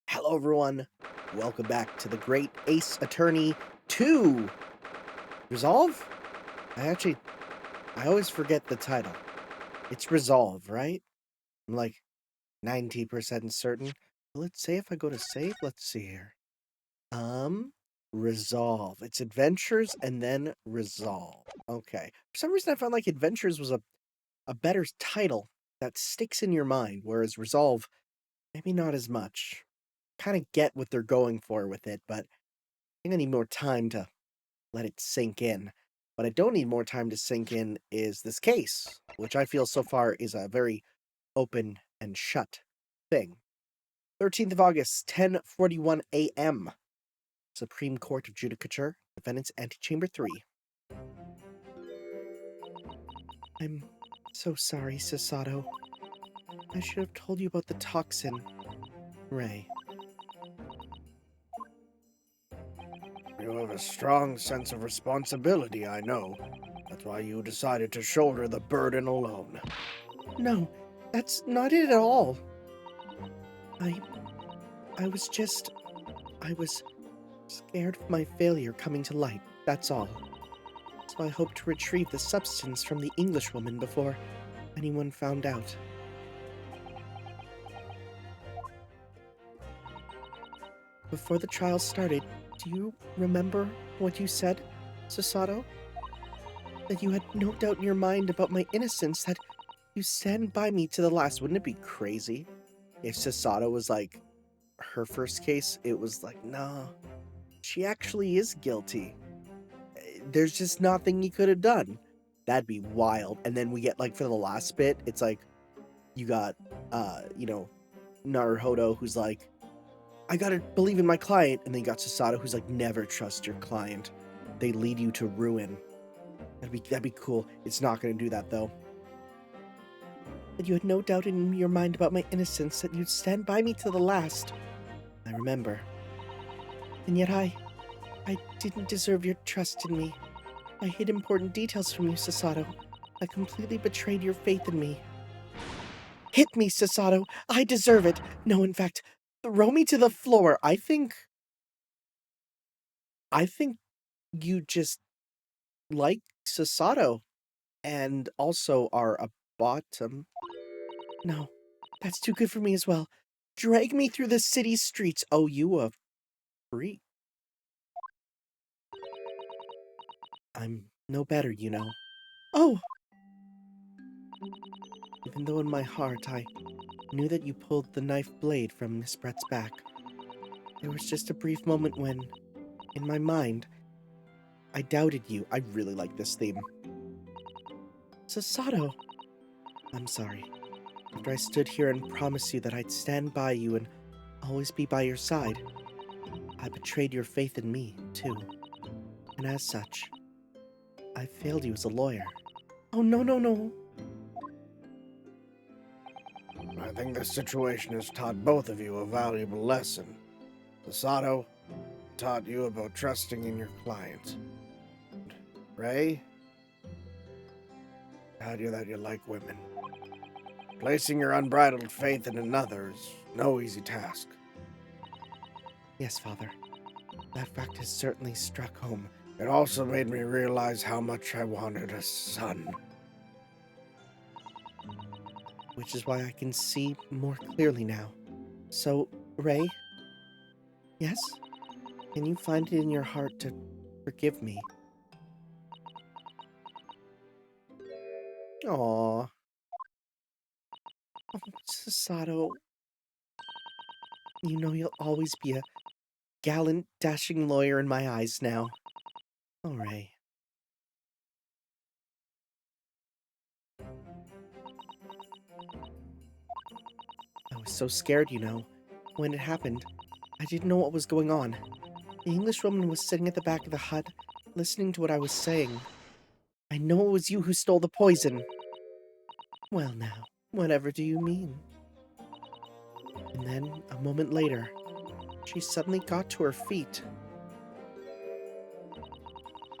Hello, everyone. Welcome back to the Great Ace Attorney 2 Resolve? I always forget the title. It's Resolve, right? I'm like 90% certain. Let's say if I go to save, let's see here. Resolve. It's Adventures and then Resolve. Okay. For some reason, I found like Adventures was a better title that sticks in your mind, whereas Resolve, maybe not as much. Kind of get what they're going for with it, but I think I need more time to let it sink in. What I don't need more time to sink in is this case, which I feel so far is a very open and shut thing. 13th of August, 10:41 a.m. Supreme Court of Judicature, Defendant's Antechamber 3. I'm so sorry, Sasato. I should have told you about the toxin, Ray. You have a strong sense of responsibility, I know. That's why you decided to shoulder the burden alone. No, that's not it at all. I was scared of my failure coming to light, that's all. So I hoped to retrieve the substance from the Englishwoman before anyone found out. Before the trial started, do you remember what you said, Sasato? That you had no doubt in your mind about my innocence, that you stand by me to the last. Wouldn't it be crazy if Sasato was like her first case? It was like, no, she actually is guilty. There's just nothing you could have done. That'd be wild. And then we get like for the last bit, it's like you got Naruhodo who's like, I gotta believe in my client, and then you got Sasato who's like, never trust your client. They lead you to ruin. That'd be cool. It's not gonna do that though. That you had no doubt in your mind about my innocence, that you'd stand by me to the last. I remember. And yet I didn't deserve your trust in me. I hid important details from you, Sasato. I completely betrayed your faith in me. Hit me, Sasato! I deserve it! No, in fact, throw me to the floor! I think you just like Sasato, and also are a bottom. No, that's too good for me as well. Drag me through the city streets, oh, you a freak. I'm no better, you know. Oh! Even though in my heart I knew that you pulled the knife blade from Miss Brett's back, there was just a brief moment when, in my mind, I doubted you. I really like this theme. Sasato! I'm sorry. After I stood here and promised you that I'd stand by you and always be by your side, I betrayed your faith in me, too. And as such, I failed you as a lawyer. Oh, no, no, no. I think this situation has taught both of you a valuable lesson. Sasato taught you about trusting in your client. And Ray taught you that you like women. Placing your unbridled faith in another is no easy task. Yes, Father. That fact has certainly struck home. It also made me realize how much I wanted a son. Which is why I can see more clearly now. So, Ray? Yes? Can you find it in your heart to forgive me? Aww. Oh, Sasato. You know you'll always be a gallant, dashing lawyer in my eyes now. Oh, Ray. I was so scared, you know. When it happened, I didn't know what was going on. The Englishwoman was sitting at the back of the hut, listening to what I was saying. I know it was you who stole the poison. Well now, whatever do you mean? And then, a moment later, she suddenly got to her feet.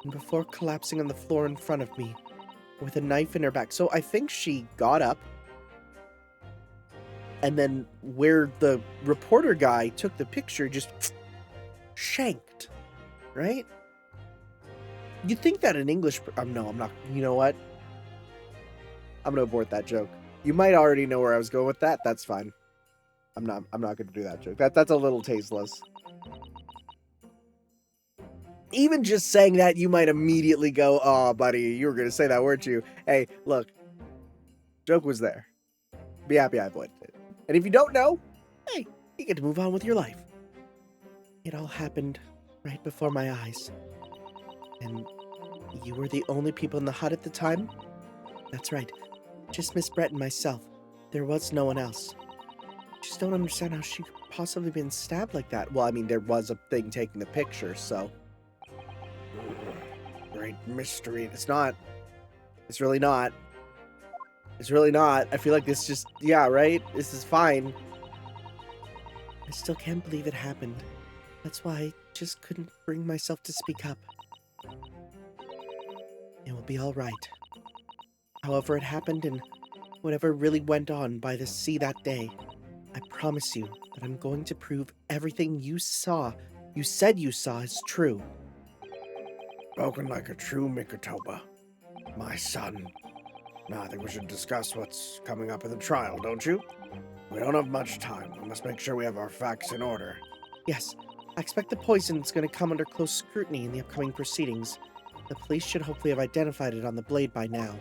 And before collapsing on the floor in front of me, with a knife in her back. So I think she got up, and then where the reporter guy took the picture, just shanked, right? You'd think that an English... no, I'm not. You know what? I'm going to abort that joke. You might already know where I was going with that. That's fine. I'm not going to do that joke. That's a little tasteless. Even just saying that, you might immediately go, "Oh, buddy, you were going to say that, weren't you?" Hey, look. Joke was there. Be happy I avoided it. And if you don't know, hey, you get to move on with your life. It all happened right before my eyes. And you were the only people in the hut at the time? That's right. Just Miss Brett and myself. There was no one else. Just don't understand how she could possibly been stabbed like that. Well, I mean, there was a thing taking the picture, so... Great mystery. It's not. It's really not. It's really not. I feel like this just... Yeah, right? This is fine. I still can't believe it happened. That's why I just couldn't bring myself to speak up. It will be all right. However it happened and whatever really went on by the sea that day, I promise you that I'm going to prove everything you said you saw is true. Spoken like a true Mikotoba. My son. Now I think we should discuss what's coming up in the trial, don't you? We don't have much time. We must make sure we have our facts in order. Yes, I expect the poison is going to come under close scrutiny in the upcoming proceedings. The police should hopefully have identified it on the blade by now.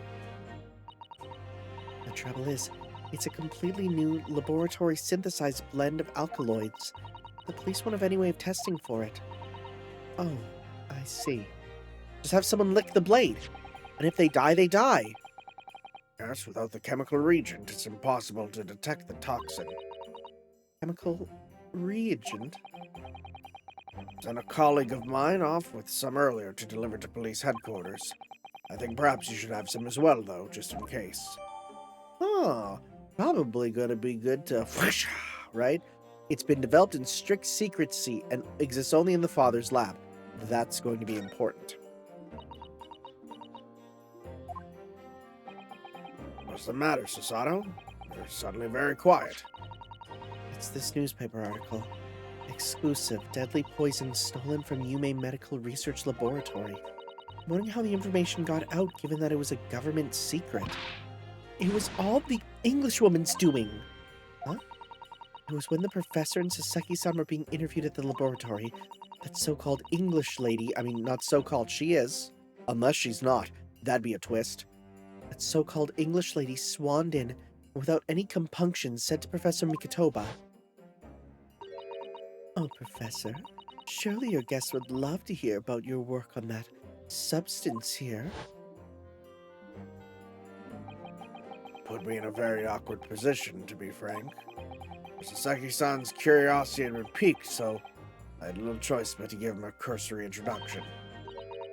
The trouble is, it's a completely new laboratory-synthesized blend of alkaloids. The police won't have any way of testing for it. Oh, I see. Just have someone lick the blade. And if they die, they die. Yes, without the chemical reagent, it's impossible to detect the toxin. Chemical reagent? Sent a colleague of mine off with some earlier to deliver to police headquarters. I think perhaps you should have some as well, though, just in case. Oh, probably gonna be good to... right? It's been developed in strict secrecy and exists only in the father's lab. That's going to be important. What's the matter, Susato? You're suddenly very quiet. It's this newspaper article. Exclusive deadly poison stolen from Yume Medical Research Laboratory. I'm wondering how the information got out given that it was a government secret. It was all the Englishwoman's doing. Huh? It was when the professor and Soseki-san were being interviewed at the laboratory. That so-called English lady, I mean, not so-called, she is. Unless she's not. That'd be a twist. That so-called English lady swanned in and without any compunction said to Professor Mikotoba, "Oh, Professor, surely your guests would love to hear about your work on that substance here." Put me in a very awkward position, to be frank. Soseki-san's curiosity had been piqued, so I had little choice but to give him a cursory introduction.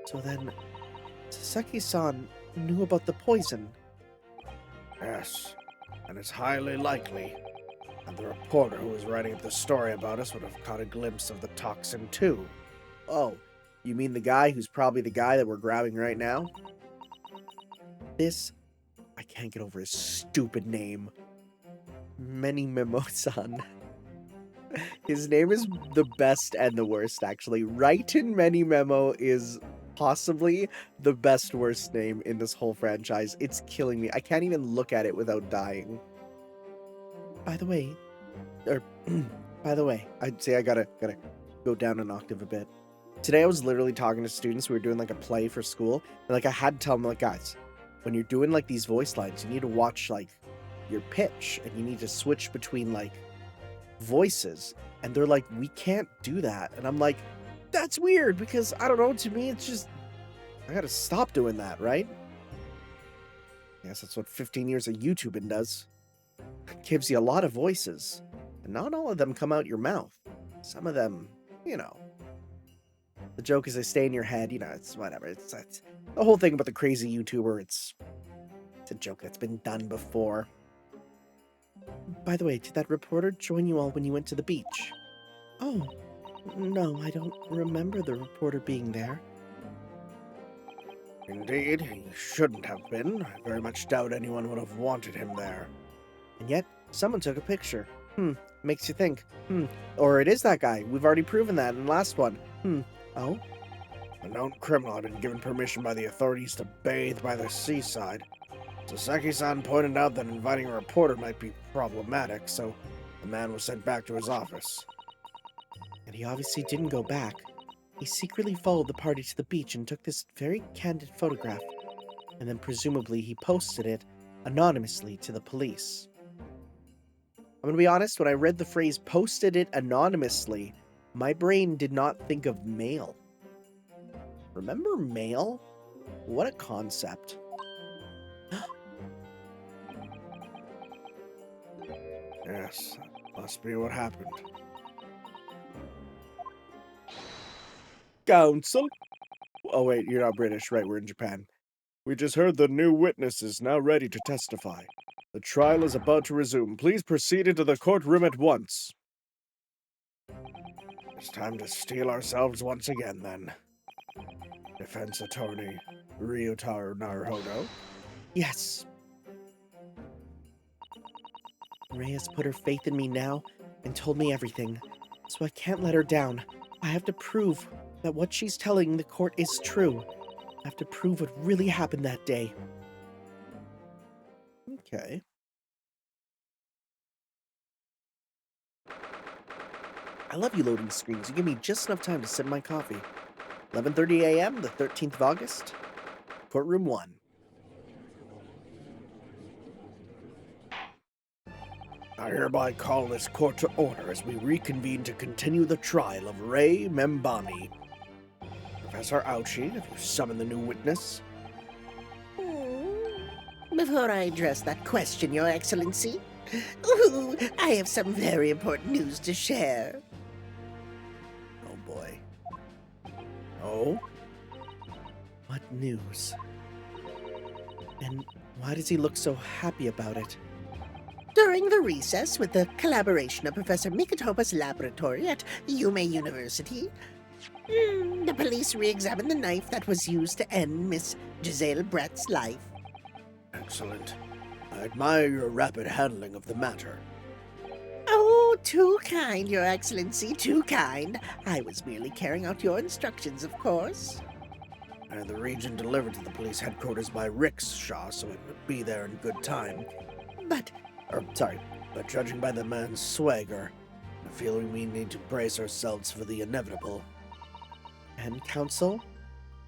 So then, Soseki-san knew about the poison. Yes, and it's highly likely that the reporter who was writing up the story about us would have caught a glimpse of the toxin too. Oh, you mean the guy who's probably the guy that we're grabbing right now? I can't get over his stupid name. Menimemo-san. His name is the best and the worst, actually. Raiten Menimemo is possibly the best worst name in this whole franchise. It's killing me. I can't even look at it without dying. By the way, I'd say I gotta go down an octave a bit. Today I was literally talking to students. We were doing like a play for school, and like I had to tell them, like, guys, when you're doing like these voice lines, you need to watch like your pitch, and you need to switch between like voices. And they're like, we can't do that. And I'm like, that's weird, because I don't know, to me it's just, I gotta stop doing that, right? I guess that's what 15 years of YouTubing does. It gives you a lot of voices, and not all of them come out your mouth. Some of them, you know. The joke is they stay in your head, you know, it's whatever. It's the whole thing about the crazy YouTuber, it's a joke that's been done before. By the way, did that reporter join you all when you went to the beach? Oh, no, I don't remember the reporter being there. Indeed, he shouldn't have been. I very much doubt anyone would have wanted him there. And yet, Someone took a picture. Makes you think. Or it is that guy. We've already proven that in the last one. Oh? A known criminal had been given permission by the authorities to bathe by the seaside. Soseki-san pointed out that inviting a reporter might be problematic, so the man was sent back to his office. And he obviously didn't go back. He secretly followed the party to the beach and took this very candid photograph. And then presumably he posted it anonymously to the police. I'm gonna be honest, when I read the phrase posted it anonymously, my brain did not think of mail. Remember mail? What a concept. Yes, that must be what happened. Counsel? Oh wait, you're not British, right? We're in Japan. We just heard the new witness is now ready to testify. The trial is about to resume. Please proceed into the courtroom at once. It's time to steel ourselves once again, then. Defense attorney Ryutaro Naruhodo. Yes. Ray has put her faith in me now and told me everything, so I can't let her down. I have to prove that what she's telling the court is true. I have to prove what really happened that day. Okay. I love you loading screens. You give me just enough time to sip my coffee. 11:30 a.m., the 13th of August. Courtroom 1. I hereby call this court to order as we reconvene to continue the trial of Ray Membami. Professor Ouchi, have you summoned the new witness? Before I address that question, Your Excellency, I have some very important news to share. Oh boy. Oh? What news? And why does he look so happy about it? During the recess, with the collaboration of Professor Mikotopa's laboratory at Yume University, the police re-examined the knife that was used to end Miss Giselle Brett's life. Excellent. I admire your rapid handling of the matter. Oh, too kind, Your Excellency, too kind. I was merely carrying out your instructions, of course. I had the region delivered to the police headquarters by rickshaw, so it would be there in good time. But But judging by the man's swagger, I feel we need to brace ourselves for the inevitable. And counsel,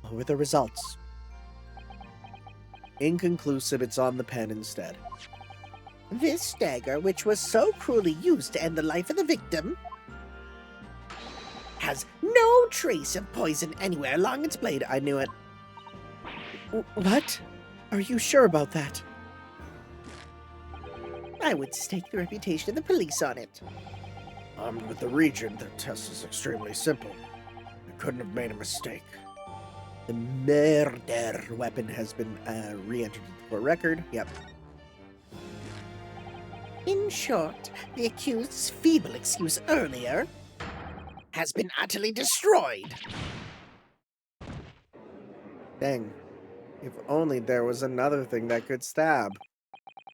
what were the results? Inconclusive, it's on the pen instead. this dagger, which was so cruelly used to end the life of the victim, has no trace of poison anywhere along its blade. I knew it. What? Are you sure about that? I would stake the reputation of the police on it. Armed with the region, the test is extremely simple. I couldn't have made a mistake. The murder weapon has been re-entered into the court record. Yep. In short, the accused's feeble excuse earlier has been utterly destroyed. Dang. If only there was another thing that could stab.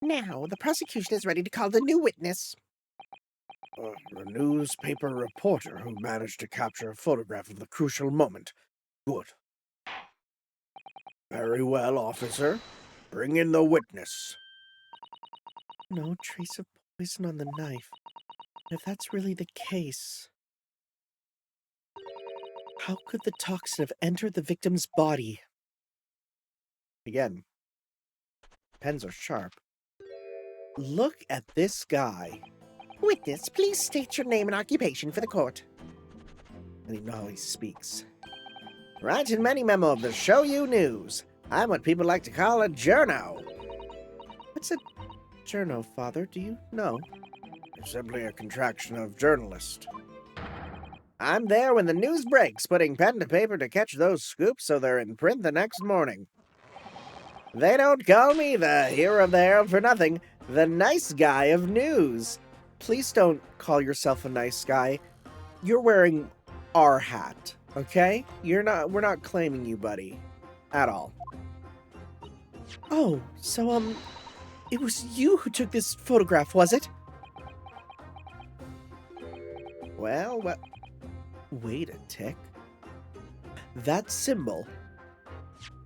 Now, the prosecution is ready to call the new witness. A newspaper reporter who managed to capture a photograph of the crucial moment. Good. Very well, officer. Bring in the witness. No trace of poison on the knife. If that's really the case, how could the toxin have entered the victim's body? Again, pens are sharp. Look at this guy. Witness, please state your name and occupation for the court. I don't even know how he speaks. Writing many memo of the Show You News. I'm what people like to call a journo. What's a journo, Father? Do you know? It's simply a contraction of journalist. I'm there when the news breaks, putting pen to paper to catch those scoops so they're in print the next morning. They don't call me the hero of the herald for nothing. The nice guy of news. Please don't call yourself a nice guy. You're wearing our hat, okay? We're not claiming you, buddy. At all. Oh, so, it was you who took this photograph, was it? Well, wait a tick. That symbol.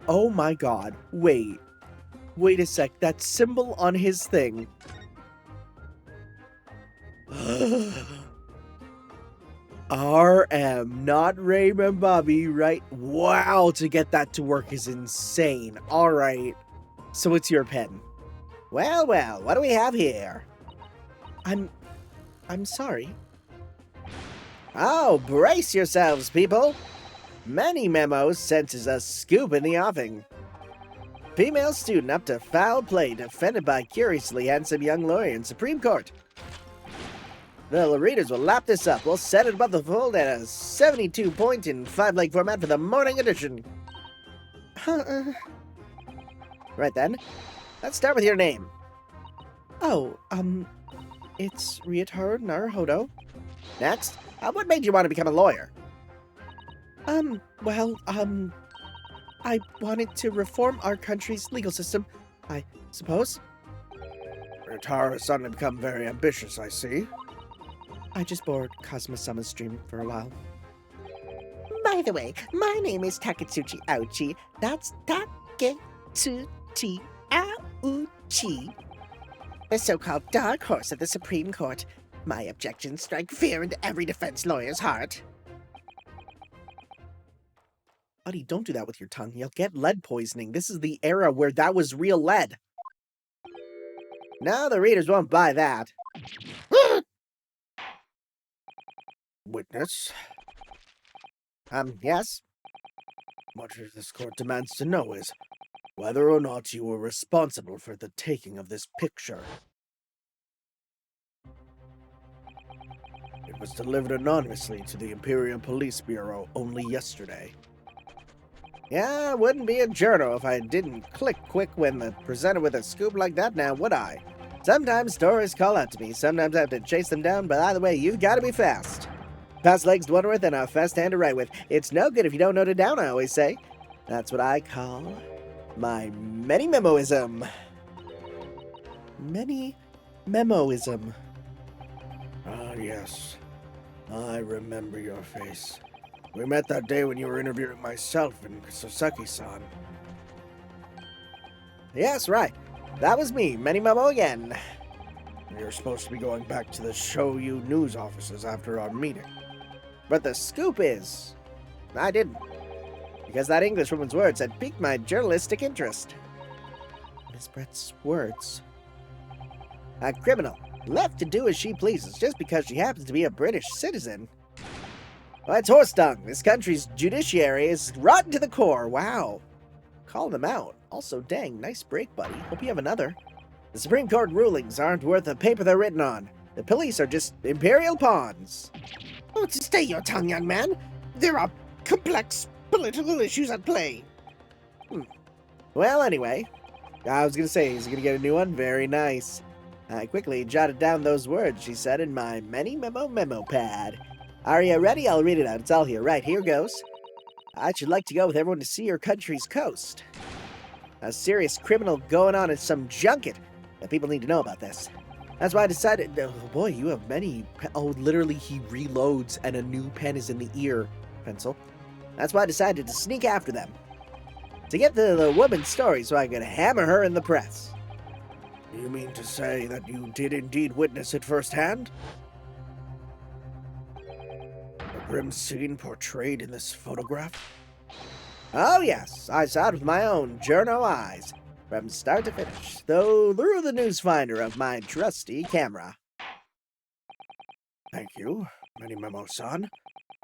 Oh my god. Wait a sec. That symbol on his thing. RM, not Raymond and Bobby, right? Wow, to get that to work is insane. Alright. So it's your pen. Well, what do we have here? I'm sorry. Oh, brace yourselves, people. Many Memos senses a scoop in the offing. Female student up to foul play defended by curiously handsome young lawyer in Supreme Court. The readers will lap this up. We'll set it above the fold at a 72-point in 5-leg format for the morning edition. Right then. Let's start with your name. Oh, it's Ryutaro Naruhodo. Next, what made you want to become a lawyer? Well, I wanted to reform our country's legal system, I suppose. Ryutaro has suddenly become very ambitious, I see. I just bored Kazuma-sama's dream for a while. By the way, my name is Taketsuchi Aochi. That's Taketsuchi Aochi. The so-called dark horse of the Supreme Court. My objections strike fear into every defense lawyer's heart. Buddy, don't do that with your tongue. You'll get lead poisoning. This is the era where that was real lead. No, the readers won't buy that. Witness, Yes? what this court demands to know is whether or not you were responsible for the taking of this picture. It was delivered anonymously to the Imperial Police Bureau only yesterday. Yeah, I wouldn't be a journal if I didn't click quick when presented with a scoop like that now, would I? Sometimes stories call out to me, sometimes I have to chase them down, but either way, you've got to be fast. Fast legs to one with and a fast hand to write with. It's no good if you don't note it down, I always say. That's what I call my many-memoism. Many-memoism. Ah, yes. I remember your face. We met that day when you were interviewing myself and Soseki-san. Yes, right. That was me, Many-Memo again. You're supposed to be going back to the Shoyu news offices after our meeting. But the scoop is, I didn't. Because that Englishwoman's words had piqued my journalistic interest. Miss Brett's words. A criminal, left to do as she pleases just because she happens to be a British citizen. Well, it's horse dung. This country's judiciary is rotten to the core. Wow. Call them out. Also, dang, nice break, buddy. Hope you have another. The Supreme Court rulings aren't worth the paper they're written on. The police are just imperial pawns. Oh, to stay your tongue, young man. There are complex political issues at play. Well, anyway, I was going to say, he's going to get a new one. Very nice. I quickly jotted down those words she said in my memo pad. Are you ready? I'll read it out. It's all here. Right, here goes. I should like to go with everyone to see your country's coast. A serious criminal going on in some junket. And people need to know about this. That's why I decided... Oh boy, you have many... Oh, literally, he reloads and a new pen is in the ear. Pencil. That's why I decided to sneak after them. To get to the woman's story so I could hammer her in the press. You mean to say that you did indeed witness it firsthand? The grim scene portrayed in this photograph? Oh yes, I saw it with my own journo eyes. From start to finish, though through the news finder of my trusty camera. Thank you, Many-Memo-san.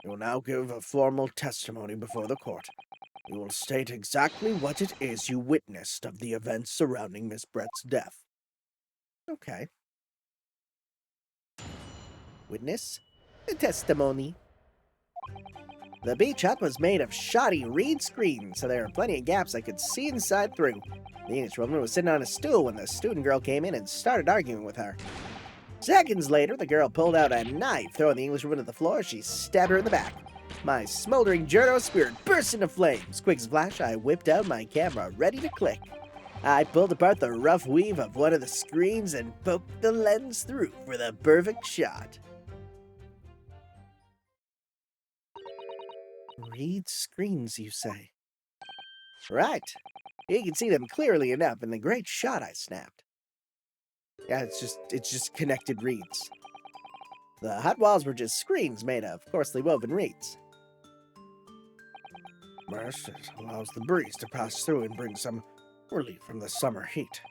You will now give a formal testimony before the court. You will state exactly what it is you witnessed of the events surrounding Miss Brett's death. Okay. Witness, the testimony. The beach hut was made of shoddy reed screen, so there were plenty of gaps I could see inside through. The Englishwoman was sitting on a stool when the student girl came in and started arguing with her. Seconds later, the girl pulled out a knife, throwing the Englishwoman to the floor. She stabbed her in the back. My smoldering journo spirit burst into flames. Quick as a flash, I whipped out my camera, ready to click. I pulled apart the rough weave of one of the screens and poked the lens through for the perfect shot. Read screens, you say? Right. You can see them clearly enough in the great shot I snapped. Yeah, it's just connected reeds. The hut walls were just screens made of coarsely woven reeds. Yes, it allows the breeze to pass through and bring some relief from the summer heat.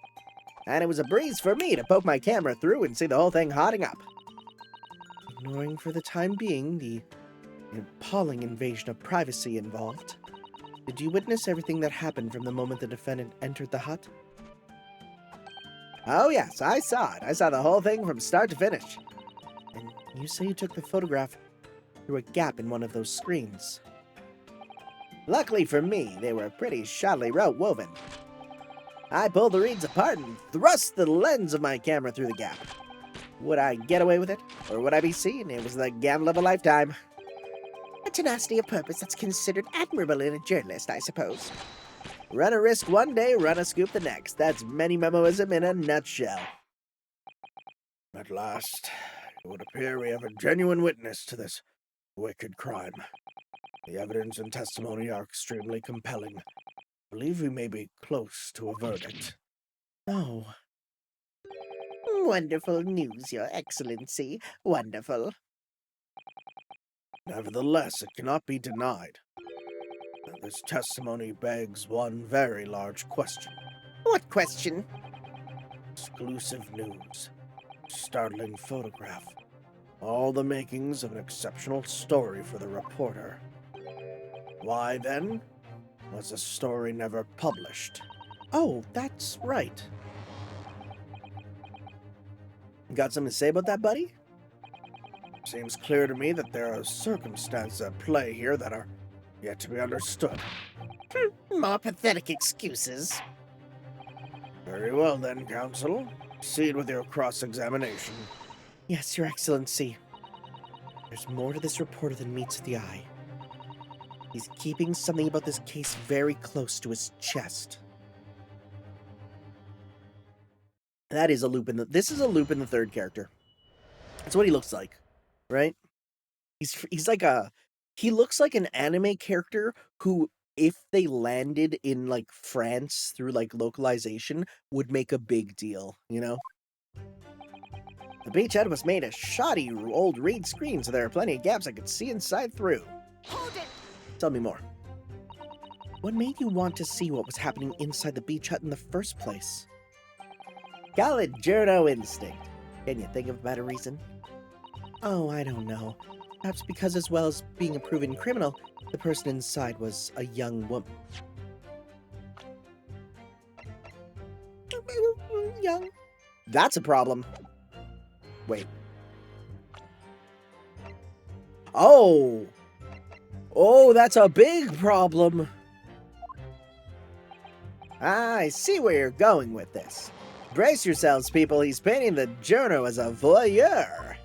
And it was a breeze for me to poke my camera through and see the whole thing hotting up. Ignoring for the time being the appalling invasion of privacy involved, did you witness everything that happened from the moment the defendant entered the hut? Oh yes, I saw it. I saw the whole thing from start to finish. And you say you took the photograph through a gap in one of those screens. Luckily for me, they were pretty shoddily woven. I pulled the reeds apart and thrust the lens of my camera through the gap. Would I get away with it? Or would I be seen? It was the gamble of a lifetime. A tenacity of purpose that's considered admirable in a journalist, I suppose. Run a risk one day, run a scoop the next. That's many memoism in a nutshell. At last, it would appear we have a genuine witness to this wicked crime. The evidence and testimony are extremely compelling. I believe we may be close to a verdict. No. Wonderful news, Your Excellency. Wonderful. Nevertheless, it cannot be denied. This testimony begs one very large question. What question? Exclusive news. Startling photograph. All the makings of an exceptional story for the reporter. Why, then, was the story never published? Oh, that's right. Got something to say about that, buddy? Seems clear to me that there are circumstances at play here that are yet to be understood. More pathetic excuses. Very well then, counsel. Proceed with your cross-examination. Yes, Your Excellency. There's more to this reporter than meets the eye. He's keeping something about this case very close to his chest. That is a loop in the... This is a loop in the third character. That's what he looks like, right? He's like a... He looks like an anime character who, if they landed in, like, France through, like, localization, would make a big deal, you know? The beachhead was made of shoddy old reed screen, so there are plenty of gaps I could see inside through. Hold it! Tell me more. What made you want to see what was happening inside the beach hut in the first place? Call it journo instinct. Can you think of a better reason? Oh, I don't know. Perhaps because as well as being a proven criminal, the person inside was a young woman. Young. That's a problem. Wait. Oh! Oh, that's a big problem. I see where you're going with this. Brace yourselves, people. He's painting the journo as a voyeur.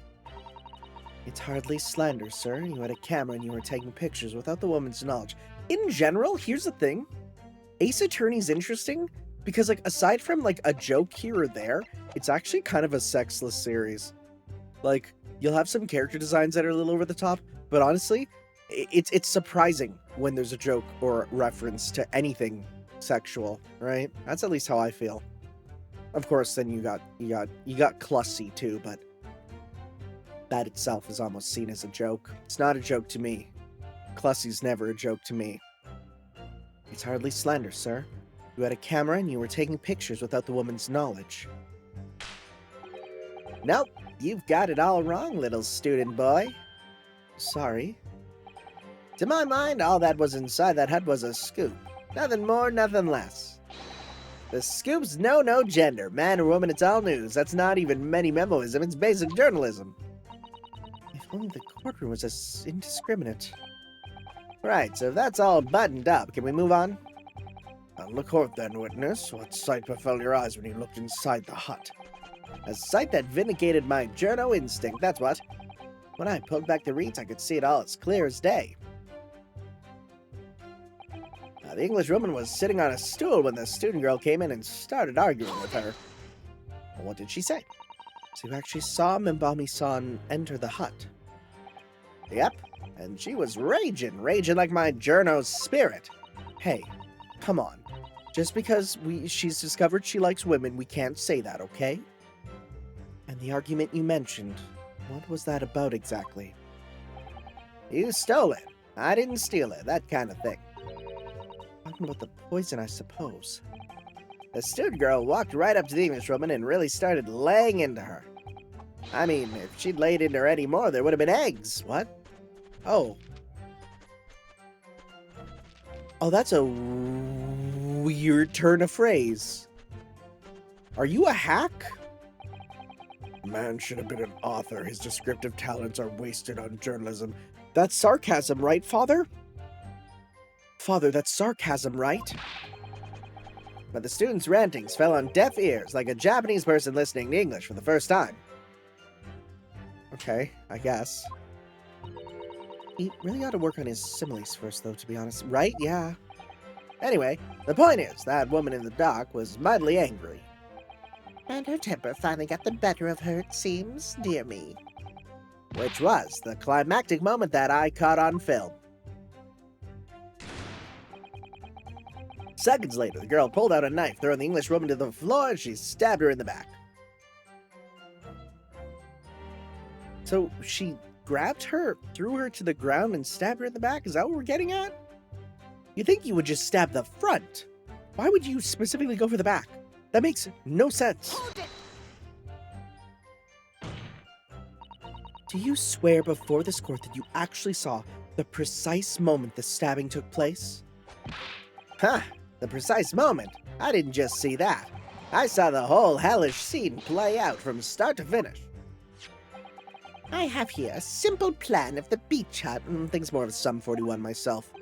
It's hardly slander, sir. You had a camera and you were taking pictures without the woman's knowledge. In general, here's the thing. Ace Attorney's interesting because, like, aside from, like, a joke here or there, it's actually kind of a sexless series. Like, you'll have some character designs that are a little over the top, but honestly, it's surprising when there's a joke or reference to anything sexual, right? That's at least how I feel. Of course, then you got Clussy too, but that itself is almost seen as a joke. It's not a joke to me. Clussy's never a joke to me. It's hardly slander, sir. You had a camera and you were taking pictures without the woman's knowledge. Nope, you've got it all wrong, little student boy. Sorry. To my mind, all that was inside that hut was a scoop. Nothing more, nothing less. The scoop's no gender. Man or woman, it's all news. That's not even many memoism, it's basic journalism. If only the courtroom was as indiscriminate. Right, so if that's all buttoned up, can we move on? On the court then, witness. What sight befell your eyes when you looked inside the hut? A sight that vindicated my journo instinct, that's what. When I pulled back the reeds, I could see it all as clear as day. The English woman was sitting on a stool when the student girl came in and started arguing with her. Well, what did she say? So you actually saw Mbami-san enter the hut? Yep. And she was raging like my journo's spirit. Hey, come on. Just because she's discovered she likes women, we can't say that, okay? And the argument you mentioned, what was that about exactly? You stole it. I didn't steal it, that kind of thing. Talking about the poison, I suppose. The student girl walked right up to the Englishwoman and really started laying into her. I mean, if she'd laid into her any more, there would have been eggs. What? Oh. Oh, that's a weird turn of phrase. Are you a hack? Man should have been an author. His descriptive talents are wasted on journalism. That's sarcasm, right, Father? Father, that's sarcasm, right? But the student's rantings fell on deaf ears like a Japanese person listening to English for the first time. Okay, I guess. He really ought to work on his similes first, though, to be honest. Right? Yeah. Anyway, the point is, that woman in the dock was mightily angry. And her temper finally got the better of her, it seems, dear me. Which was the climactic moment that I caught on film. Seconds later, the girl pulled out a knife, throwing the Englishwoman to the floor, and she stabbed her in the back. So she grabbed her, threw her to the ground, and stabbed her in the back? Is that what we're getting at? You'd think you would just stab the front. Why would you specifically go for the back? That makes no sense. Do you swear before this court that you actually saw the precise moment the stabbing took place? Huh, the precise moment? I didn't just see that. I saw the whole hellish scene play out from start to finish. I have here a simple plan of the beach hut. Think's more of a Sum 41 myself.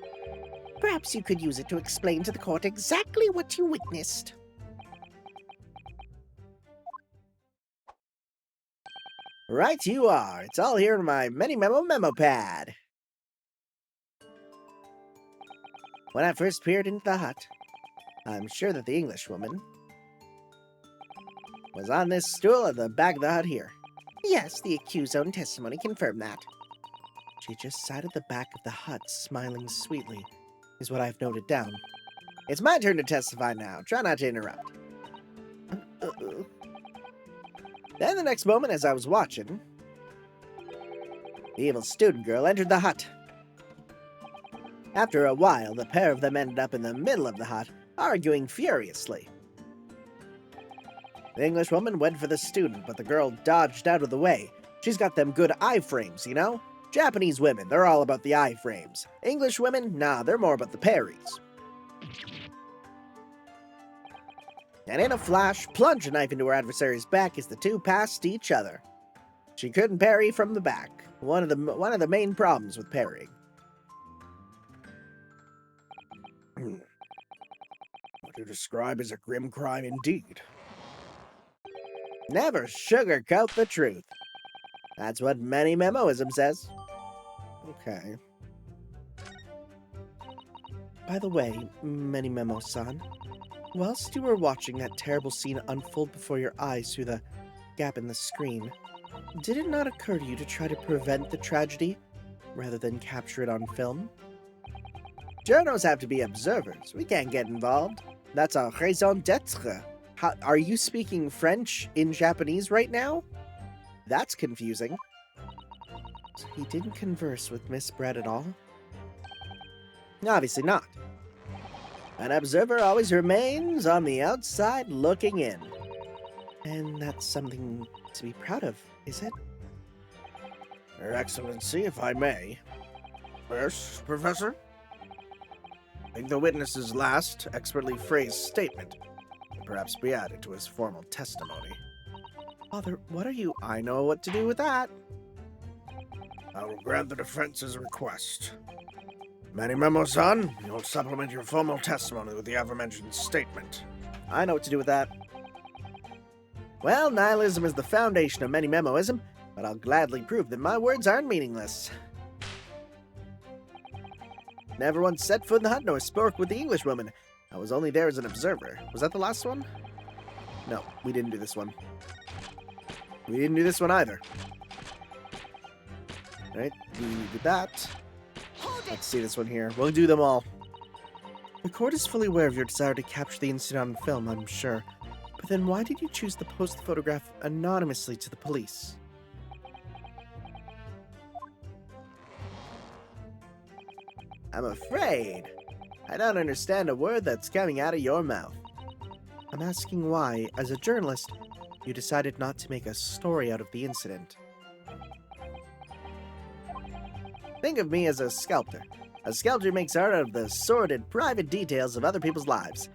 Perhaps you could use it to explain to the court exactly what you witnessed. Right you are. It's all here in my memo pad. When I first peered into the hut, I'm sure that the Englishwoman was on this stool at the back of the hut here. Yes, the accused's own testimony confirmed that. She just sat at the back of the hut, smiling sweetly, is what I've noted down. It's my turn to testify now. Try not to interrupt. Then the next moment, as I was watching, the evil student girl entered the hut. After a while, the pair of them ended up in the middle of the hut, arguing furiously. The Englishwoman went for the student, but the girl dodged out of the way. She's got them good eye-frames, you know? Japanese women, they're all about the eye-frames. English women, nah, they're more about the parries. And in a flash, plunged a knife into her adversary's back as the two passed each other. She couldn't parry from the back. One of the main problems with parrying. What you describe is a grim crime indeed. Never sugarcoat the truth. That's what many memoism says. Okay. By the way, Many Memo-san, whilst you were watching that terrible scene unfold before your eyes through the gap in the screen, did it not occur to you to try to prevent the tragedy rather than capture it on film? Journos have to be observers. We can't get involved. That's a raison d'etre. Are you speaking French in Japanese right now? That's confusing. So he didn't converse with Miss Brett at all? Obviously not. An observer always remains on the outside looking in. And that's something to be proud of, is it? Your Excellency, if I may. Yes, Professor? I think the witness's last, expertly phrased statement will perhaps be added to his formal testimony. Father, what are you? I know what to do with that. I will grant the defense's request. Many Memo-san, you'll supplement your formal testimony with the aforementioned statement. I know what to do with that. Well, nihilism is the foundation of many memoism, but I'll gladly prove that my words aren't meaningless. Never once set foot in the hut nor spoke with the Englishwoman. I was only there as an observer. Was that the last one? No, we didn't do this one. We didn't do this one either. Right, we did that. Let's see this one here. We'll do them all. The court is fully aware of your desire to capture the incident on film, I'm sure. But then why did you choose to post the photograph anonymously to the police? I'm afraid I don't understand a word that's coming out of your mouth. I'm asking why, as a journalist, you decided not to make a story out of the incident. Think of me as a sculptor. A sculptor makes art out of the sordid, private details of other people's lives.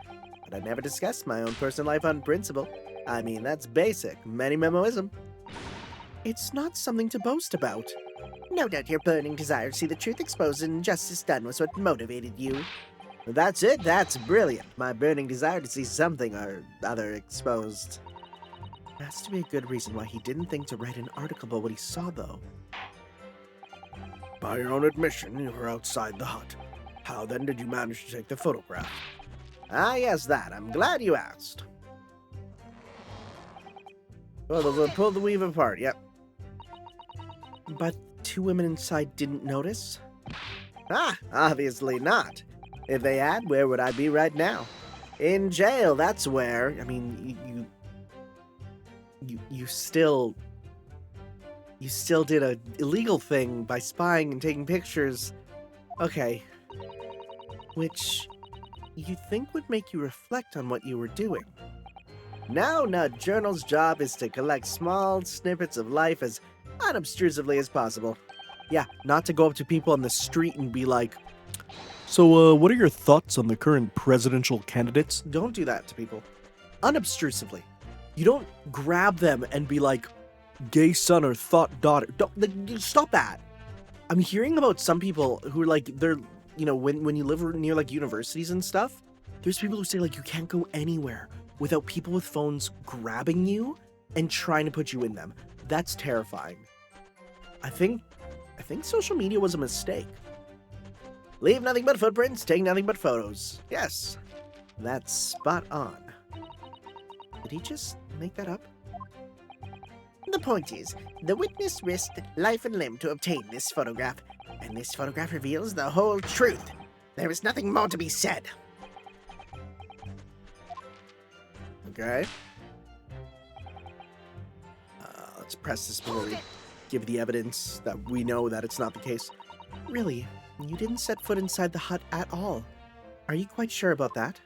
But I never discussed my own personal life on principle. I mean, that's basic many-memoism. It's not something to boast about. No doubt your burning desire to see the truth exposed and justice done was what motivated you. That's it? That's brilliant. My burning desire to see something or other exposed. There has to be a good reason why he didn't think to write an article about what he saw, though. By your own admission, you were outside the hut. How then did you manage to take the photograph? Ah, yes, that. I'm glad you asked. Well, we'll pull the weave apart, yep. But two women inside didn't notice? Ah, obviously not. If they had, where would I be right now? In jail, that's where. I mean, you still did a illegal thing by spying and taking pictures. Okay. Which you think would make you reflect on what you were doing. No, journal's job is to collect small snippets of life as unobtrusively as possible. Yeah, not to go up to people on the street and be like, So, what are your thoughts on the current presidential candidates? don't do that to people. Unobtrusively. You don't grab them and be like, Gay son or thought daughter. stop that. I'm hearing about some people who are like, they're, when you live near like universities and stuff, there's people who say like you can't go anywhere without people with phones grabbing you and trying to put you in them. That's terrifying. I think social media was a mistake. Leave nothing but footprints, take nothing but photos. Yes, that's spot on. Did he just make that up? The point is, the witness risked life and limb to obtain this photograph, and this photograph reveals the whole truth. There is nothing more to be said. Okay. Let's press this before we give the evidence that we know that it's not the case. Really? You didn't set foot inside the hut at all. Are you quite sure about that?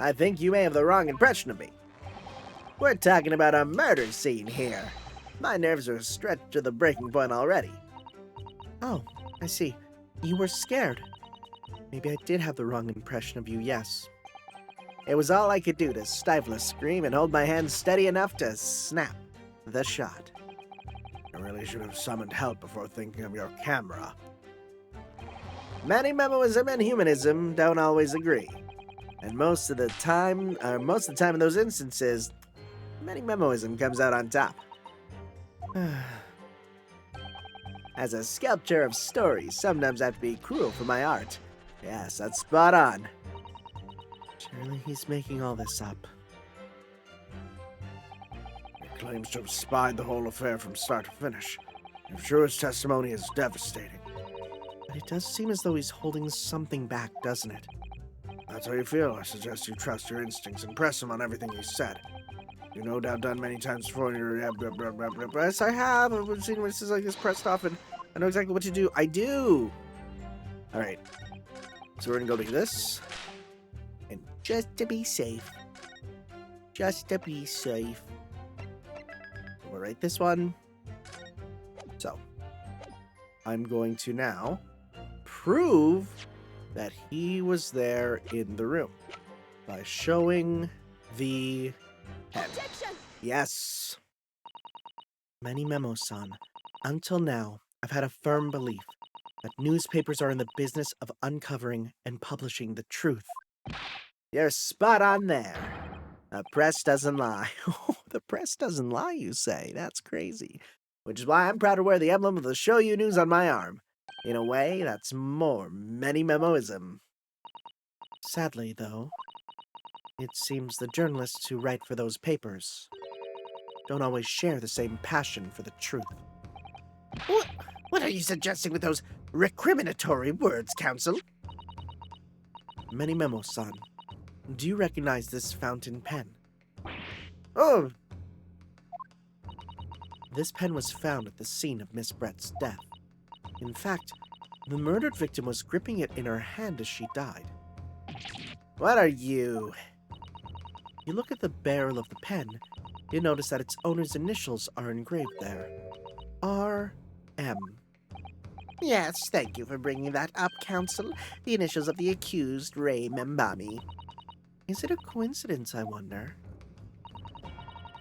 I think you may have the wrong impression of me. We're talking about a murder scene here. My nerves are stretched to the breaking point already. Oh, I see. You were scared. Maybe I did have the wrong impression of you, yes. It was all I could do to stifle a scream and hold my hand steady enough to snap the shot. You really should have summoned help before thinking of your camera. Many-memoism and humanism don't always agree. And most of the time in those instances, many-memoism comes out on top. As a sculptor of stories, sometimes I have to be cruel for my art. Yes, that's spot on. Surely he's making all this up. He claims to have spied the whole affair from start to finish. If true, his testimony is devastating. But it does seem as though he's holding something back, doesn't it? That's how you feel. I suggest you trust your instincts and press him on everything he said. You no doubt done many times before in your... Yes, I have. I've seen witnesses like this pressed off, and I know exactly what to do. I do! Alright. So we're gonna go do this. And just to be safe. We'll write this one. So. I'm going to now prove that he was there in the room by showing the head. Objection! Yes. Many Memo-san. Until now, I've had a firm belief that newspapers are in the business of uncovering and publishing the truth. You're spot on there. The press doesn't lie. The press doesn't lie, you say? That's crazy. Which is why I'm proud to wear the emblem of the Show You News on my arm. In a way, that's more many-memoism. Sadly, though, it seems the journalists who write for those papers don't always share the same passion for the truth. What are you suggesting with those recriminatory words, Counsel? Many Memo-san, do you recognize this fountain pen? Oh! This pen was found at the scene of Miss Brett's death. In fact, the murdered victim was gripping it in her hand as she died. What are you? You look at the barrel of the pen, you notice that its owner's initials are engraved there. R.M. Yes, thank you for bringing that up, Counsel. The initials of the accused, Ray Membami. Is it a coincidence, I wonder,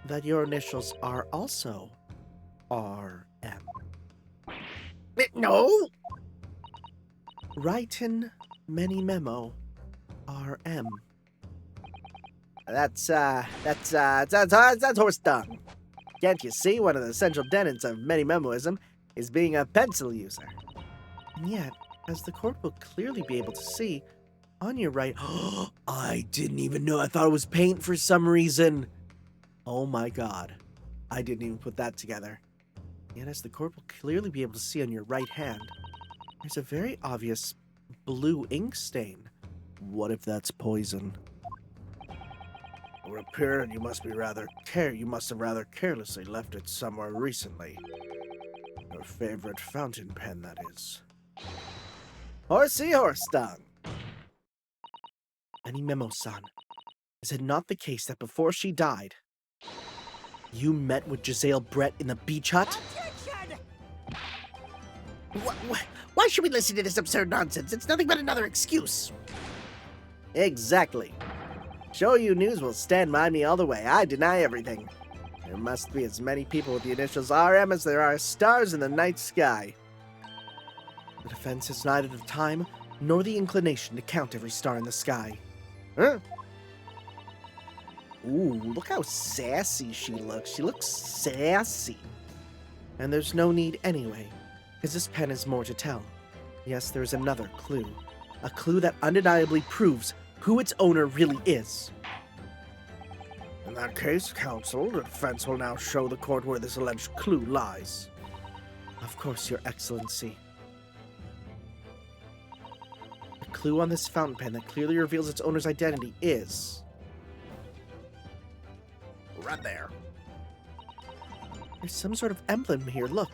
that your initials are also R.M.? No! Write-in Many Memo R.M. That's horse dung. Can't you see one of the essential tenets of many memoism is being a pencil user? And yet, as the court will clearly be able to see, on your right... I didn't even know. I thought it was paint for some reason. Oh my god. I didn't even put that together. Yet, as the court will clearly be able to see on your right hand, there's a very obvious blue ink stain. What if that's poison? It would appear that you must have rather carelessly left it somewhere recently. Your favorite fountain pen, that is. Horsey horse dung. Any Memo-san, is it not the case that before she died, you met with Giselle Brett in the beach hut? Why should we listen to this absurd nonsense? It's nothing but another excuse. Exactly. Show You News will stand by me all the way. I deny everything. There must be as many people with the initials RM as there are stars in the night sky. The defense has neither the time nor the inclination to count every star in the sky. Huh? Ooh, look how sassy she looks. She looks sassy. And there's no need anyway, because this pen has more to tell. Yes, there's another clue. A clue that undeniably proves who its owner really is. In that case, counsel, the defense will now show the court where this alleged clue lies. Of course, Your Excellency. The clue on this fountain pen that clearly reveals its owner's identity is... right there. There's some sort of emblem here, look.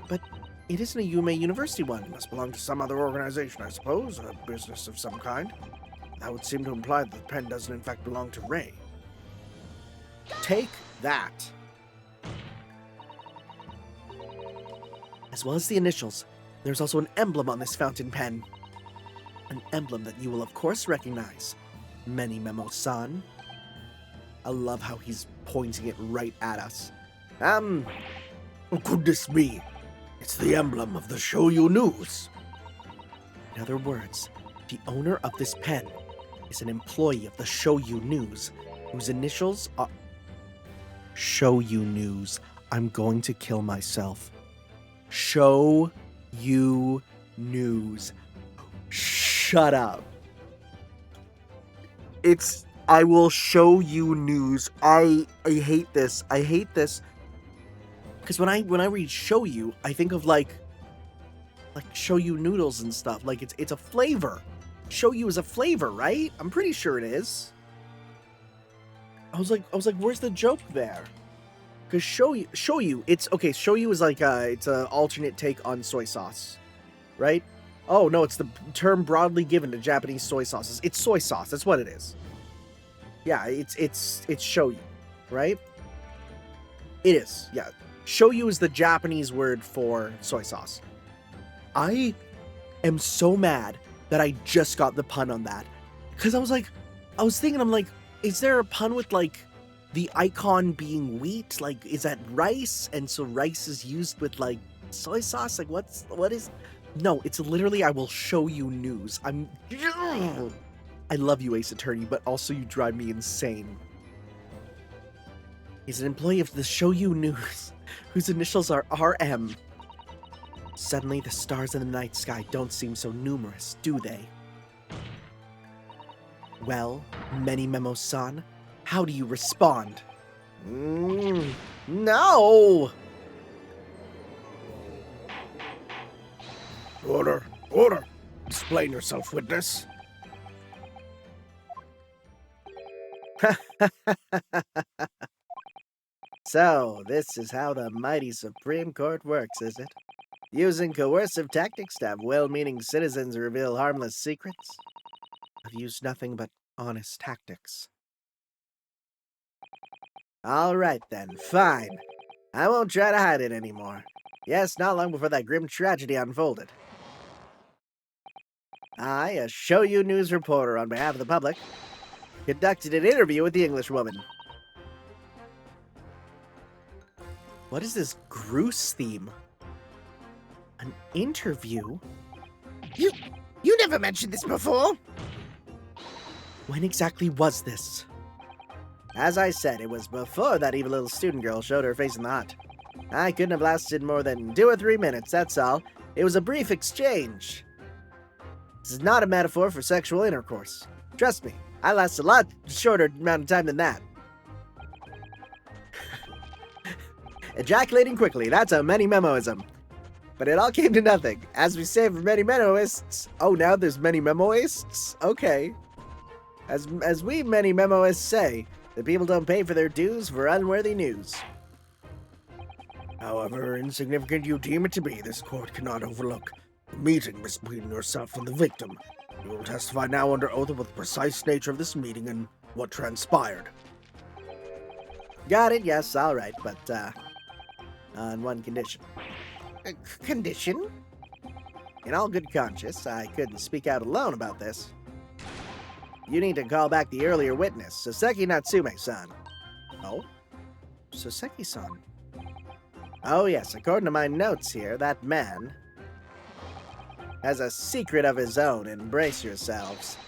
But it isn't a Yume University one. It must belong to some other organization, I suppose, a business of some kind. That would seem to imply that the pen doesn't in fact belong to Ray. Take that. As well as the initials, there's also an emblem on this fountain pen. An emblem that you will of course recognize. Many Memo-san. I love how he's pointing it right at us. Oh, goodness me. It's the emblem of the Show You News. In other words, the owner of this pen is an employee of the Show You News, whose initials are... Show You News. I'm going to kill myself. Show You News. Shut up. It's... I will show you news. I hate this. I hate this. Because when I read show you, I think of like show you noodles and stuff. Like it's a flavor. Show you is a flavor, right? I'm pretty sure it is. I was like, where's the joke there? Because show you, it's okay. Show you is like it's an alternate take on soy sauce, right? Oh no, it's the term broadly given to Japanese soy sauces. It's soy sauce. That's what it is. Yeah, it's shoyu, right? It is, yeah. Shoyu is the Japanese word for soy sauce. I am so mad that I just got the pun on that. Because I was thinking, I'm like, is there a pun with like the icon being wheat? Like, is that rice? And so rice is used with like soy sauce? Like, what is? No, it's literally, I will show you news. I love you, Ace Attorney, but also you drive me insane. He's an employee of the Show You News, whose initials are RM. Suddenly, the stars in the night sky don't seem so numerous, do they? Well, Many Memo-san, how do you respond? No! Order, order! Explain yourself, witness. So, this is how the mighty Supreme Court works, is it? Using coercive tactics to have well-meaning citizens reveal harmless secrets? I've used nothing but honest tactics. All right then, fine. I won't try to hide it anymore. Yes, not long before that grim tragedy unfolded. I, a Show You News reporter on behalf of the public, conducted an interview with the Englishwoman. What is this Groose theme? An interview? You never mentioned this before. When exactly was this? As I said, it was before that evil little student girl showed her face in the hut. I couldn't have lasted more than 2 or 3 minutes, that's all. It was a brief exchange. This is not a metaphor for sexual intercourse. Trust me, I last a lot shorter amount of time than that. Ejaculating quickly, that's a many-memoism. But it all came to nothing. As we say for many memoists... Oh, now there's many memoists? Okay. As we many memoists say, the people don't pay for their dues for unworthy news. However insignificant you deem it to be, this court cannot overlook the meeting between yourself and the victim. You will testify now under oath about the precise nature of this meeting and what transpired. Got it, yes, all right, but, on one condition. Condition? In all good conscience, I couldn't speak out alone about this. You need to call back the earlier witness, Soseki Natsume-san. Oh? Soseki-san? Oh yes, according to my notes here, that man has a secret of his own, and brace yourselves.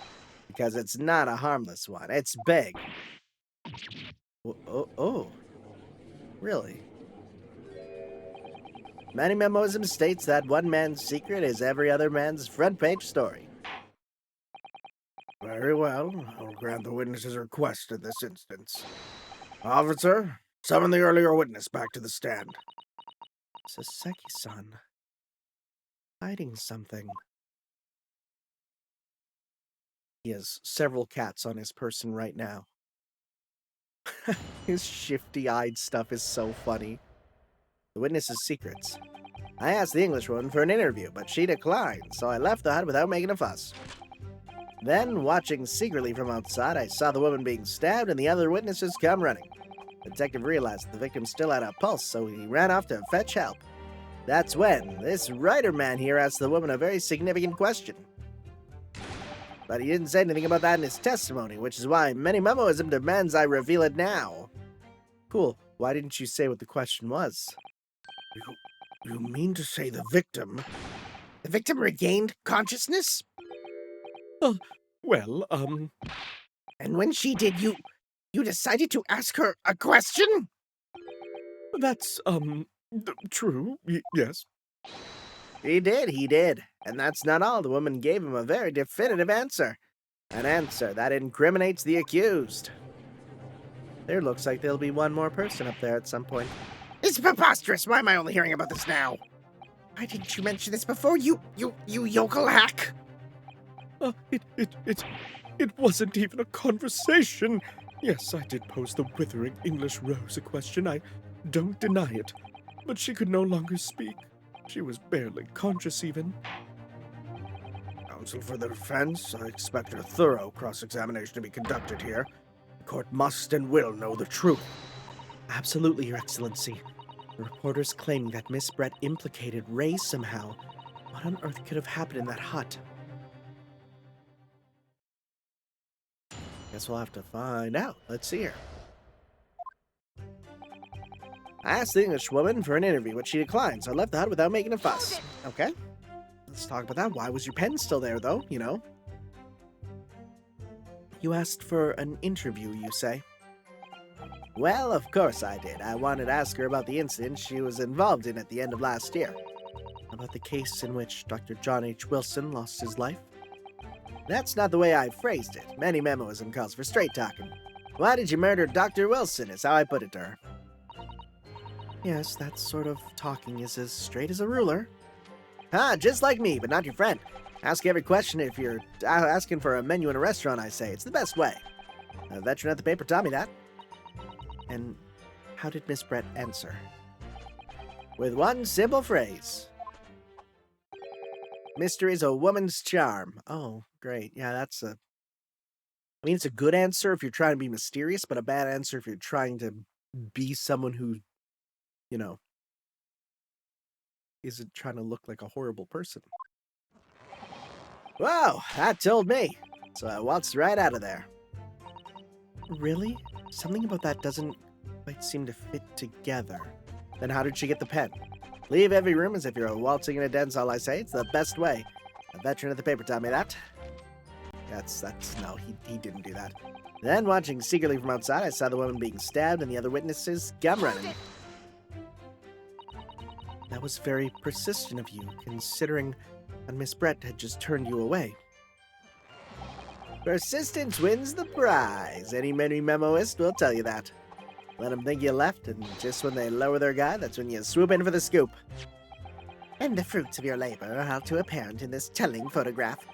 Because it's not a harmless one, it's big. Oh. Really? Many Memoism states that one man's secret is every other man's front-page story. Very well. I'll grant the witness's request in this instance. Officer, summon the earlier witness back to the stand. Soseki-san. Hiding something. He has several cats on his person right now. His shifty-eyed stuff is so funny. The witness's secrets. I asked the Englishwoman for an interview, but she declined, so I left the hut without making a fuss. Then, watching secretly from outside, I saw the woman being stabbed and the other witnesses come running. The detective realized that the victim still had a pulse, so he ran off to fetch help. That's when this writer man here asked the woman a very significant question. But he didn't say anything about that in his testimony, which is why many memoism demands I reveal it now. Cool. Why didn't you say what the question was? You mean to say the victim... The victim regained consciousness? Well, And when she did, you decided to ask her a question? that's, true, yes. He did. And that's not all. The woman gave him a very definitive answer. An answer that incriminates the accused. There looks like there'll be one more person up there at some point. It's preposterous. Why am I only hearing about this now? Why didn't you mention this before, you yokel hack? It wasn't even a conversation. Yes, I did pose the withering English Rose a question. I don't deny it. But she could no longer speak. She was barely conscious even. Counsel for the defense, I expect a thorough cross-examination to be conducted here. The court must and will know the truth. Absolutely, Your Excellency. The reporters claiming that Miss Brett implicated Ray somehow. What on earth could have happened in that hut? Guess we'll have to find out. Let's see here. I asked the Englishwoman for an interview, which she declined, so I left the hut without making a fuss. Okay. Let's talk about that. Why was your pen still there, though? You know? You asked for an interview, you say? Well, of course I did. I wanted to ask her about the incident she was involved in at the end of last year. About the case in which Dr. John H. Wilson lost his life? That's not the way I phrased it. Many memoism calls for straight talking. Why did you murder Dr. Wilson, is how I put it to her. Yes, that sort of talking is as straight as a ruler. Ah, just like me, but not your friend. Ask every question if you're asking for a menu in a restaurant, I say. It's the best way. A veteran at the paper taught me that. And how did Miss Brett answer? With one simple phrase. Mystery is a woman's charm. Oh, great. Yeah, that's a... I mean, it's a good answer if you're trying to be mysterious, but a bad answer if you're trying to be someone who, you know, isn't trying to look like a horrible person. Wow, that told me. So I waltzed right out of there. Really? Something about that doesn't quite seem to fit together. Then how did she get the pen? Leave every room as if you're waltzing in a den's all I say. It's the best way. A veteran at the paper taught me that. No, he didn't do that. Then, watching secretly from outside, I saw the woman being stabbed and the other witnesses gum running. That was very persistent of you, considering that Miss Brett had just turned you away. Persistence wins the prize. Any memoist will tell you that. Let them think you left, and just when they lower their guard, that's when you swoop in for the scoop. And the fruits of your labor are all too apparent in this telling photograph.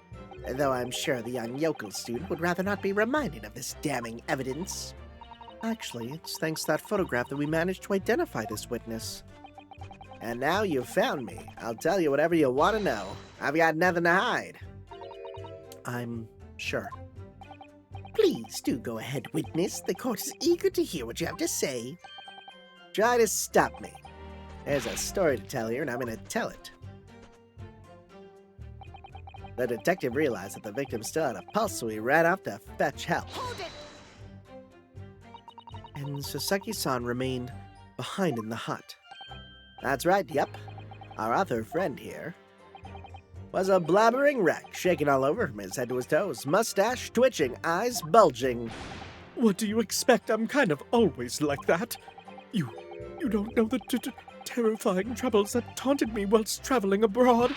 Though I'm sure the young yokel student would rather not be reminded of this damning evidence. Actually, it's thanks to that photograph that we managed to identify this witness. And now you've found me. I'll tell you whatever you want to know. I've got nothing to hide. I'm sure. Please do go ahead, witness. The court is eager to hear what you have to say. Try to stop me. There's a story to tell here, and I'm going to tell it. The detective realized that the victim still had a pulse, so he ran off to fetch help. Hold it! And Soseki-san remained behind in the hut. That's right, yep. Our other friend here was a blabbering wreck, shaking all over from his head to his toes, mustache twitching, eyes bulging. What do you expect? I'm kind of always like that. You don't know the terrifying troubles that taunted me whilst traveling abroad.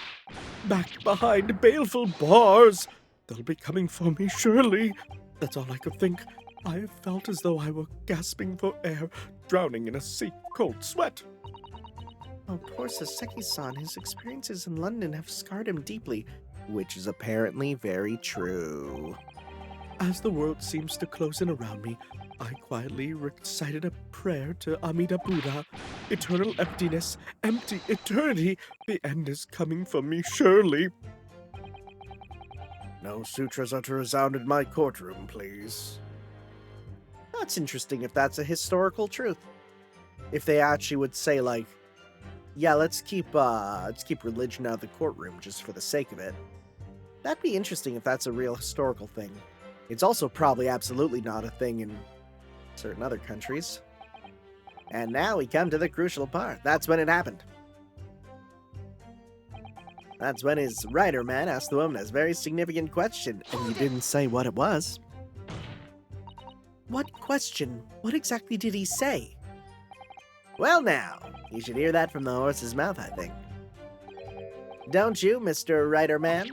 Back behind baleful bars. They'll be coming for me, surely. That's all I could think. I felt as though I were gasping for air, drowning in a sea of cold sweat. Oh, poor Soseki-san. His experiences in London have scarred him deeply, which is apparently very true. As the world seems to close in around me, I quietly recited a prayer to Amida Buddha. Eternal emptiness, empty eternity. The end is coming for me, surely. No sutras are to resound in my courtroom, please. That's interesting if that's a historical truth. If they actually would say, like, yeah, let's keep religion out of the courtroom just for the sake of it. That'd be interesting if that's a real historical thing. It's also probably absolutely not a thing in certain other countries. And now we come to the crucial part. That's when it happened. That's when his writer man asked the woman a very significant question, and he didn't say what it was. What question? What exactly did he say? Well now, you should hear that from the horse's mouth, I think. Don't you, Mr. Writer Man?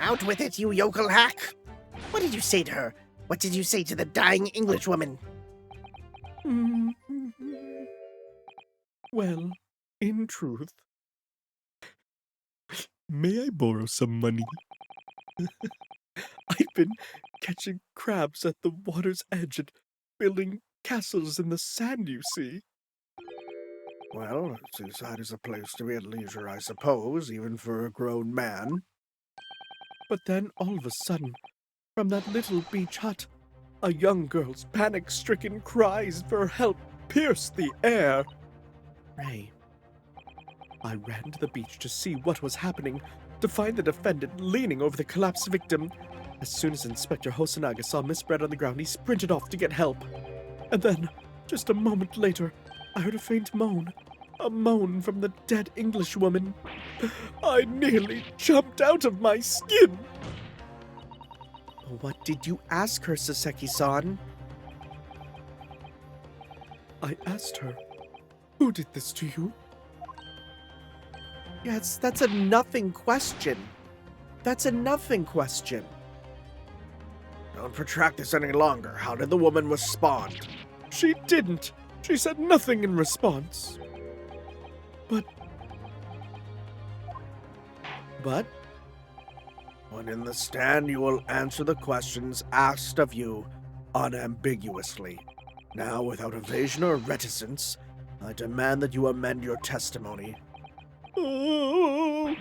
Out with it, you yokel hack! What did you say to her? What did you say to the dying Englishwoman? Well, in truth, may I borrow some money? I've been catching crabs at the water's edge and building castles in the sand, you see. Well, seaside is a place to be at leisure, I suppose, even for a grown man. But then, all of a sudden, from that little beach hut, a young girl's panic-stricken cries for help pierced the air. Ray. I ran to the beach to see what was happening, to find the defendant leaning over the collapsed victim. As soon as Inspector Hosonaga saw Miss Brett on the ground, he sprinted off to get help. And then, just a moment later, I heard a faint moan. A moan from the dead Englishwoman. I nearly jumped out of my skin. What did you ask her, Soseki-san? I asked her, who did this to you? Yes, that's a nothing question. That's a nothing question. Don't protract this any longer. How did the woman respond? She didn't. She said nothing in response. But But When in the stand, you will answer the questions asked of you unambiguously. Now, without evasion or reticence, I demand that you amend your testimony. Oh,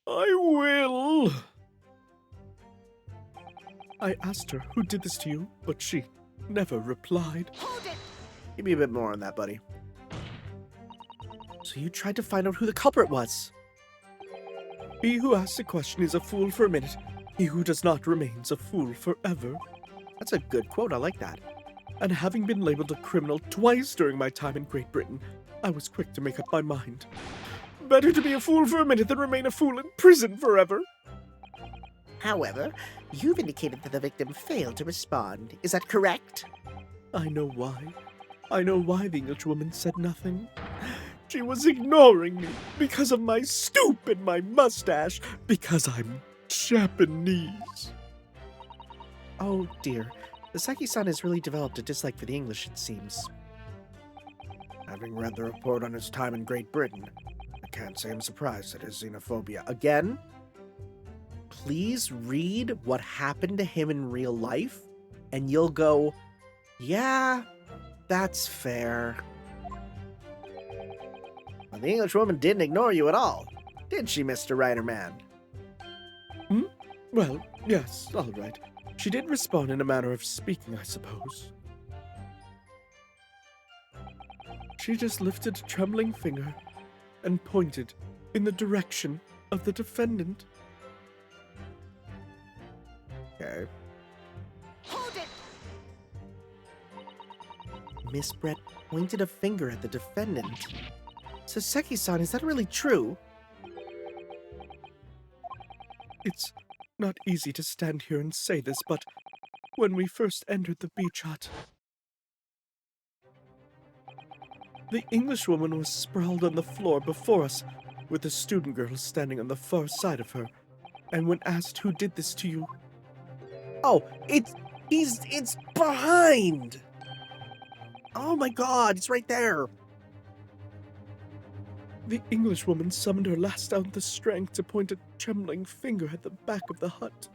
I will. I asked her who did this to you, but she never replied. give me a bit more on that, buddy. So you tried to find out who the culprit was? He who asks a question is a fool for a minute. He who does not remains a fool forever. That's a good quote. I like that. And having been labeled a criminal twice during my time in Great Britain, I was quick to make up my mind. Better to be a fool for a minute than remain a fool in prison forever. However, you've indicated that the victim failed to respond. Is that correct? I know why. I know why the Englishwoman said nothing. She was ignoring me because of my stoop and my mustache, because I'm Japanese. Oh dear. Soseki-san has really developed a dislike for the English, it seems. Having read the report on his time in Great Britain, I can't say I'm surprised at his xenophobia. Again, please read what happened to him in real life, and you'll go, yeah, that's fair. Well, the Englishwoman didn't ignore you at all, did she, Mr. Writer Man? Well, yes, all right. She did respond in a manner of speaking, I suppose. She just lifted a trembling finger and pointed in the direction of the defendant. Okay. Miss Brett pointed a finger at the defendant. Soseki-san, is that really true? It's not easy to stand here and say this, but when we first entered the beach hut, the Englishwoman was sprawled on the floor before us, with the student girl standing on the far side of her. And when asked who did this to you, Oh, it's behind! Oh my god, it's right there! the Englishwoman summoned her last ounce of strength to point a trembling finger at the back of the hut,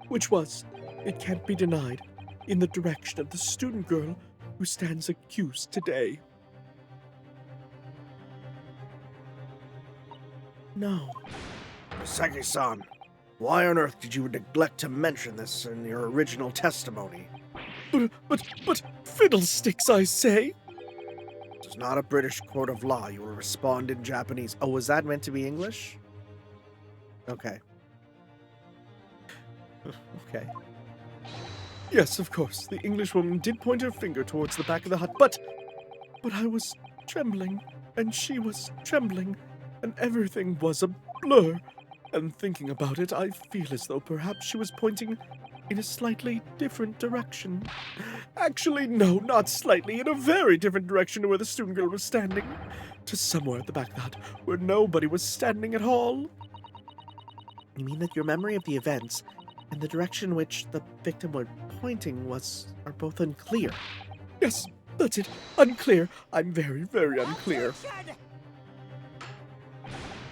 which was, it can't be denied, in the direction of the student girl who stands accused today. No. Soseki-san, why on earth did you neglect to mention this in your original testimony? But, fiddlesticks, I say! This is not a British court of law. You will respond in Japanese. Oh, was that meant to be English? Okay. Okay. Yes, of course, the Englishwoman did point her finger towards the back of the hut, but I was trembling, and she was trembling, and everything was a blur. And thinking about it, I feel as though perhaps she was pointing in a slightly different direction. Actually, no, not slightly, in a very different direction to where the student girl was standing. To somewhere at the back of the hut, where nobody was standing at all. You mean that your memory of the events and the direction in which the victim was pointing are both unclear? Yes, that's it. Unclear. I'm very, very unclear.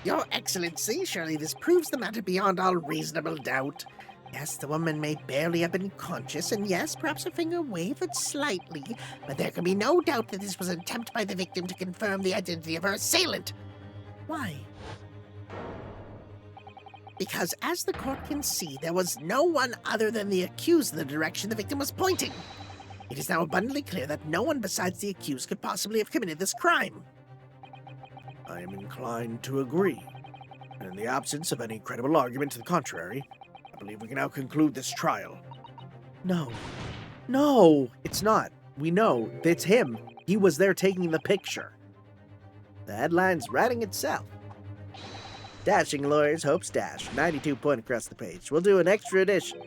Your Excellency, surely this proves the matter beyond all reasonable doubt. Yes, the woman may barely have been conscious, and yes, perhaps her finger wavered slightly, but there can be no doubt that this was an attempt by the victim to confirm the identity of her assailant. Why? Because as the court can see, there was no one other than the accused in the direction the victim was pointing. It is now abundantly clear that no one besides the accused could possibly have committed this crime. I am inclined to agree. And in the absence of any credible argument to the contrary, I believe we can now conclude this trial. No. No, it's not. We know. It's him. He was there taking the picture. The headline's writing itself. Dashing lawyers hopes dash. 92 point across the page. We'll do an extra edition.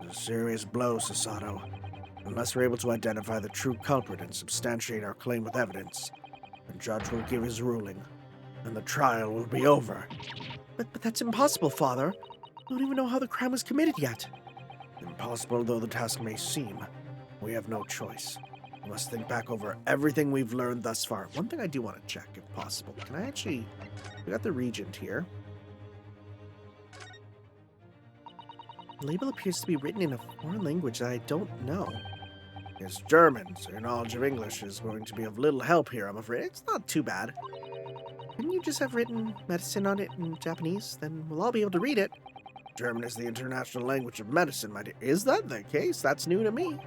It's a serious blow, Sasato. Unless we're able to identify the true culprit and substantiate our claim with evidence, the judge will give his ruling, and the trial will be over. But that's impossible, Father. We don't even know how the crime was committed yet. Impossible though the task may seem, we have no choice. We must think back over everything we've learned thus far. One thing I do want to check, if possible. Can I actually... We got the Regent here. The label appears to be written in a foreign language that I don't know. It's German, so your knowledge of English is going to be of little help here, I'm afraid. It's not too bad. Couldn't you just have written medicine on it in Japanese? Then we'll all be able to read it. German is the international language of medicine, my dear. Is that the case? That's new to me.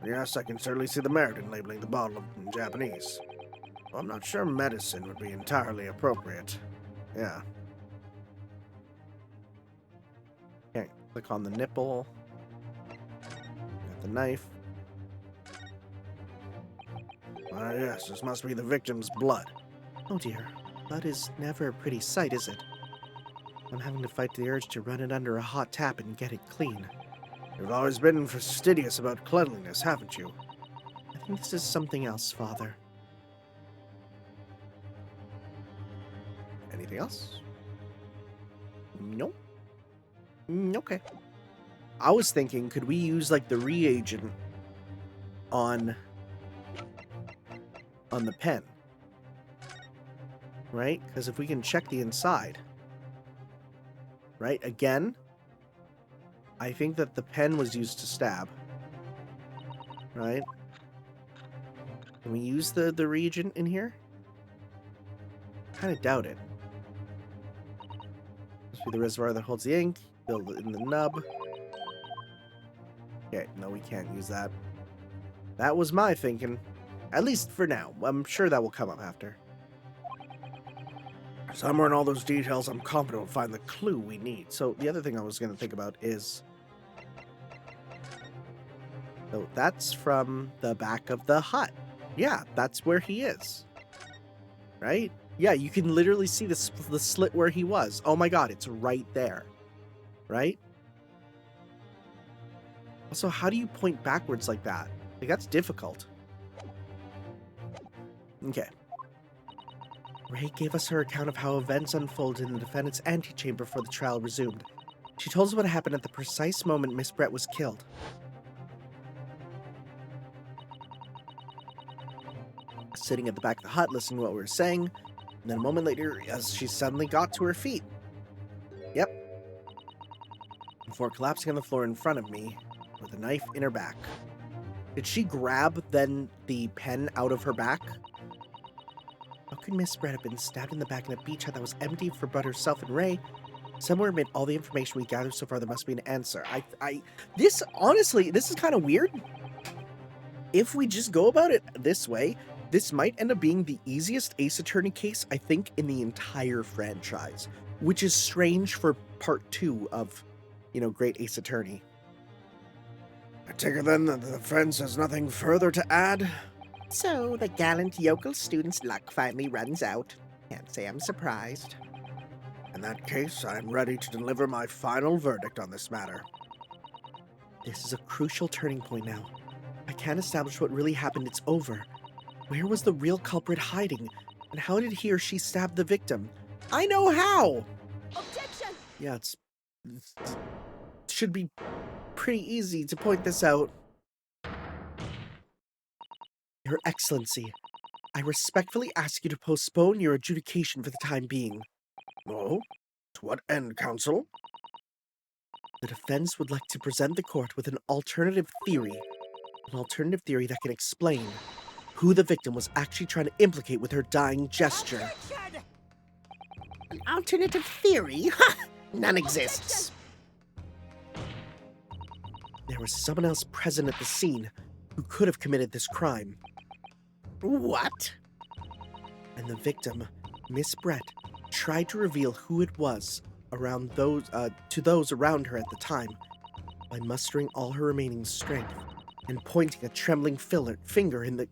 Yes, I can certainly see the merit in labeling the bottle in Japanese. Well, I'm not sure medicine would be entirely appropriate. Yeah. Okay, click on the nipple. Got the knife. Yes, this must be the victim's blood. Oh dear, blood is never a pretty sight, is it? I'm having to fight the urge to run it under a hot tap and get it clean. You've always been fastidious about cleanliness, haven't you? I think this is something else, Father. Anything else? Nope. Okay. I was thinking, could we use like the reagent on the pen? Right? Because if we can check the inside, right? Again, I think that the pen was used to stab. Right? Can we use the reagent in here? Kind of doubt it. Must be the reservoir that holds the ink. Build it in the nub. Okay, no, we can't use that. That was my thinking. At least for now. I'm sure that will come up after. Somewhere in all those details, I'm confident we'll find the clue we need. So the other thing I was going to think about is... So that's from the back of the hut. Yeah, that's where he is. Right? Yeah, you can literally see the slit where he was. Oh my god, it's right there. Right? Also, how do you point backwards like that? Like, that's difficult. Okay. Ray gave us her account of how events unfolded in the defendant's antechamber before the trial resumed. She told us what happened at the precise moment Miss Brett was killed. Sitting at the back of the hut, listening to what we were saying, and then a moment later, as she suddenly got to her feet. Yep. Before collapsing on the floor in front of me, with a knife in her back. Did she grab, then, the pen out of her back? How could Miss Brett have been stabbed in the back in a beach hut that was empty for but herself and Ray? Somewhere amid all the information we gathered so far, there must be an answer. This, honestly, this is kind of weird. If we just go about it this way, this might end up being the easiest Ace Attorney case, I think, in the entire franchise. Which is strange for part 2 of, Great Ace Attorney. I take it then that the defense has nothing further to add? So the gallant yokel student's luck finally runs out. Can't say I'm surprised. In that case, I'm ready to deliver my final verdict on this matter. This is a crucial turning point now. I can't establish what really happened, it's over. Where was the real culprit hiding? And how did he or she stab the victim? I know how! Objection! Yeah, it should be pretty easy to point this out. Your Excellency, I respectfully ask you to postpone your adjudication for the time being. Oh? To what end, counsel? The defense would like to present the court with an alternative theory. An alternative theory that can explain who the victim was actually trying to implicate with her dying gesture. Objection! An alternative theory? Ha! None exists. There was someone else present at the scene who could have committed this crime. What? And the victim, Miss Brett, tried to reveal who it was to those around her at the time by mustering all her remaining strength and pointing a trembling finger in the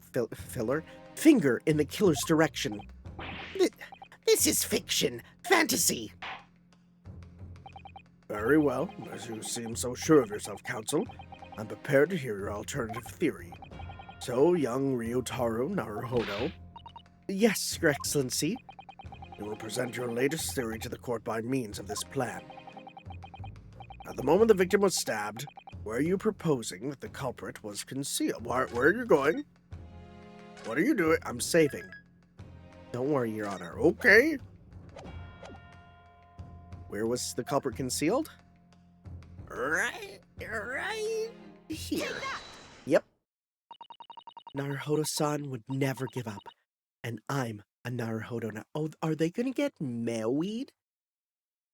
killer's direction. This is fiction. Fantasy. Very well. As you seem so sure of yourself, counsel, I'm prepared to hear your alternative theory. So, young Ryutaro Naruhodo, Yes, Your Excellency. you will present your latest theory to the court by means of this plan. At the moment the victim was stabbed, were you proposing that the culprit was concealed? Where are you going? What are you doing? I'm saving. Don't worry, Your Honor. Okay. Where was the culprit concealed? right here. Yep. Naruhodo-san would never give up. And I'm a Naruhodo now. Oh, are they gonna get married?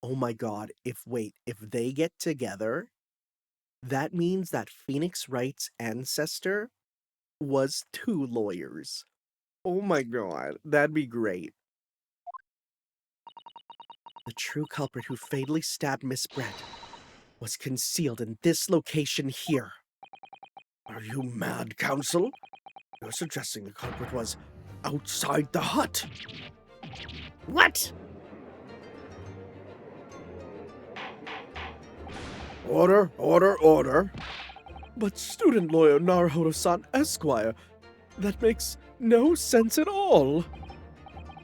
Oh my god, if they get together, that means that Phoenix Wright's ancestor was 2 lawyers. Oh my god, that'd be great. The true culprit who fatally stabbed Miss Brett was concealed in this location here. Are you mad, Counsel? You're suggesting the culprit was outside the hut. What? Order, order, order. But student lawyer Naruhodo-san Esquire, that makes no sense at all.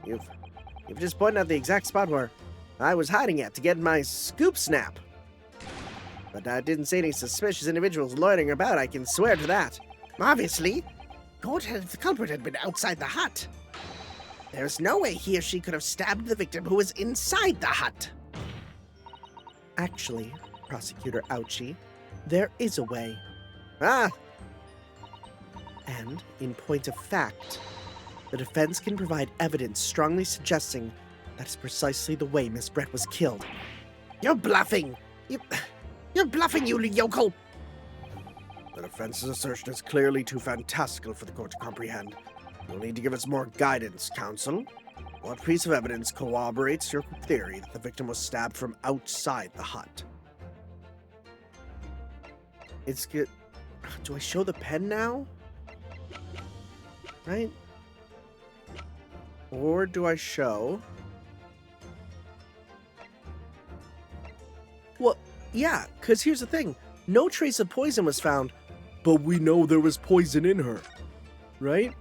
You've just pointed out the exact spot where I was hiding at to get my scoop snap. But I didn't see any suspicious individuals loitering about, I can swear to that. Obviously, the culprit had been outside the hut. There's no way he or she could have stabbed the victim who was inside the hut. Actually, Prosecutor Ouchie, there is a way. Ah! And, in point of fact, the defense can provide evidence strongly suggesting that is precisely the way Miss Brett was killed. You're bluffing! You're bluffing, you yokel! The defense's assertion is clearly too fantastical for the court to comprehend. You'll need to give us more guidance, Counsel. What piece of evidence corroborates your theory that the victim was stabbed from outside the hut? It's good. Do I show the pen now? Right? Or do I show... Well, yeah, because here's the thing. No trace of poison was found, But we know there was poison in her. right?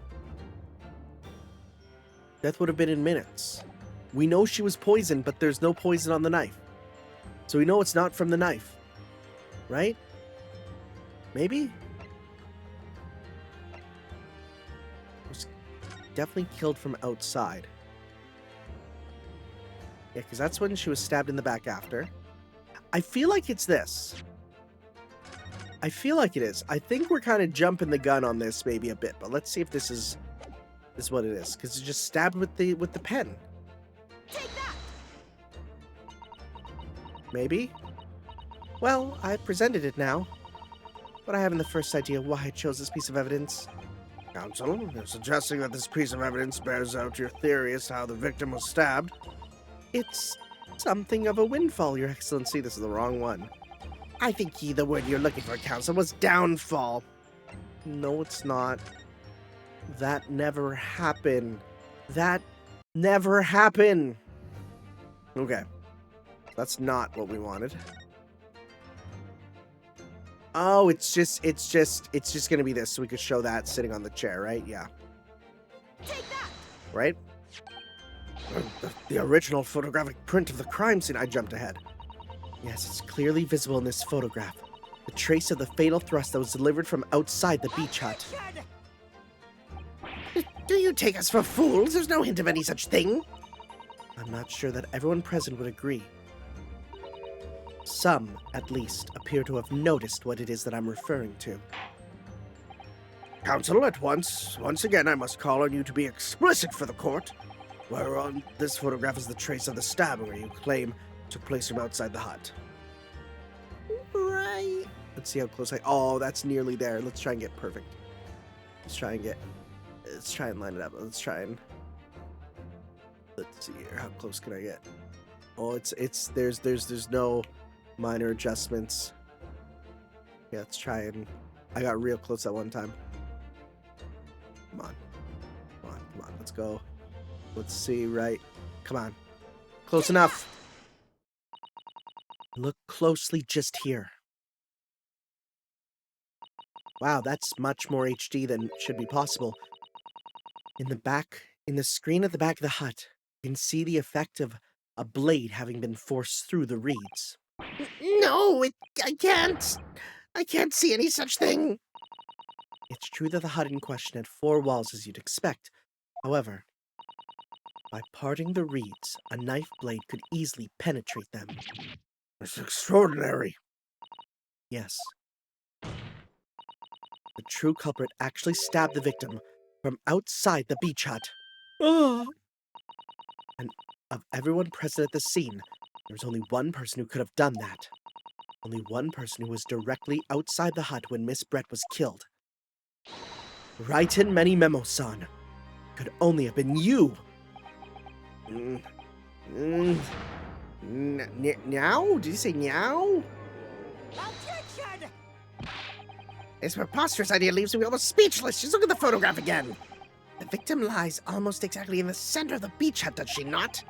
Death would have been in minutes. We know she was poisoned, but there's no poison on the knife. So we know it's not from the knife. Right? Maybe? Was definitely killed from outside. Yeah, because that's when she was stabbed in the back after. I feel like it's this. I feel like it is. I think we're kind of jumping the gun on this maybe a bit, but let's see if this is what it is. Because it's just stabbed with the pen. Take that! Maybe? Well, I've presented it now. But I haven't the first idea why I chose this piece of evidence. Counsel, you're suggesting that this piece of evidence bears out your theory as to how the victim was stabbed. It's something of a windfall, Your Excellency. This is the wrong one. I think the word you're looking for, Counsel, was downfall. No, it's not. That never happened. That never happened. Okay. That's not what we wanted. Oh, it's just gonna be this, so we could show that sitting on the chair, right? Yeah. Take that! Right? The original photographic print of the crime scene. I jumped ahead. Yes, it's clearly visible in this photograph. The trace of the fatal thrust that was delivered from outside the beach hut. Do you take us for fools? There's no hint of any such thing. I'm not sure that everyone present would agree. Some, at least, appear to have noticed what it is that I'm referring to. Counsel, once again, I must call on you to be explicit for the court. Where on this photograph is the trace of the stabbing where you claim took place from outside the hut. Right. Let's see how close I... Oh, that's nearly there. Let's try and get perfect. Let's try and line it up. Let's see here. How close can I get? Oh, there's no minor adjustments. Yeah, let's try and... I got real close that one time. Come on. Let's go. Let's see, right? Come on. Close enough. Look closely just here. Wow, that's much more HD than should be possible. In the screen at the back of the hut, you can see the effect of a blade having been forced through the reeds. No, I can't. I can't see any such thing. It's true that the hut in question had 4 walls as you'd expect. However, by parting the reeds, a knife blade could easily penetrate them. It's extraordinary. Yes. The true culprit actually stabbed the victim from outside the beach hut. Ah! And of everyone present at the scene, there was only one person who could have done that. Only one person who was directly outside the hut when Miss Brett was killed. Raiten Menimemo-san. Could only have been you. Meow? Did you say meow? Objection! This preposterous idea leaves me almost speechless. Just look at the photograph again. The victim lies almost exactly in the center of the beach hut, does she not?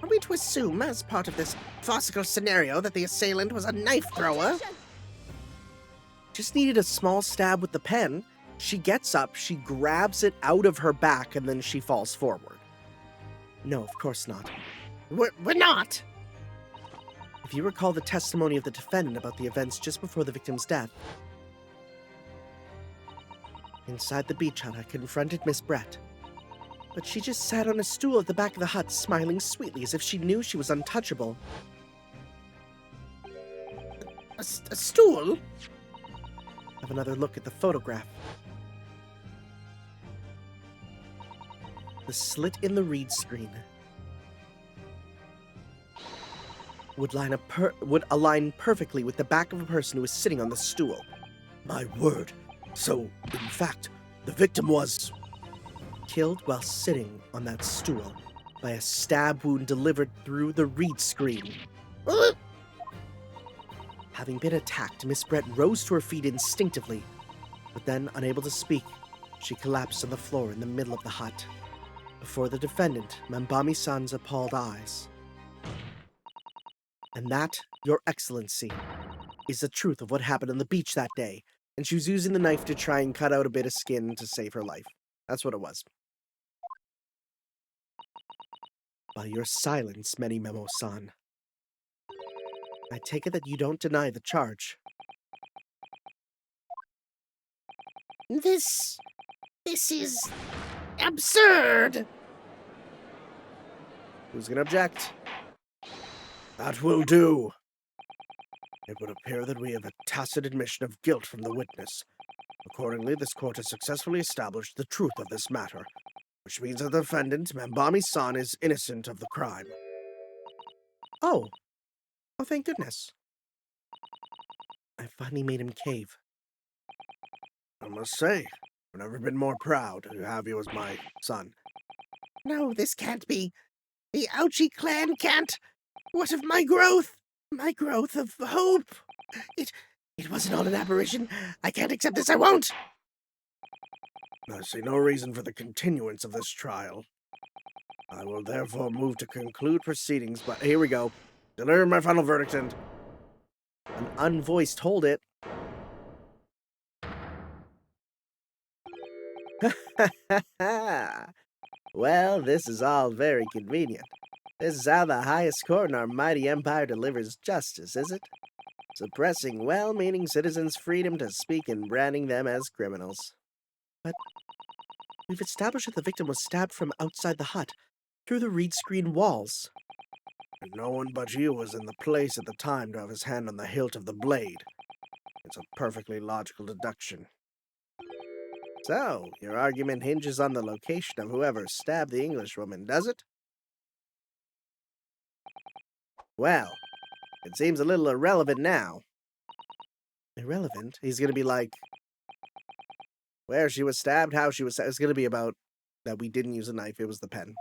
Are we to assume, as part of this farcical scenario, that the assailant was a knife thrower? Objection! Just needed a small stab with the pen. She gets up, she grabs it out of her back, and then she falls forward. No, of course not. We're not. If you recall the testimony of the defendant about the events just before the victim's death, inside the beach hut, I confronted Miss Brett. But she just sat on a stool at the back of the hut, smiling sweetly as if she knew she was untouchable. A stool? Have another look at the photograph. The slit in the reed screen would align perfectly with the back of a person who was sitting on the stool. My word. So, in fact, the victim was... Killed while sitting on that stool by a stab wound delivered through the reed screen. Having been attacked, Miss Brett rose to her feet instinctively, but then, unable to speak, she collapsed on the floor in the middle of the hut, before the defendant, Mambami-san's appalled eyes. And that, Your Excellency, is the truth of what happened on the beach that day, and she was using the knife to try and cut out a bit of skin to save her life. That's what it was. By your silence, Menimemo-san, I take it that you don't deny the charge. This is absurd. Who's gonna object? That will do. It would appear that we have a tacit admission of guilt from the witness. Accordingly, this court has successfully established the truth of this matter, which means that the defendant, Mambami-san, is innocent of the crime. Oh, thank goodness. I finally made him cave. I must say, I've never been more proud to have you as my son. No, this can't be. The Ouchie clan can't. What of my growth? My growth of hope? It wasn't all an apparition. I can't accept this. I won't. I see no reason for the continuance of this trial. I will therefore move to conclude proceedings, but here we go. Deliver my final verdict and... An unvoiced hold it. Well, this is all very convenient. This is how the highest court in our mighty empire delivers justice, is it? Suppressing well-meaning citizens' freedom to speak and branding them as criminals. But we've established that the victim was stabbed from outside the hut, through the reed screen walls. And no one but you was in the place at the time to have his hand on the hilt of the blade. It's a perfectly logical deduction. So, your argument hinges on the location of whoever stabbed the Englishwoman, does it? Well, it seems a little irrelevant now. Irrelevant? He's gonna be like, where she was stabbed, how she was stabbed. It's gonna be about that we didn't use a knife, it was the pen.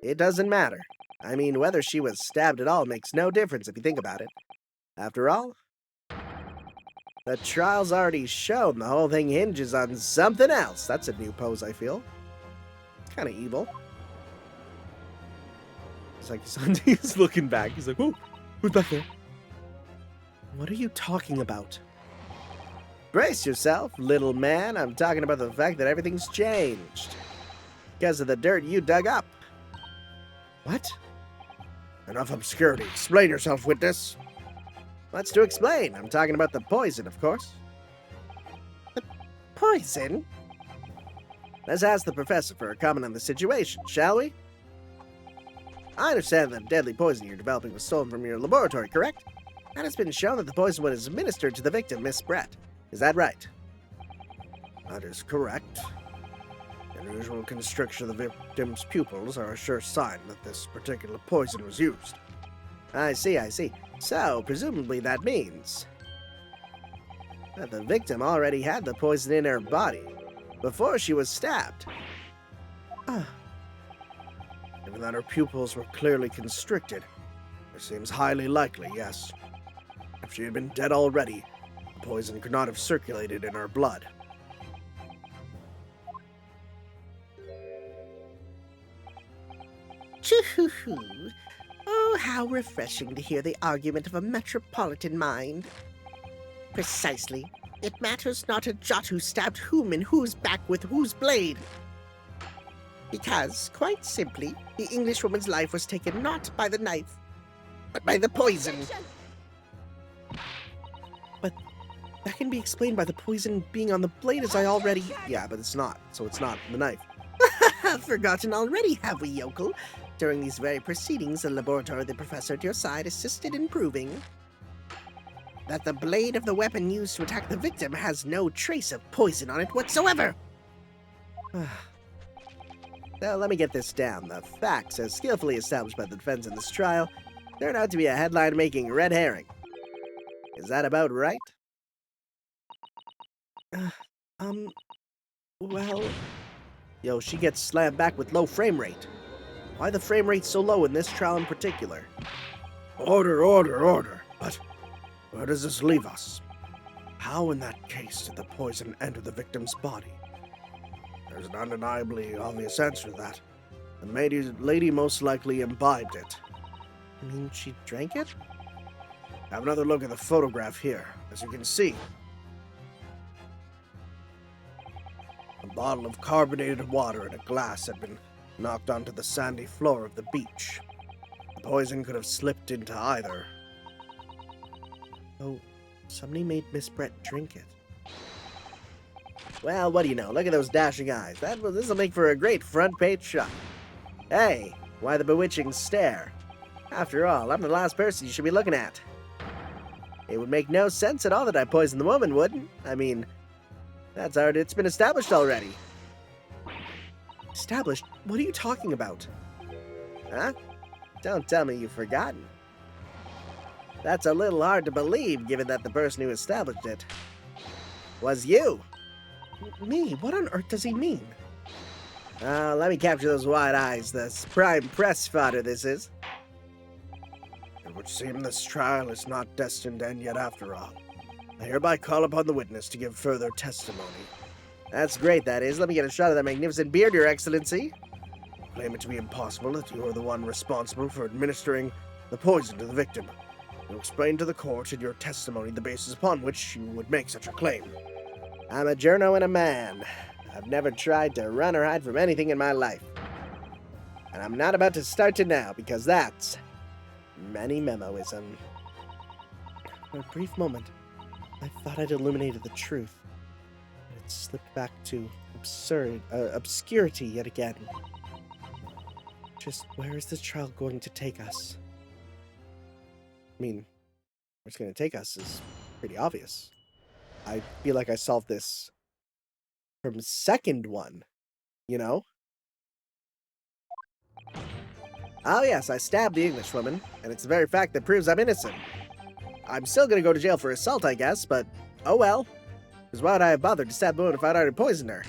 It doesn't matter. I mean, whether she was stabbed at all makes no difference if you think about it. After all, the trial's already shown the whole thing hinges on something else. That's a new pose, I feel. It's kind of evil. It's like he's looking back. He's like, whoa, who's back there? What are you talking about? Brace yourself, little man. I'm talking about the fact that everything's changed. Because of the dirt you dug up. What? Enough obscurity. Explain yourself, witness. What's to explain? I'm talking about the poison, of course. Poison? Let's ask the professor for a comment on the situation, shall we? I understand that deadly poison you're developing was stolen from your laboratory, correct? And it's been shown that the poison was administered to the victim, Miss Brett. Is that right? That is correct. Unusual constriction of the victim's pupils are a sure sign that this particular poison was used. I see, I see. So, presumably that means that the victim already had the poison in her body before she was stabbed. Ah, Given that her pupils were clearly constricted, it seems highly likely, yes. If she had been dead already, the poison could not have circulated in her blood. Choo-hoo-hoo. Oh, how refreshing to hear the argument of a metropolitan mind. Precisely. It matters not a jot who stabbed whom and whose back with whose blade. Because, quite simply, the Englishwoman's life was taken not by the knife, but by the poison. but that can be explained by the poison being on the blade, as I already... Yeah, but it's not, so it's not the knife. Forgotten already, have we, yokel? During these very proceedings, the laboratory the professor at your side assisted in proving that the blade of the weapon used to attack the victim has no trace of poison on it whatsoever. Now, let me get this down. The facts, as skillfully established by the defense in this trial, turn out to be a headline-making red herring. Is that about right? Well... Yo, she gets slammed back with low frame rate. Why the frame rate so low in this trial in particular? Order, order, order. But where does this leave us? How in that case did the poison enter the victim's body? There's an undeniably obvious answer to that. The lady most likely imbibed it. I mean, she drank it? Have another look at the photograph here. As you can see, a bottle of carbonated water and a glass had been knocked onto the sandy floor of the beach. The poison could have slipped into either. Oh, somebody made Miss Brett drink it. Well, what do you know? Look at those dashing eyes. This'll make for a great front-page shot. Hey, why the bewitching stare? After all, I'm the last person you should be looking at. It would make no sense at all that I poisoned the woman, wouldn't? I mean, it's been established already. Established? What are you talking about? Huh? Don't tell me you've forgotten. That's a little hard to believe, given that the person who established it was you. Me? What on earth does he mean? Let me capture those wide eyes. This prime press fodder, this is. It would seem this trial is not destined to end yet after all. I hereby call upon the witness to give further testimony. That's great, that is. Let me get a shot of that magnificent beard, Your Excellency. Claim it to be impossible that you are the one responsible for administering the poison to the victim. You explain to the court in your testimony the basis upon which you would make such a claim. I'm a journo and a man. I've never tried to run or hide from anything in my life. And I'm not about to start to now, because that's many-memoism. For a brief moment, I thought I'd illuminated the truth. But it slipped back to obscurity yet again. Just where is this trial going to take us? I mean, where it's going to take us is pretty obvious. I feel like I solved this from second one, you know? Oh yes, I stabbed the Englishwoman, and it's the very fact that proves I'm innocent. I'm still gonna go to jail for assault, I guess, but oh well. Because why would I have bothered to stab the woman if I'd already poisoned her?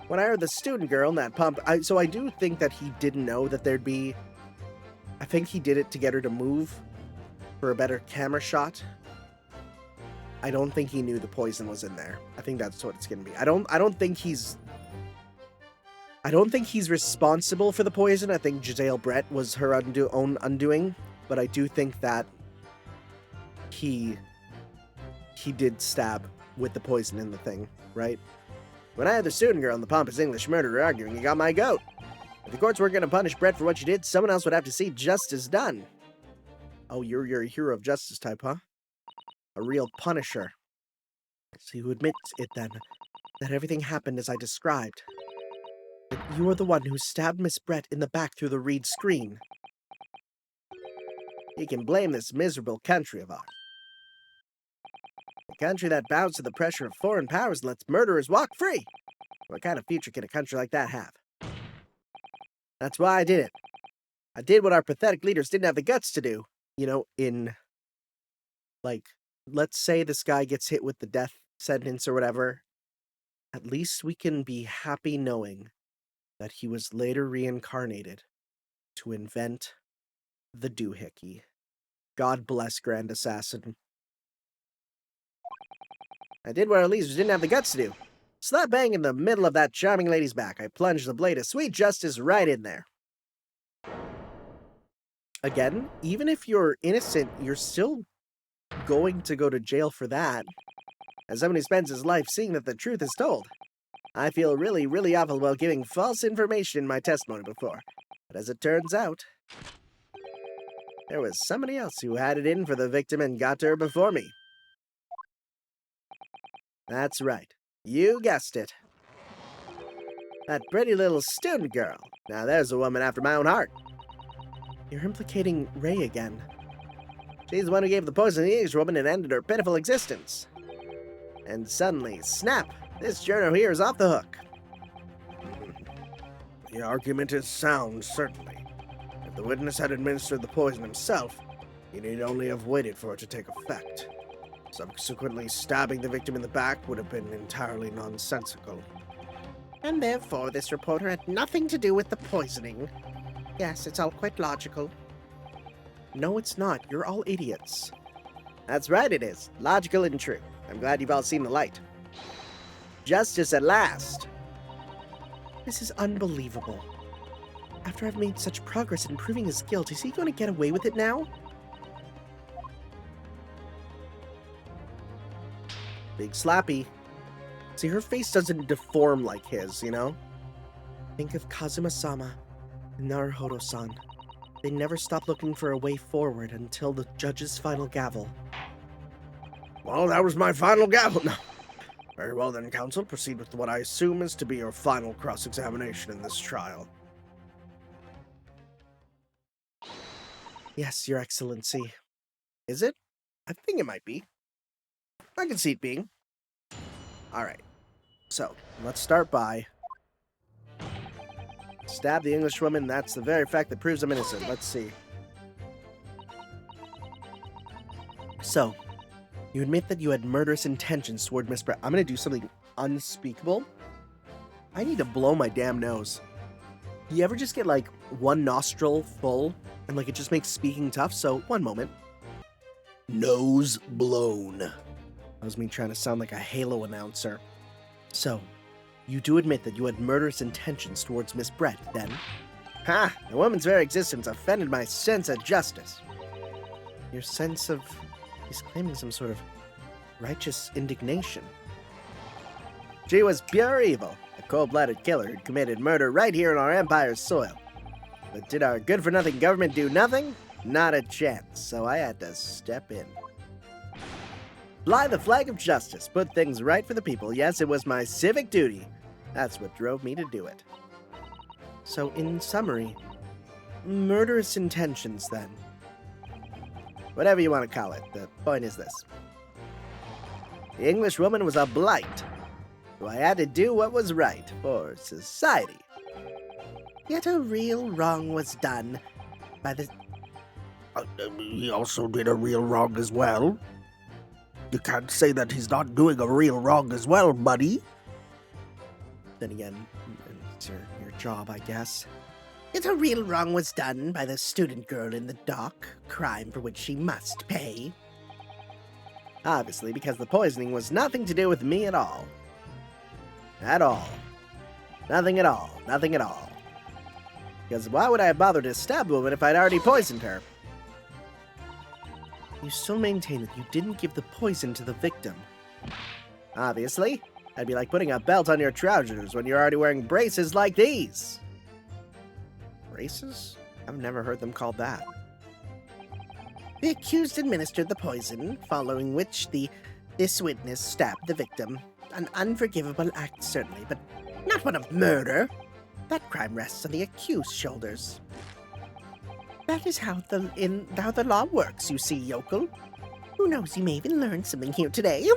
When I heard the student girl in that pump, so I do think that he didn't know that there'd be... I think he did it to get her to move for a better camera shot. I don't think he knew the poison was in there. I think that's what it's gonna be. I don't think he's responsible for the poison. I think Giselle Brett was her own undoing, but I do think that he did stab with the poison in the thing, right? When I had the student girl and the pompous English murderer arguing, you got my goat. If the courts weren't gonna punish Brett for what she did, someone else would have to see justice done. Oh, you're a hero of justice type, huh? A real punisher. So you admit it then, that everything happened as I described. That you are the one who stabbed Miss Brett in the back through the reed screen. You can blame this miserable country of ours. A country that bows to the pressure of foreign powers and lets murderers walk free. What kind of future can a country like that have? That's why I did it. I did what our pathetic leaders didn't have the guts to do. You know, let's say this guy gets hit with the death sentence or whatever. At least we can be happy knowing that he was later reincarnated to invent the doohickey. God bless Grand Assassin. I did what our leaders didn't have the guts to do. Slap bang in the middle of that charming lady's back, I plunged the blade of sweet justice right in there. Again, even if you're innocent, you're still going to go to jail for that. As someone who spends his life seeing that the truth is told, I feel really, really awful about giving false information in my testimony before. But as it turns out, there was somebody else who had it in for the victim and got to her before me. That's right. You guessed it. That pretty little student girl. Now there's a woman after my own heart. You're implicating Ray again. She's the one who gave the poison to the English woman and ended her pitiful existence. And suddenly, snap! This journal here is off the hook. The argument is sound, certainly. If the witness had administered the poison himself, he need only have waited for it to take effect. Subsequently stabbing the victim in the back would have been entirely nonsensical. And therefore this reporter had nothing to do with the poisoning. Yes, it's all quite logical. No, it's not. You're all idiots. That's right, it is. Logical and true. I'm glad you've all seen the light. Justice at last. This is unbelievable. After I've made such progress in proving his guilt, is he going to get away with it now? Big Slappy. See, her face doesn't deform like his, you know? Think of Kazuma-sama and Naruhodo-san. They never stopped looking for a way forward until the judge's final gavel. Well, that was my final gavel. No. Very well then, counsel. Proceed with what I assume is to be your final cross-examination in this trial. Yes, Your Excellency. Is it? I think it might be. I can see it being. Alright. So, let's start by... Stab the Englishwoman, that's the very fact that proves I'm innocent. Let's see. So, you admit that you had murderous intentions toward Miss Brett. I'm gonna do something unspeakable. I need to blow my damn nose. You ever just get, like, one nostril full, and, like, it just makes speaking tough? So, one moment. Nose blown. That was me trying to sound like a Halo announcer. So, you do admit that you had murderous intentions towards Miss Brett, then? Ha! The woman's very existence offended my sense of justice. Your sense of... He's claiming some sort of righteous indignation. She was pure evil, a cold-blooded killer who'd committed murder right here on our empire's soil. But did our good-for-nothing government do nothing? Not a chance, so I had to step in. Fly the flag of justice, put things right for the people. Yes, it was my civic duty. That's what drove me to do it. So, in summary, murderous intentions, then. Whatever you want to call it, the point is this. The English woman was a blight, so I had to do what was right for society. Yet a real wrong was done by the... He also did a real wrong as well. You can't say that he's not doing a real wrong as well, buddy. Then again, it's your job, I guess. Yet a real wrong was done by the student girl in the dock, crime for which she must pay. Obviously, because the poisoning was nothing to do with me at all. At all. Nothing at all. Nothing at all. Because why would I have bothered to stab the woman if I'd already poisoned her? You still maintain that you didn't give the poison to the victim. Obviously. That'd be like putting a belt on your trousers when you're already wearing braces like these. Braces? I've never heard them called that. The accused administered the poison, following which this witness stabbed the victim. An unforgivable act, certainly, but not one of murder. That crime rests on the accused's shoulders. That is how the law works, you see, yokel. Who knows, you may even learn something here today.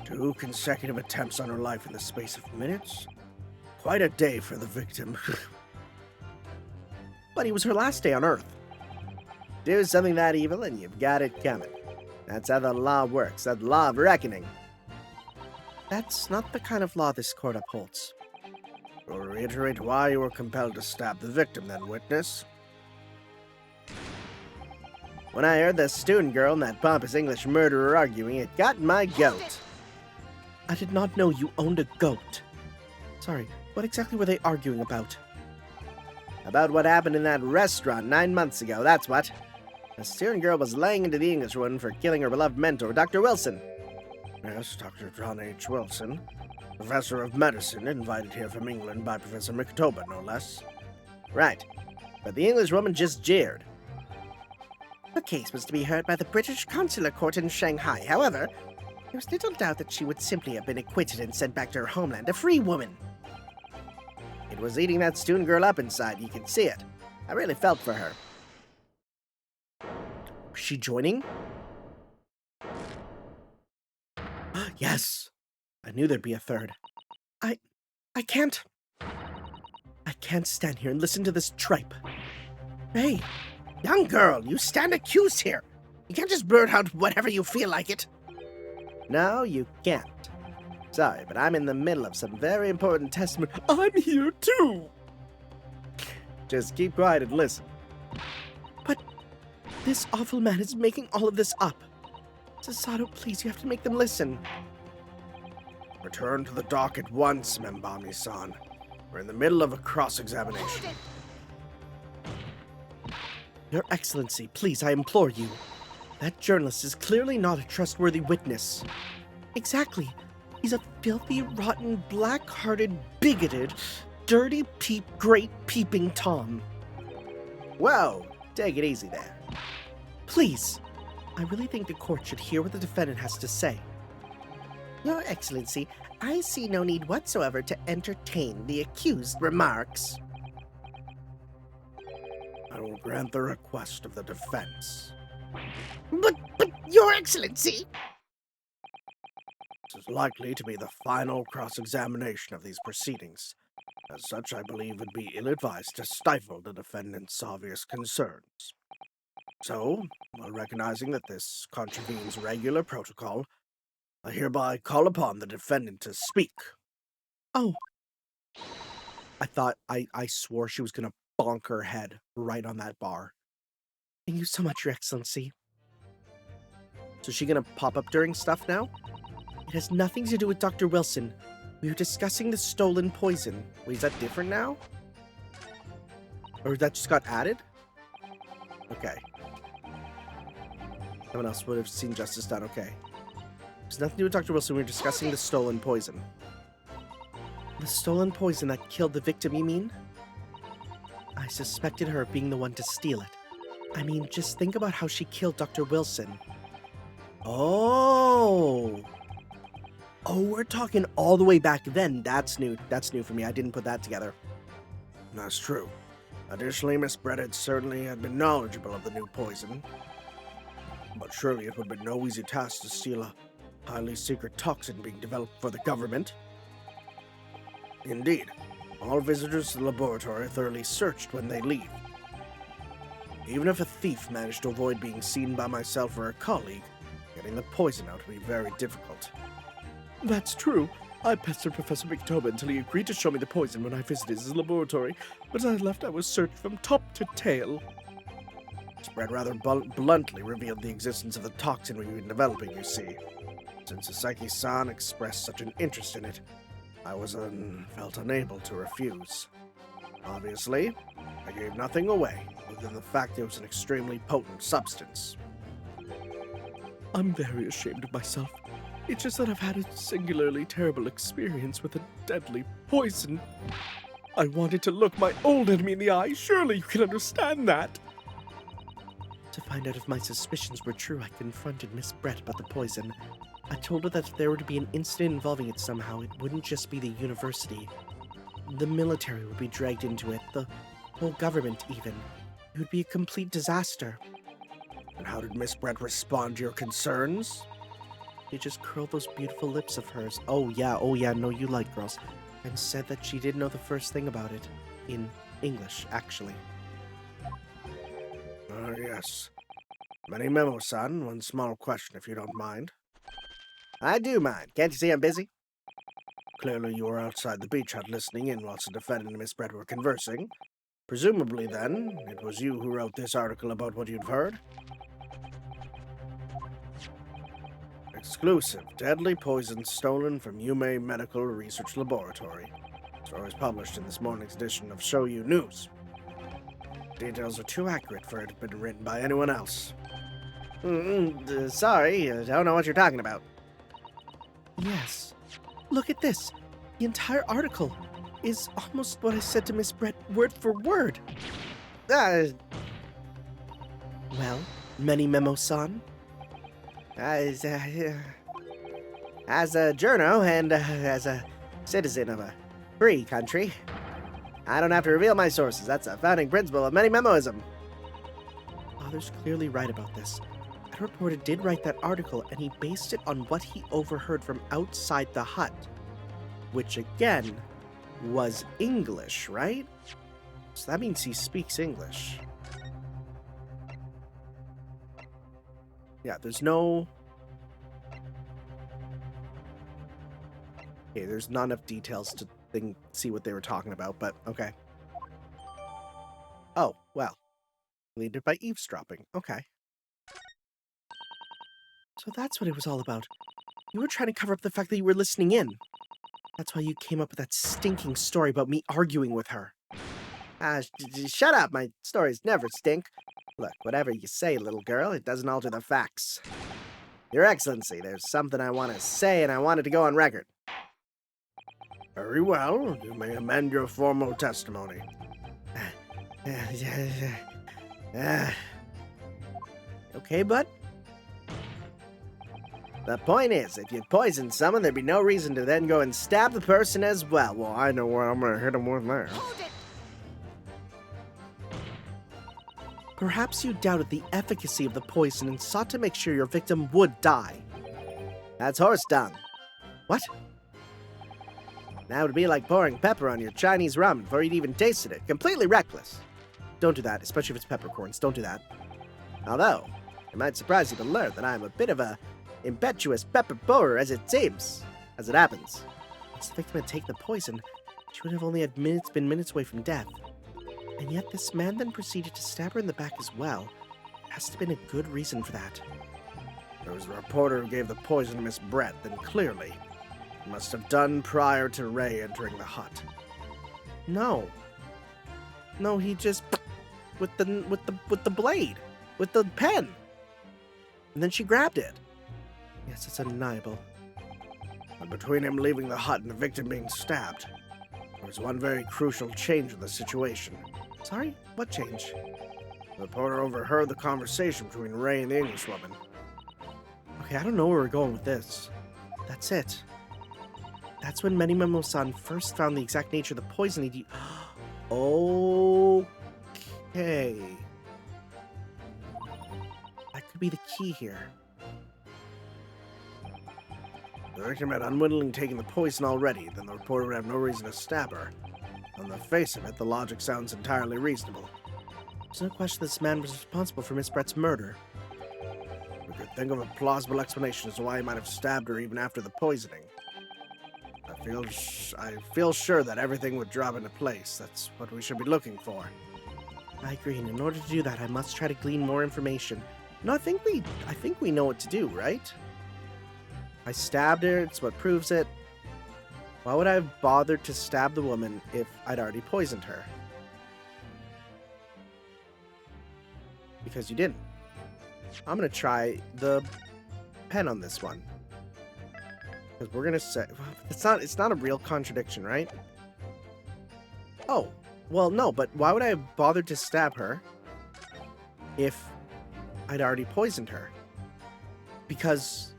2 consecutive attempts on her life in the space of minutes? Quite a day for the victim. But it was her last day on Earth. Do something that evil and you've got it coming. That's how the law works, that law of reckoning. That's not the kind of law this court upholds. Will reiterate why you were compelled to stab the victim, then, witness? When I heard the student girl and that pompous English murderer arguing, it got my goat. I did not know you owned a goat. Sorry, what exactly were they arguing about? About what happened in that restaurant 9 months ago, that's what. The student girl was laying into the Englishwoman for killing her beloved mentor, Dr. Wilson. Yes, Dr. John H. Wilson, professor of medicine, invited here from England by Professor Mikotoba, no less. Right, but the Englishwoman just jeered. The case was to be heard by the British Consular Court in Shanghai. However, there was little doubt that she would simply have been acquitted and sent back to her homeland, a free woman. It was eating that student girl up inside, you could see it. I really felt for her. Was she joining? Yes! I knew there'd be a third. I can't stand here and listen to this tripe. Hey, young girl, you stand accused here. You can't just blurt out whatever you feel like it. No, you can't. Sorry, but I'm in the middle of some very important testimony. I'm here too! Just keep quiet and listen. But this awful man is making all of this up. Sasato, please, you have to make them listen. Return to the dock at once, Membami-san. We're in the middle of a cross-examination. Your Excellency, please, I implore you. That journalist is clearly not a trustworthy witness. Exactly. He's a filthy, rotten, black-hearted, bigoted, dirty great peeping Tom. Whoa, take it easy there. Please, I really think the court should hear what the defendant has to say. Your Excellency, I see no need whatsoever to entertain the accused remarks. I will grant the request of the defense. But, Your Excellency! This is likely to be the final cross-examination of these proceedings. As such, I believe it would be ill-advised to stifle the defendant's obvious concerns. So, while recognizing that this contravenes regular protocol, I hereby call upon the defendant to speak. Oh. I swore she was gonna bonk her head right on that bar. Thank you so much, Your Excellency. So is she gonna pop up during stuff now? It has nothing to do with Dr. Wilson. We were discussing the stolen poison. Wait, is that different now? Or that just got added? Okay. Someone else would have seen justice done, okay. There's nothing to do with Dr. Wilson, we were discussing the stolen poison. The stolen poison that killed the victim, you mean? I suspected her of being the one to steal it. I mean, just think about how she killed Dr. Wilson. Oh! Oh, we're talking all the way back then. That's new. That's new for me. I didn't put that together. That's true. Additionally, Miss Bread certainly had been knowledgeable of the new poison. But surely it would have been no easy task to steal a highly secret toxin being developed for the government. Indeed, all visitors to the laboratory are thoroughly searched when they leave. Even if a thief managed to avoid being seen by myself or a colleague, getting the poison out would be very difficult. That's true. I pestered Professor Mikotoba until he agreed to show me the poison when I visited his laboratory, but as I left I was searched from top to tail. Spread rather bluntly revealed the existence of the toxin we've been developing, you see. Since Soseki-san expressed such an interest in it, I felt unable to refuse. Obviously, I gave nothing away, other than the fact it was an extremely potent substance. I'm very ashamed of myself. It's just that I've had a singularly terrible experience with a deadly poison. I wanted to look my old enemy in the eye. Surely you can understand that. To find out if my suspicions were true, I confronted Miss Brett about the poison. I told her that if there were to be an incident involving it somehow, it wouldn't just be the university. The military would be dragged into it, the whole government even. It would be a complete disaster. And how did Miss Brett respond to your concerns? She just curled those beautiful lips of hers. Oh yeah, no, you like girls. And said that she didn't know the first thing about it. In English, actually. Yes. Many memo-san, one small question if you don't mind. I do mind. Can't you see I'm busy? Clearly you were outside the beach hut listening in whilst the defendant and Miss Brett were conversing. Presumably, then, it was you who wrote this article about what you've heard? Exclusive. Deadly poison stolen from Yume Medical Research Laboratory. Stories published in this morning's edition of Shoyu News. Details are too accurate for it to have been written by anyone else. Sorry, I don't know what you're talking about. Yes. Look at this. The entire article is almost what I said to Miss Brett, word for word. Well, many memo-san. As a journo and as a citizen of a free country, I don't have to reveal my sources. That's a founding principle of many memoism. Father's clearly right about this. That reporter did write that article, and he based it on what he overheard from outside the hut. Which, again, was English, right? So that means he speaks English. Yeah, there's no... Okay, there's not enough details to see what they were talking about, but okay. Oh, well. Gleaned it by eavesdropping. Okay. So that's what it was all about. You were trying to cover up the fact that you were listening in. That's why you came up with that stinking story about me arguing with her. Shut up, my stories never stink. Look, whatever you say, little girl, it doesn't alter the facts. Your Excellency, there's something I want to say, and I want it to go on record. Very well. You may amend your formal testimony. Okay, bud? The point is, if you poisoned someone, there'd be no reason to then go and stab the person as well. Well, I know what I'm gonna hit him with there. Hold it! Perhaps you doubted the efficacy of the poison and sought to make sure your victim would die. That's horse dung. What? That would be like pouring pepper on your Chinese ramen before you'd even tasted it. Completely reckless. Don't do that, especially if it's peppercorns. Don't do that. Although, it might surprise you to learn that I'm a bit of a impetuous pepper pourer as it seems. As it happens, once the victim had taken the poison, she would have only had been minutes away from death. And yet this man then proceeded to stab her in the back as well. There has to have been a good reason for that. It was the reporter who gave the poison to Miss Brett, then clearly. He must have done prior to Ray entering the hut. No. No, he just with the blade, with the pen. And then she grabbed it. Yes, it's undeniable. And between him leaving the hut and the victim being stabbed, there was one very crucial change in the situation. Sorry? What change? The reporter overheard the conversation between Ray and the Englishwoman. Okay, I don't know where we're going with this. That's it. That's when Menimemo-san first found the exact nature of the poison he'd used. Okay. That could be the key here. The victim had unwittingly taken the poison already, then the reporter would have no reason to stab her. On the face of it, the logic sounds entirely reasonable. There's no question this man was responsible for Miss Brett's murder. We could think of a plausible explanation as to why he might have stabbed her even after the poisoning. I feel sure that everything would drop into place. That's what we should be looking for. I agree, and in order to do that, I must try to glean more information. No, I think we know what to do, right? I stabbed her, it's what proves it. Why would I have bothered to stab the woman if I'd already poisoned her? Because you didn't. I'm gonna try the pen on this one. Because we're gonna say it's not a real contradiction, right? Oh, well no, but why would I have bothered to stab her if I'd already poisoned her? Because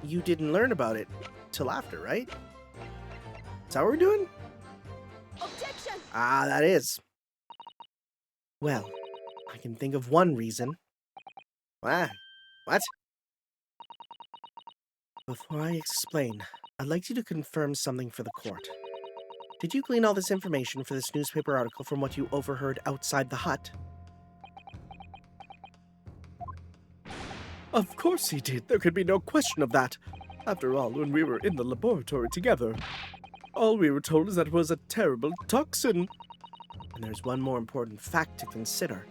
you didn't learn about it till after, right? Is that what we're doing? Objection! Ah, that is. Well, I can think of one reason. What? Before I explain, I'd like you to confirm something for the court. Did you glean all this information for this newspaper article from what you overheard outside the hut? Of course he did. There could be no question of that. After all, when we were in the laboratory together, all we were told is that it was a terrible toxin. And there's one more important fact to consider.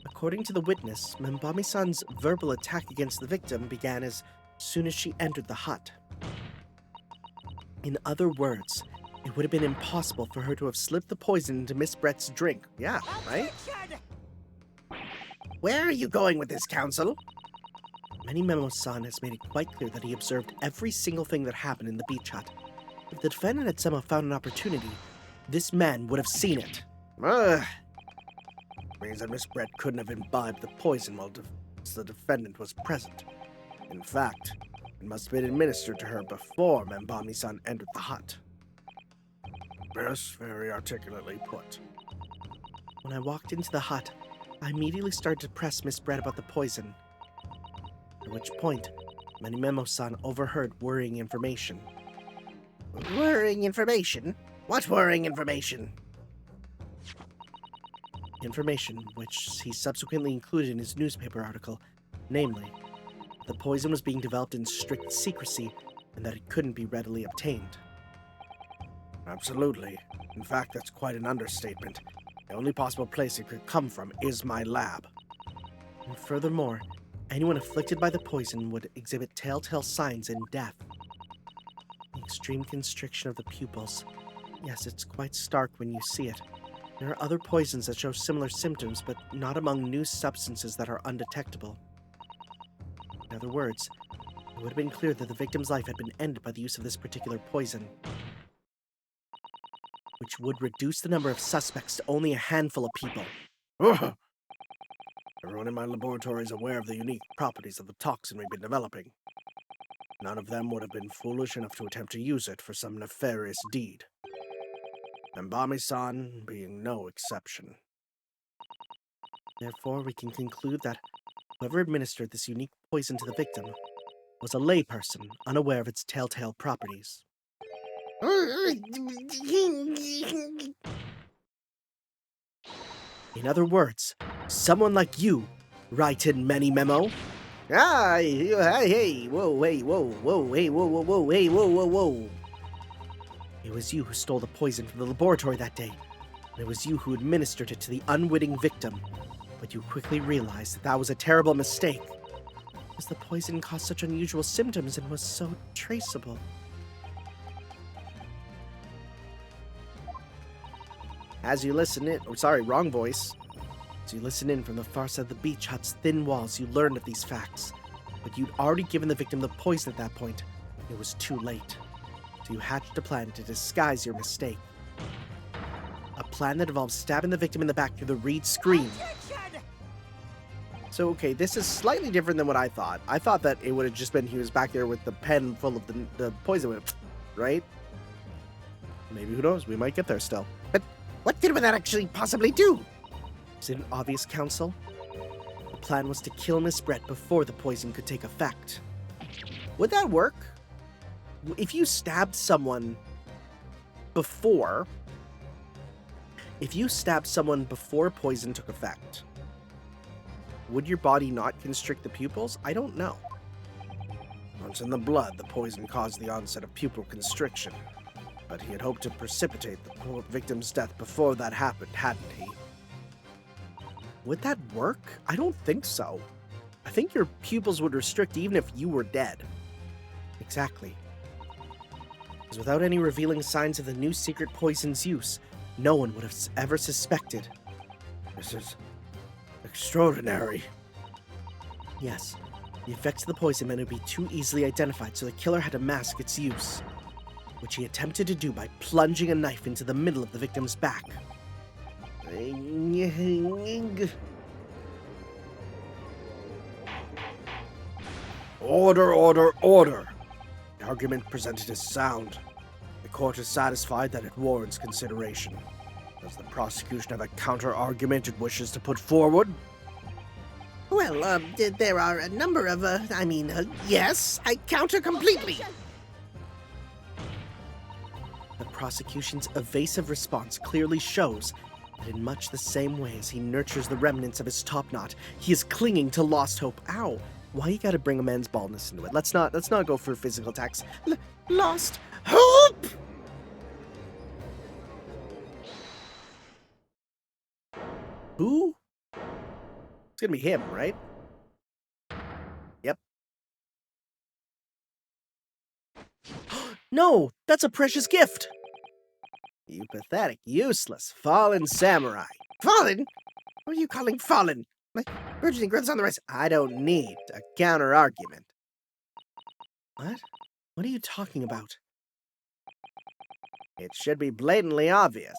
According to the witness, Membami-san's verbal attack against the victim began as soon as she entered the hut. In other words, it would have been impossible for her to have slipped the poison into Miss Brett's drink. Yeah, right? Where are you going with this, counsel? Memo-san has made it quite clear that he observed every single thing that happened in the beach hut. If the defendant had somehow found an opportunity, this man would have seen it. Means that Miss Brett couldn't have imbibed the poison while the defendant was present. In fact, it must have been administered to her before Membami-san entered the hut. Yes, very articulately put. When I walked into the hut, I immediately started to press Miss Brett about the poison. At which point, Memo-san overheard worrying information. Worrying information? What worrying information? Information which he subsequently included in his newspaper article, namely, the poison was being developed in strict secrecy and that it couldn't be readily obtained. Absolutely. In fact, that's quite an understatement. The only possible place it could come from is my lab. And furthermore, anyone afflicted by the poison would exhibit telltale signs in death. The extreme constriction of the pupils. Yes, it's quite stark when you see it. There are other poisons that show similar symptoms, but not among new substances that are undetectable. In other words, it would have been clear that the victim's life had been ended by the use of this particular poison, which would reduce the number of suspects to only a handful of people. Everyone in my laboratory is aware of the unique properties of the toxin we've been developing. None of them would have been foolish enough to attempt to use it for some nefarious deed. Membami-san being no exception. Therefore, we can conclude that whoever administered this unique poison to the victim was a layperson unaware of its telltale properties. In other words, someone like you, Ryutaro Memo. Hey, whoa, hey, whoa, hey, whoa, hey, whoa. It was you who stole the poison from the laboratory that day, and it was you who administered it to the unwitting victim. But you quickly realized that was a terrible mistake, because the poison caused such unusual symptoms and was so traceable. As you listen in, wrong voice. As you listen in from the far side of the beach hut's thin walls, you learned of these facts. But you'd already given the victim the poison at that point. It was too late. So you hatched a plan to disguise your mistake. A plan that involves stabbing the victim in the back through the reed screen. So, okay, this is slightly different than what I thought. I thought that it would have just been he was back there with the pen full of the poison, right? Maybe, who knows? We might get there still. But what good would that actually possibly do? Is it obvious, counsel? The plan was to kill Miss Brett before the poison could take effect. Would that work? If you stabbed someone before poison took effect, would your body not constrict the pupils? I don't know. Once in the blood, the poison caused the onset of pupil constriction. But he had hoped to precipitate the poor victim's death before that happened, hadn't he? Would that work? I don't think so. I think your pupils would restrict even if you were dead. Exactly. Because without any revealing signs of the new secret poison's use, no one would have ever suspected. This is extraordinary. Yes, the effects of the poison meant it would be too easily identified, so the killer had to mask its use, which he attempted to do by plunging a knife into the middle of the victim's back. Order! The argument presented is sound. The court is satisfied that it warrants consideration. Does the prosecution have a counter-argument it wishes to put forward? Well, there are a number of, yes, I counter completely. Objection! The prosecution's evasive response clearly shows that in much the same way as he nurtures the remnants of his topknot, he is clinging to lost hope. Ow! Why you gotta bring a man's baldness into it? Let's not go for physical attacks. Lost hope! Who? It's gonna be him, right? Yep. No! That's a precious gift! You pathetic, useless, fallen samurai. Fallen? What are you calling fallen? My burgeoning growth's on the rise. I don't need a counter-argument. What? What are you talking about? It should be blatantly obvious.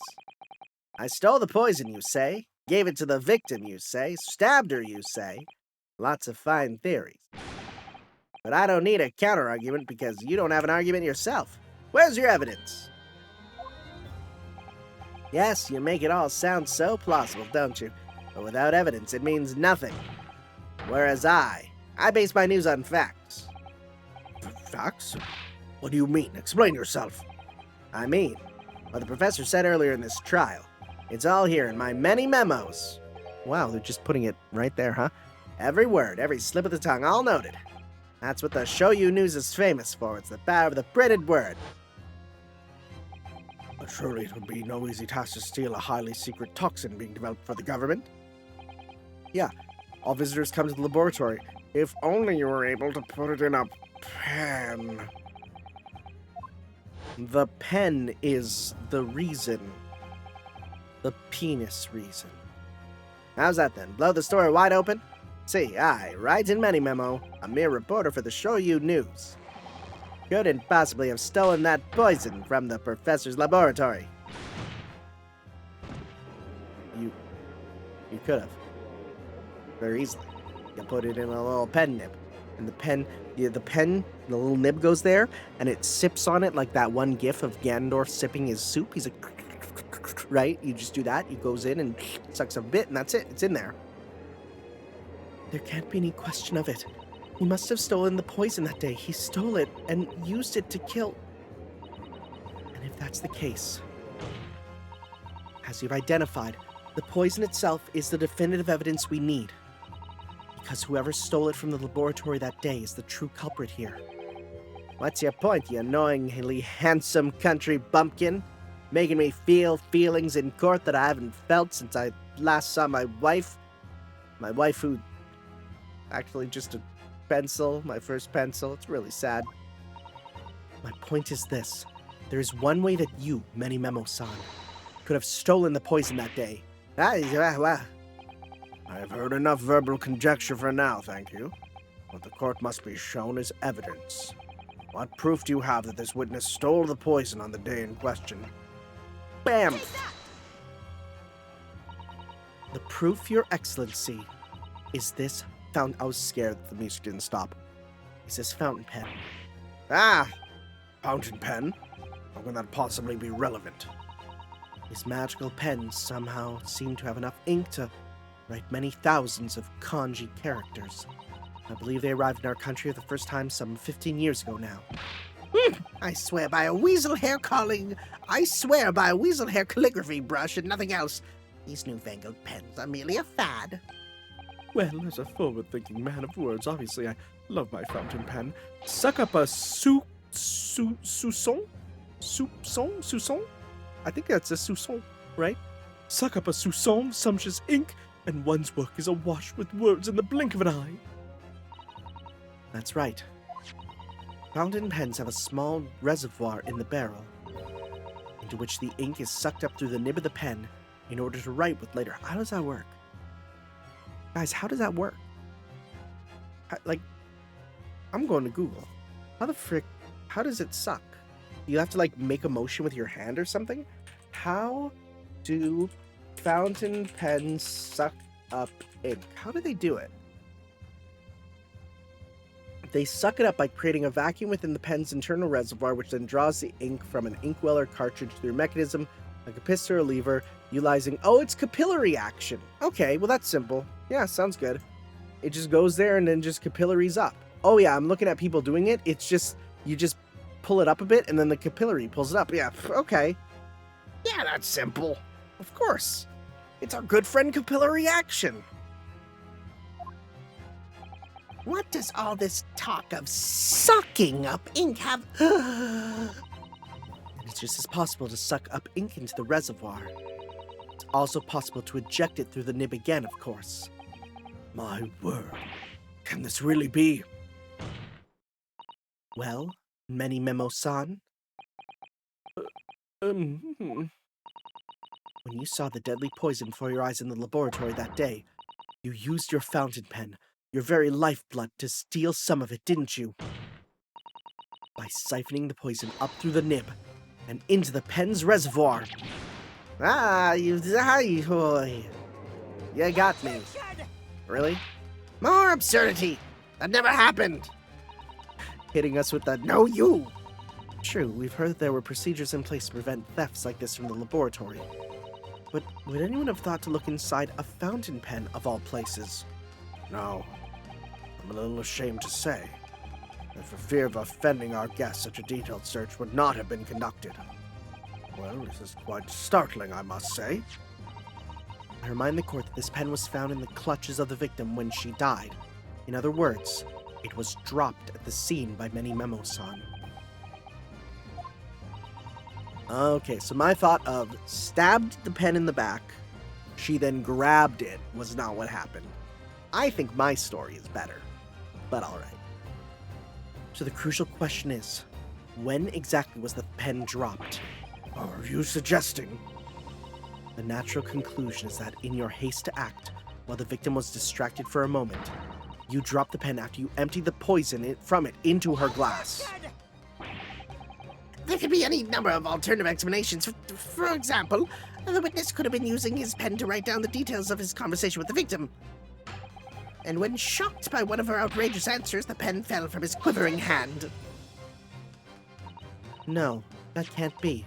I stole the poison, you say. Gave it to the victim, you say. Stabbed her, you say. Lots of fine theories. But I don't need a counter-argument because you don't have an argument yourself. Where's your evidence? Yes, you make it all sound so plausible, don't you? But without evidence, it means nothing. Whereas I base my news on facts. Facts? What do you mean? Explain yourself. I mean, what the professor said earlier in this trial. It's all here in my many memos. Wow, they're just putting it right there, huh? Every word, every slip of the tongue, all noted. That's what the Shoyu News is famous for. It's the power of the printed word. But surely it would be no easy task to steal a highly secret toxin being developed for the government. Yeah, all visitors come to the laboratory. If only you were able to put it in a pen. The pen is the reason. The penis reason. How's that then? Blow the story wide open? See, I write in many memo, a mere reporter for the Shoyu News. Couldn't possibly have stolen that poison from the professor's laboratory. You could have. Very easily. You put it in a little pen nib. And the little nib goes there, and it sips on it like that one gif of Ganondorf sipping his soup. He's like, right? You just do that. He goes in and sucks a bit, and that's it. It's in there. There can't be any question of it. He must have stolen the poison that day. He stole it and used it to kill. And if that's the case, as you've identified, the poison itself is the definitive evidence we need. Because whoever stole it from the laboratory that day is the true culprit here. What's your point, you annoyingly handsome country bumpkin? Making me feel feelings in court that I haven't felt since I last saw my wife? My wife who... actually just a pencil, my first pencil. It's really sad. My point is this. There is one way that you, Many Memo-san, could have stolen the poison that day. I have heard enough verbal conjecture for now, thank you. What the court must be shown is evidence. What proof do you have that this witness stole the poison on the day in question? Bam! Take that! The proof, Your Excellency, is this fountain. I was scared that the music didn't stop. Is this fountain pen? Ah! Fountain pen? How can that possibly be relevant? These magical pens somehow seem to have enough ink to write many thousands of kanji characters. I believe they arrived in our country for the first time some 15 years ago now. I swear by a weasel hair calligraphy brush and nothing else. These newfangled pens are merely a fad. Well, as a forward-thinking man of words, obviously I love my fountain pen. Suck up a soupçon? I think that's a soupçon, right? Suck up a soupçon of sumptuous ink, and one's work is awash with words in the blink of an eye. That's right. Fountain pens have a small reservoir in the barrel, into which the ink is sucked up through the nib of the pen in order to write with later. How does that work? Guys, how does that work? I'm going to Google. How does it suck? You have to, make a motion with your hand or something? How do fountain pens suck up ink? How do they do it? They suck it up by creating a vacuum within the pen's internal reservoir, which then draws the ink from an inkwell or cartridge through a mechanism like a piston or lever, utilizing... Oh, it's capillary action. Okay, well, that's simple. Yeah, sounds good. It just goes there and then just capillaries up. Oh yeah, I'm looking at people doing it. It's just, you just pull it up a bit and then the capillary pulls it up. Yeah, okay. Yeah, that's simple. Of course. It's our good friend capillary action. What does all this talk of sucking up ink have? It's just as possible to suck up ink into the reservoir. It's also possible to eject it through the nib again, of course. My word. Can this really be? Well, Many Memo-san, when you saw the deadly poison before your eyes in the laboratory that day, you used your fountain pen, your very lifeblood, to steal some of it, didn't you? By siphoning the poison up through the nib and into the pen's reservoir. You got me. Really? More absurdity! That never happened! Hitting us with that, no you! True, we've heard that there were procedures in place to prevent thefts like this from the laboratory. But would anyone have thought to look inside a fountain pen of all places? No. I'm a little ashamed to say that for fear of offending our guests, such a detailed search would not have been conducted. Well, this is quite startling, I must say. I remind the court that this pen was found in the clutches of the victim when she died. In other words, it was dropped at the scene by Many Memo-san. Okay, so my thought of stabbed the pen in the back, she then grabbed it, was not what happened. I think my story is better, but alright. So the crucial question is, when exactly was the pen dropped? Are you suggesting? The natural conclusion is that in your haste to act, while the victim was distracted for a moment, you dropped the pen after you emptied the poison from it into her glass. There could be any number of alternative explanations. For example, the witness could have been using his pen to write down the details of his conversation with the victim. And when shocked by one of her outrageous answers, the pen fell from his quivering hand. No, that can't be.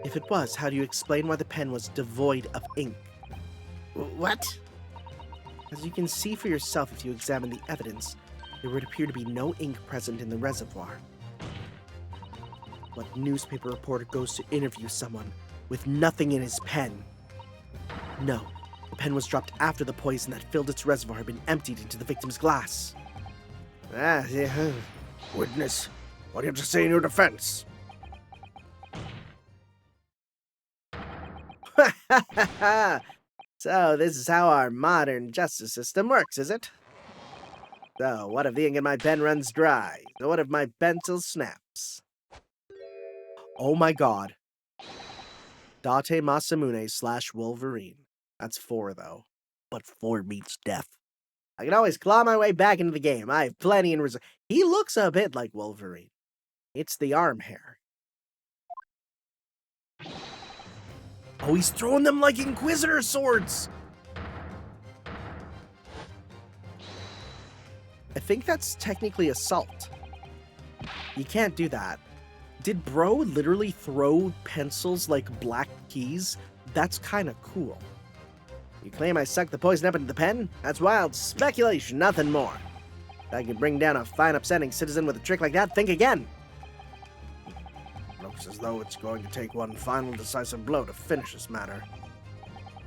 If it was, how do you explain why the pen was devoid of ink? What? As you can see for yourself if you examine the evidence, there would appear to be no ink present in the reservoir. What newspaper reporter goes to interview someone with nothing in his pen? No, the pen was dropped after the poison that filled its reservoir had been emptied into the victim's glass. Witness, what do you have to say in your defense? So this is how our modern justice system works, is it? So what if the ink in my pen runs dry? So what if my pencil snaps? Oh my god. Date Masamune / Wolverine. That's 4 though. But 4 meets death. I can always claw my way back into the game. I have plenty in reserve. He looks a bit like Wolverine. It's the arm hair. Oh, he's throwing them like Inquisitor swords! I think that's technically assault. You can't do that. Did bro literally throw pencils like black keys? That's kinda cool. You claim I sucked the poison up into the pen? That's wild speculation, nothing more. If I could bring down a fine upsetting citizen with a trick like that, think again. Looks as though it's going to take one final decisive blow to finish this matter.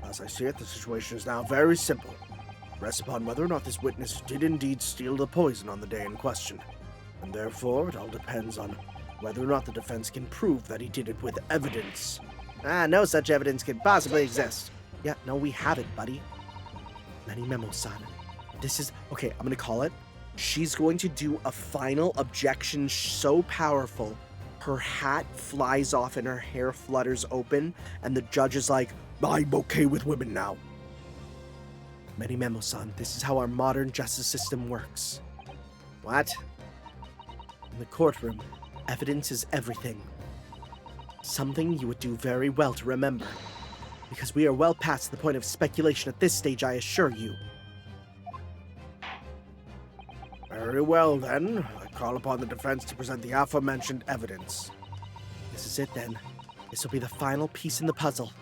As I see it, the situation is now very simple. It rests upon whether or not this witness did indeed steal the poison on the day in question. And therefore, it all depends on whether or not the defense can prove that he did it with evidence. No such evidence could possibly exist. Yeah, no, we have it, buddy. Many Memo-san. This is... Okay, I'm gonna call it. She's going to do a final objection so powerful, her hat flies off and her hair flutters open, and the judge is like, I'm okay with women now. Many Memo-san, this is how our modern justice system works. What? In the courtroom, evidence is everything. Something you would do very well to remember. Because we are well past the point of speculation at this stage, I assure you. Very well, then. I call upon the defense to present the aforementioned evidence. This is it, then. This will be the final piece in the puzzle.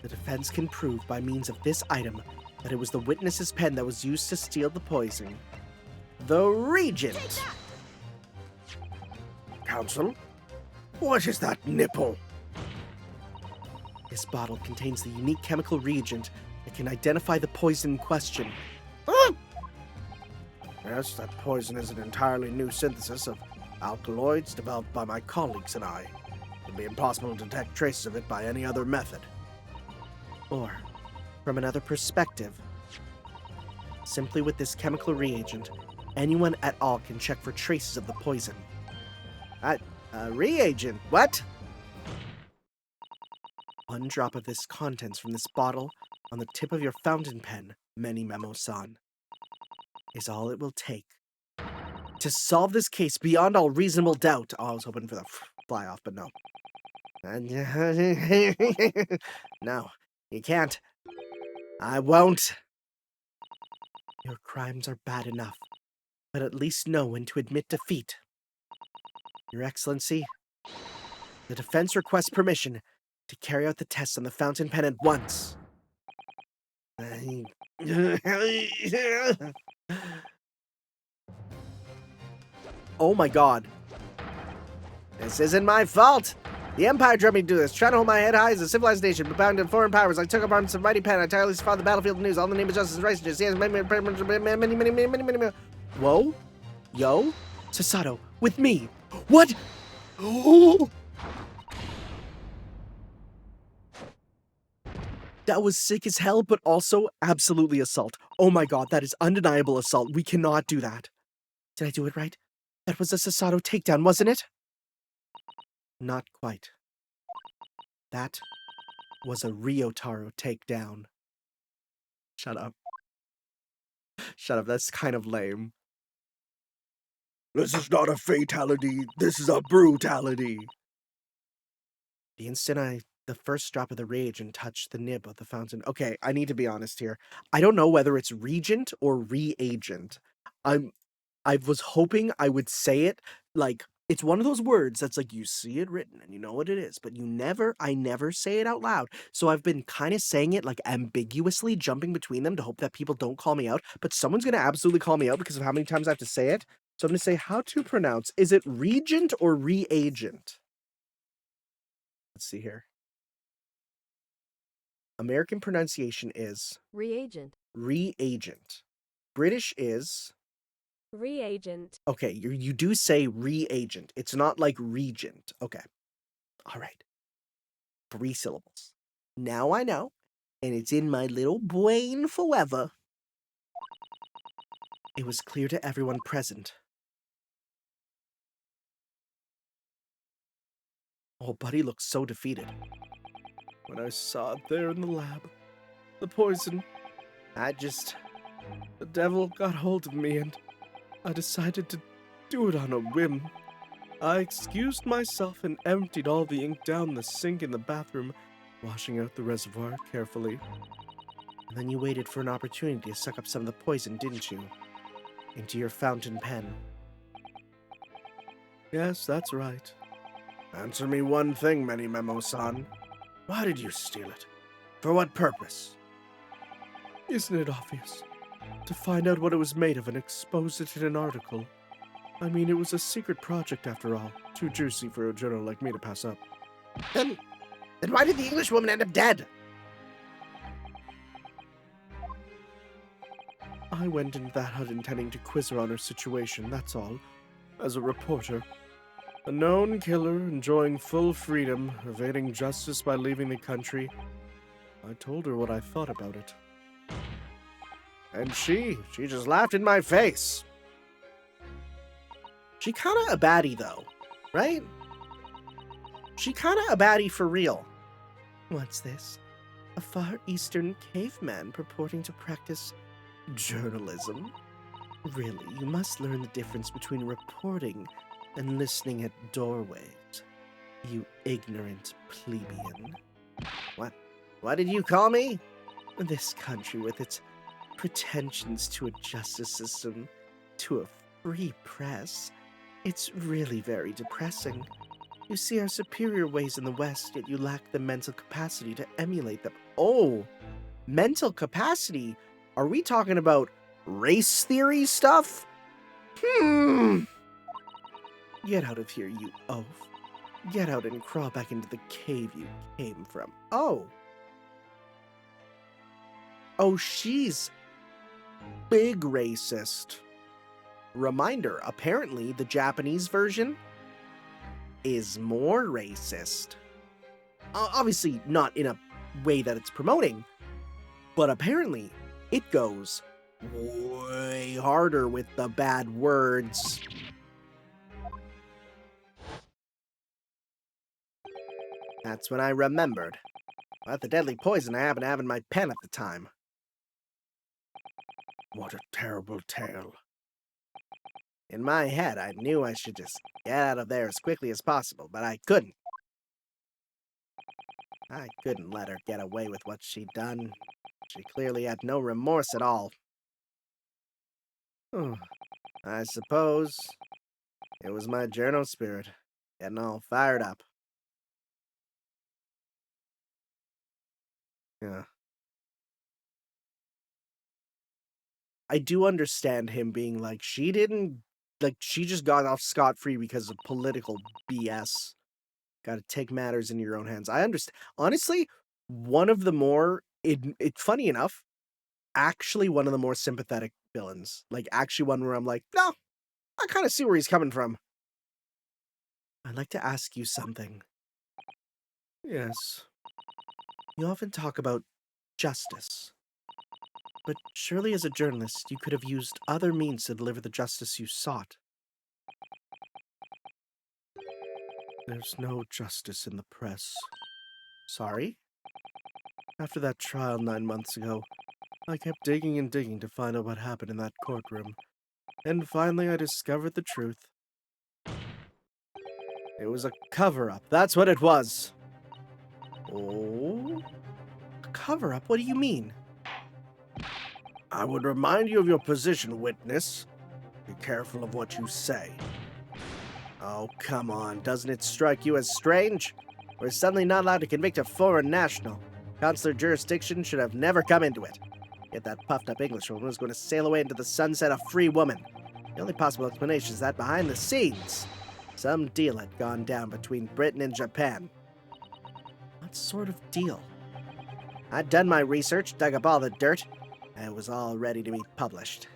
The defense can prove by means of this item that it was the witness's pen that was used to steal the poison. The Regent! Take that! Counsel? What is that nipple? This bottle contains the unique chemical reagent that can identify the poison in question. Yes, that poison is an entirely new synthesis of alkaloids developed by my colleagues and I. It would be impossible to detect traces of it by any other method. Or, from another perspective, simply with this chemical reagent, anyone at all can check for traces of the poison. Reagent? What? One drop of this contents from this bottle on the tip of your fountain pen, Memo-san, is all it will take to solve this case beyond all reasonable doubt. Oh, I was hoping for the fly off, but no. No, you can't. I won't. Your crimes are bad enough, but at least know when to admit defeat. Your Excellency, the defense requests permission to carry out the test on the fountain pen at once. Oh my god. This isn't my fault. The Empire drove me to do this, trying to hold my head high as a civilized nation, but bound to foreign powers. I took up arms with a mighty pen. I tirelessly fought the battlefield of news, all in the name of justice and righteousness. Yes, many. Whoa? Yo? Sasato, with me. What? Oh! That was sick as hell, but also absolutely assault. Oh my god, that is undeniable assault. We cannot do that. Did I do it right? That was a Sasato takedown, wasn't it? Not quite. That was a Ryutaro takedown. Shut up. Shut up, that's kind of lame. This is not a fatality. This is a brutality. The instant the first drop of the reagent touched the nib of the fountain. Okay, I need to be honest here. I don't know whether it's regent or reagent. I was hoping I would say it like it's one of those words that's like you see it written and you know what it is, but I never say it out loud. So I've been kind of saying it like ambiguously, jumping between them to hope that people don't call me out. But someone's gonna absolutely call me out because of how many times I have to say it. So I'm gonna say how to pronounce. Is it regent or reagent? Let's see here. American pronunciation is Reagent. reagent. British is Reagent. okay. You do say reagent. It's not like regent. Okay. All right. 3 syllables. Now I know, and it's in my little brain forever. It was clear to everyone present. Oh, Buddy looked so defeated. When I saw it there in the lab, the poison, the devil got hold of me and I decided to do it on a whim. I excused myself and emptied all the ink down the sink in the bathroom, washing out the reservoir carefully. And then you waited for an opportunity to suck up some of the poison, didn't you? Into your fountain pen. Yes, that's right. Answer me one thing, Memo-san. Why did you steal it? For what purpose? Isn't it obvious? To find out what it was made of and expose it in an article. I mean, it was a secret project after all. Too juicy for a journal like me to pass up. Then why did the English woman end up dead? I went into that hut intending to quiz her on her situation, that's all. As a reporter. A known killer, enjoying full freedom, evading justice by leaving the country. I told her what I thought about it. And she just laughed in my face. She kinda a baddie, though, right? She kinda a baddie for real. What's this? A Far Eastern caveman purporting to practice journalism? Really, you must learn the difference between reporting and listening at doorways, you ignorant plebeian. What did you call me? This country with its pretensions to a justice system, to a free press, it's really very depressing. You see our superior ways in the West, yet you lack the mental capacity to emulate them. Oh, mental capacity? Are we talking about race theory stuff? Get out of here, you oaf. Get out and crawl back into the cave you came from. Oh. Oh, she's big racist. Reminder, apparently the Japanese version is more racist. Obviously not in a way that it's promoting, but apparently it goes way harder with the bad words. That's when I remembered. What the deadly poison I happened to have in my pen at the time. What a terrible tale. In my head, I knew I should just get out of there as quickly as possible, but I couldn't. I couldn't let her get away with what she'd done. She clearly had no remorse at all. I suppose it was my journal spirit, getting all fired up. Yeah. I do understand him being like, she just got off scot-free because of political BS. Gotta take matters into your own hands. I understand. Honestly, one of the more, funny enough, actually one of the more sympathetic villains. Like, actually one where I'm like, no, I kind of see where he's coming from. I'd like to ask you something. Yes. You often talk about justice. But surely as a journalist, you could have used other means to deliver the justice you sought. There's no justice in the press. Sorry? After that trial 9 months ago, I kept digging and digging to find out what happened in that courtroom. And finally I discovered the truth. It was a cover-up. That's what it was. Oh? A cover-up? What do you mean? I would remind you of your position, witness. Be careful of what you say. Oh, come on. Doesn't it strike you as strange? We're suddenly not allowed to convict a foreign national. Consular jurisdiction should have never come into it. Yet that puffed-up Englishwoman was going to sail away into the sunset a free woman. The only possible explanation is that behind the scenes, some deal had gone down between Britain and Japan. What sort of deal? I'd done my research, dug up all the dirt, and it was all ready to be published.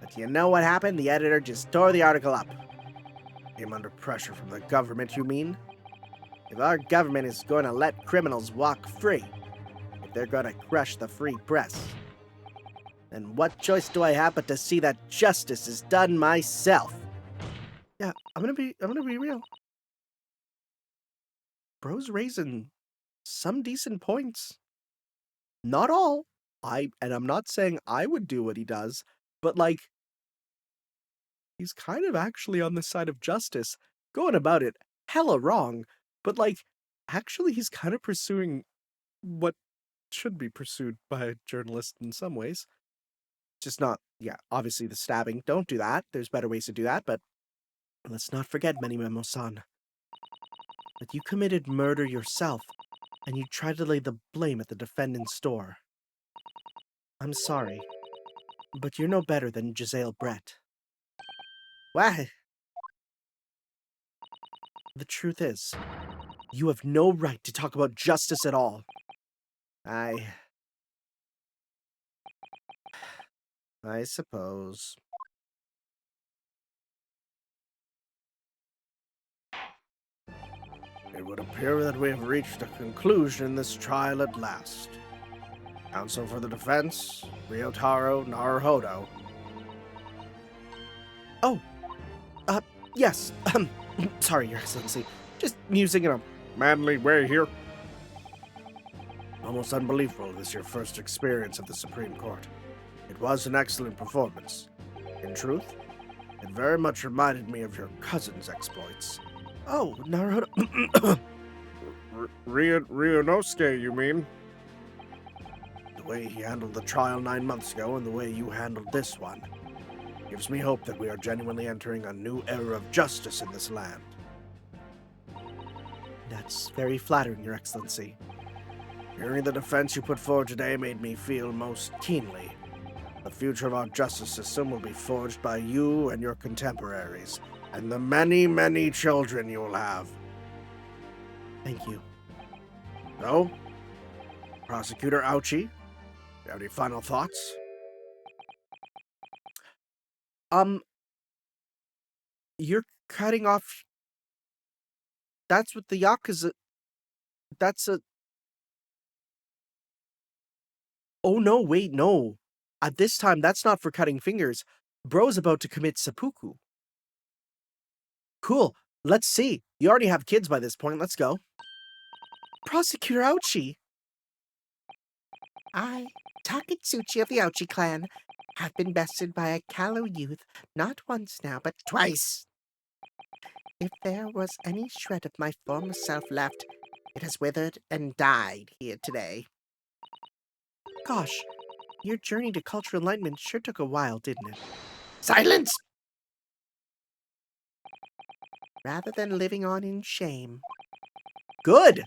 But you know what happened? The editor just tore the article up. Came under pressure from the government, you mean? If our government is going to let criminals walk free, if they're going to crush the free press, then what choice do I have but to see that justice is done myself? Yeah, I'm gonna be real. Bro's raising some decent points. Not all. I'm not saying I would do what he does, but like, he's kind of actually on the side of justice, going about it hella wrong, but like, actually he's kind of pursuing what should be pursued by a journalist in some ways. Just not, yeah, obviously the stabbing. Don't do that. There's better ways to do that, but let's not forget, Menimemo-san, that you committed murder yourself, and you tried to lay the blame at the defendant's door. I'm sorry, but you're no better than Giselle Brett. What? The truth is, you have no right to talk about justice at all. I suppose. It would appear that we have reached a conclusion in this trial at last. Counsel for the defense, Ryutaro Naruhodo. Oh, yes. Sorry, Your Excellency. Just musing in a Manly way here. Almost unbelievable this is your first experience at the Supreme Court. It was an excellent performance. In truth, it very much reminded me of your cousin's exploits. Oh, Naruhodo. Ryunosuke, you mean? The way he handled the trial 9 months ago and the way you handled this one gives me hope that we are genuinely entering a new era of justice in this land. That's very flattering, Your Excellency. Hearing the defense you put forward today made me feel most keenly. The future of our justice system will be forged by you and your contemporaries, and the many, many children you will have. Thank you. So, Prosecutor Ouchie, you have any final thoughts? You're cutting off. That's what the Yakuza. That's a. Oh no, wait, no. At this time, that's not for cutting fingers. Bro's about to commit seppuku. Cool. Let's see. You already have kids by this point. Let's go. Prosecutor Ouchie. I, Takatsuchi of the Ouchi clan, have been bested by a callow youth not once now, but twice. If there was any shred of my former self left, it has withered and died here today. Gosh, your journey to cultural enlightenment sure took a while, didn't it? Silence! Rather than living on in shame, Good!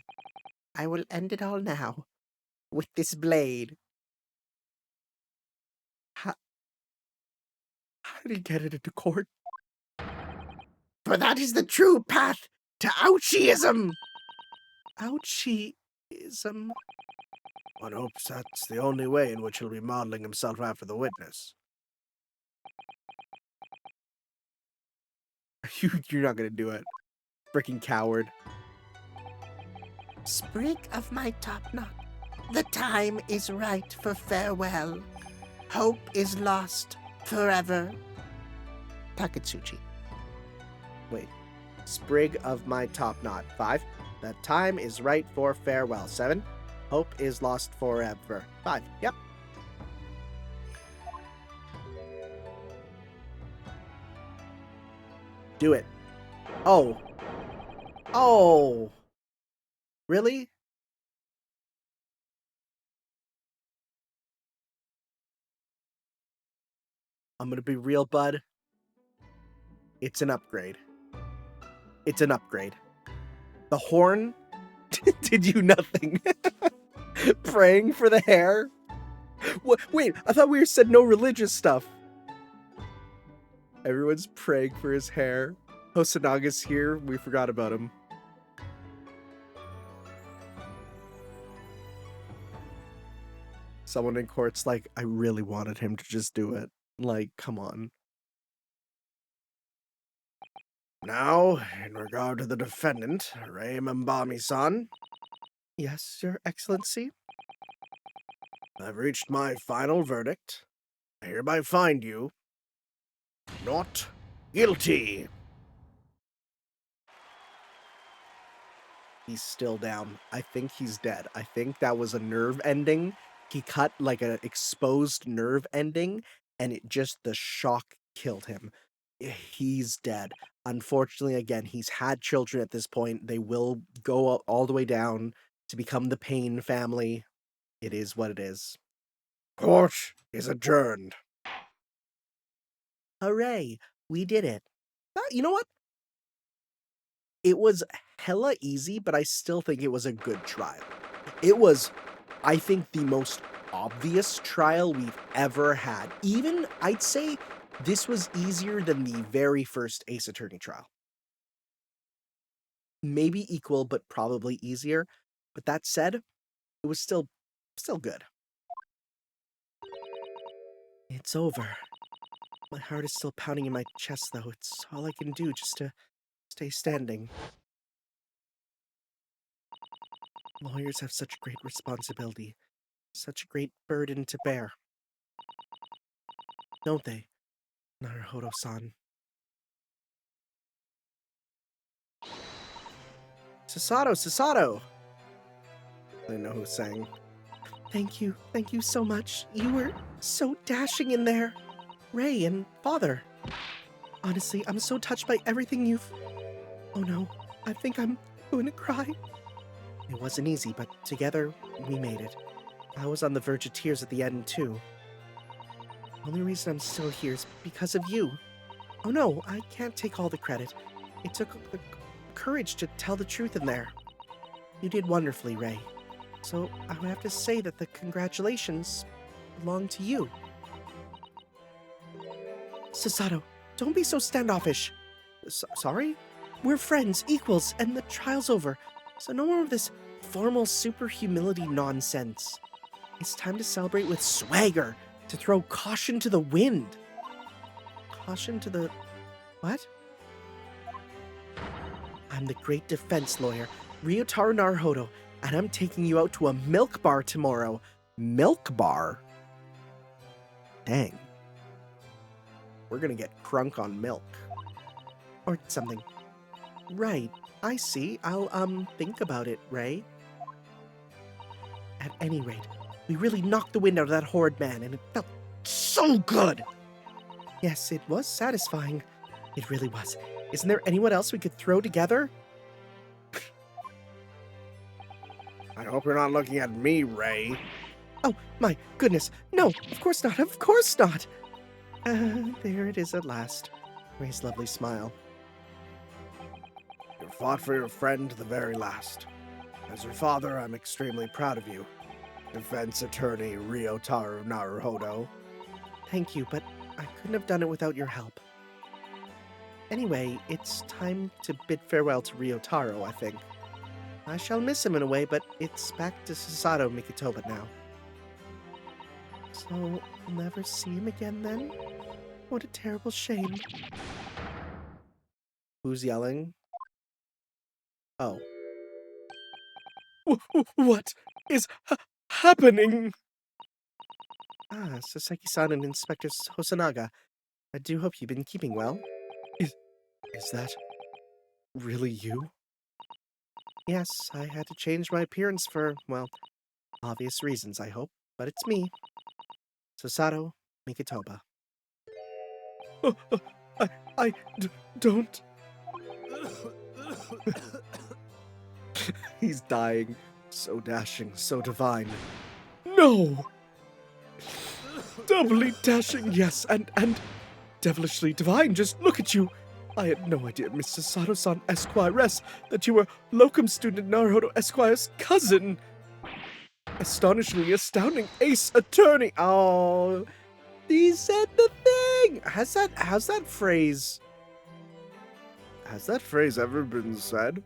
I will end it all now with this blade. How did he get it into court? For that is the true path to Ouchiism! Ouchieism. One hopes that's the only way in which he'll be modeling himself after the witness. You're not gonna do it. Freaking coward. Sprig of my top knot, the time is right for farewell. Hope is lost forever. Takatsuchi. Wait. Sprig of my top knot. 5. The time is right for farewell. 7. Hope is lost forever. 5. Yep. Do it. Oh. Oh. Really? I'm gonna be real, bud. It's an upgrade. It's an upgrade. The horn did you nothing. Praying for the hair? What? Wait, I thought we said no religious stuff. Everyone's praying for his hair. Hosanaga's here. We forgot about him. Someone in court's like, I really wanted him to just do it. Like, come on. Now, in regard to the defendant, Rei Mambami-san, Yes, Your Excellency? I've reached my final verdict. I hereby find you not guilty. He's still down. I think he's dead. I think that was a nerve ending. He cut like an exposed nerve ending, and it just, the shock killed him. He's dead. Unfortunately, again, he's had children at this point. They will go all the way down to become the Pain family. It is what it is. Court is adjourned. Hooray! We did it. You know what? It was hella easy, but I still think it was a good trial. It was, I think, the most obvious trial we've ever had. Even, I'd say, this was easier than the very first Ace Attorney trial. Maybe equal, but probably easier. But that said, it was still good. It's over. My heart is still pounding in my chest, though. It's all I can do just to stay standing. Lawyers have such great responsibility, such a great burden to bear. Don't they, Naruhodo-san? Sasato! I didn't know who sang. Thank you so much. You were so dashing in there. Rei and Father. Honestly, I'm so touched by everything you've... Oh no, I think I'm going to cry. It wasn't easy, but together, we made it. I was on the verge of tears at the end, too. The only reason I'm still here is because of you. Oh no, I can't take all the credit. It took the courage to tell the truth in there. You did wonderfully, Rei. So I would have to say that the congratulations belong to you. Susato, don't be so standoffish. Sorry? We're friends, equals, and the trial's over. So no more of this formal super humility nonsense. It's time to celebrate with swagger, to throw caution to the wind. Caution to the... what? I'm the great defense lawyer, Ryutaro Naruhodo, and I'm taking you out to a milk bar tomorrow. Milk bar? Dang. We're gonna get crunk on milk. Or something. Right, I see. I'll, think about it, Ray. At any rate, we really knocked the wind out of that horrid man, and it felt so good! Yes, it was satisfying. It really was. Isn't there anyone else we could throw together? I hope you're not looking at me, Ray. Oh, my goodness. No, of course not. Of course not. There it is at last. Ray's lovely smile. You fought for your friend to the very last. As your father, I'm extremely proud of you. Defense attorney Ryutaro Naruhodo. Thank you, but I couldn't have done it without your help. Anyway, it's time to bid farewell to Ryutaro, I think. I shall miss him in a way, but it's back to Susato Mikotoba now. So, I'll never see him again then? What a terrible shame. Who's yelling? Oh. What is happening? Ah, Soseki-san and Inspector Hosonaga. I do hope you've been keeping well. Is that really you? Yes, I had to change my appearance for, well, obvious reasons, I hope. But it's me. Susato Mikotoba. Don't. He's dying. So dashing, so divine. No! Doubly dashing, yes, and devilishly divine. Just look at you. I had no idea, Mr. Sato-san Esquires, that you were locum student Naruhodo Esquire's cousin. Astonishingly astounding ace attorney. Oh, he said the thing. How's that phrase? Has that phrase ever been said?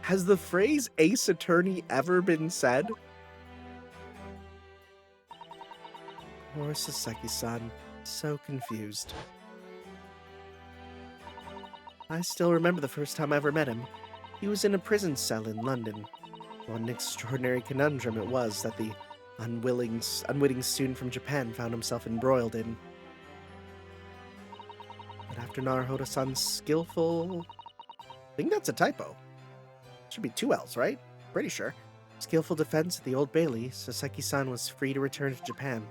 Has the phrase ace attorney ever been said? Poor Soseki-san, so confused. I still remember the first time I ever met him. He was in a prison cell in London. What an extraordinary conundrum it was that the unwitting student from Japan found himself embroiled in. But after Naruhodo-san's skillful... I think that's a typo. Should be 2 L's, right? Pretty sure. Skillful defense at the Old Bailey, Soseki-san was free to return to Japan.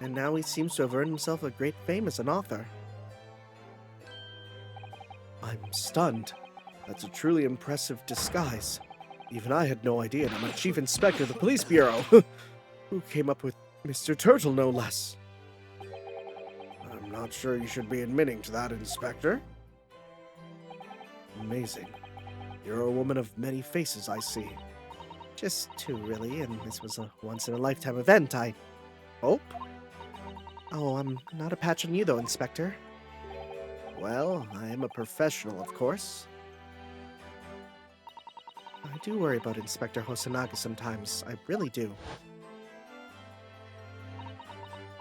And now he seems to have earned himself a great fame as an author. I'm stunned. That's a truly impressive disguise. Even I had no idea, and I'm a chief inspector of the police bureau. Who came up with Mr. Turtle, no less? I'm not sure you should be admitting to that, Inspector. Amazing. You're a woman of many faces, I see. Just 2, really, and this was a once-in-a-lifetime event, I hope. Oh, I'm not a patch on you, though, Inspector. Well, I am a professional, of course. I do worry about Inspector Hosonaga sometimes. I really do.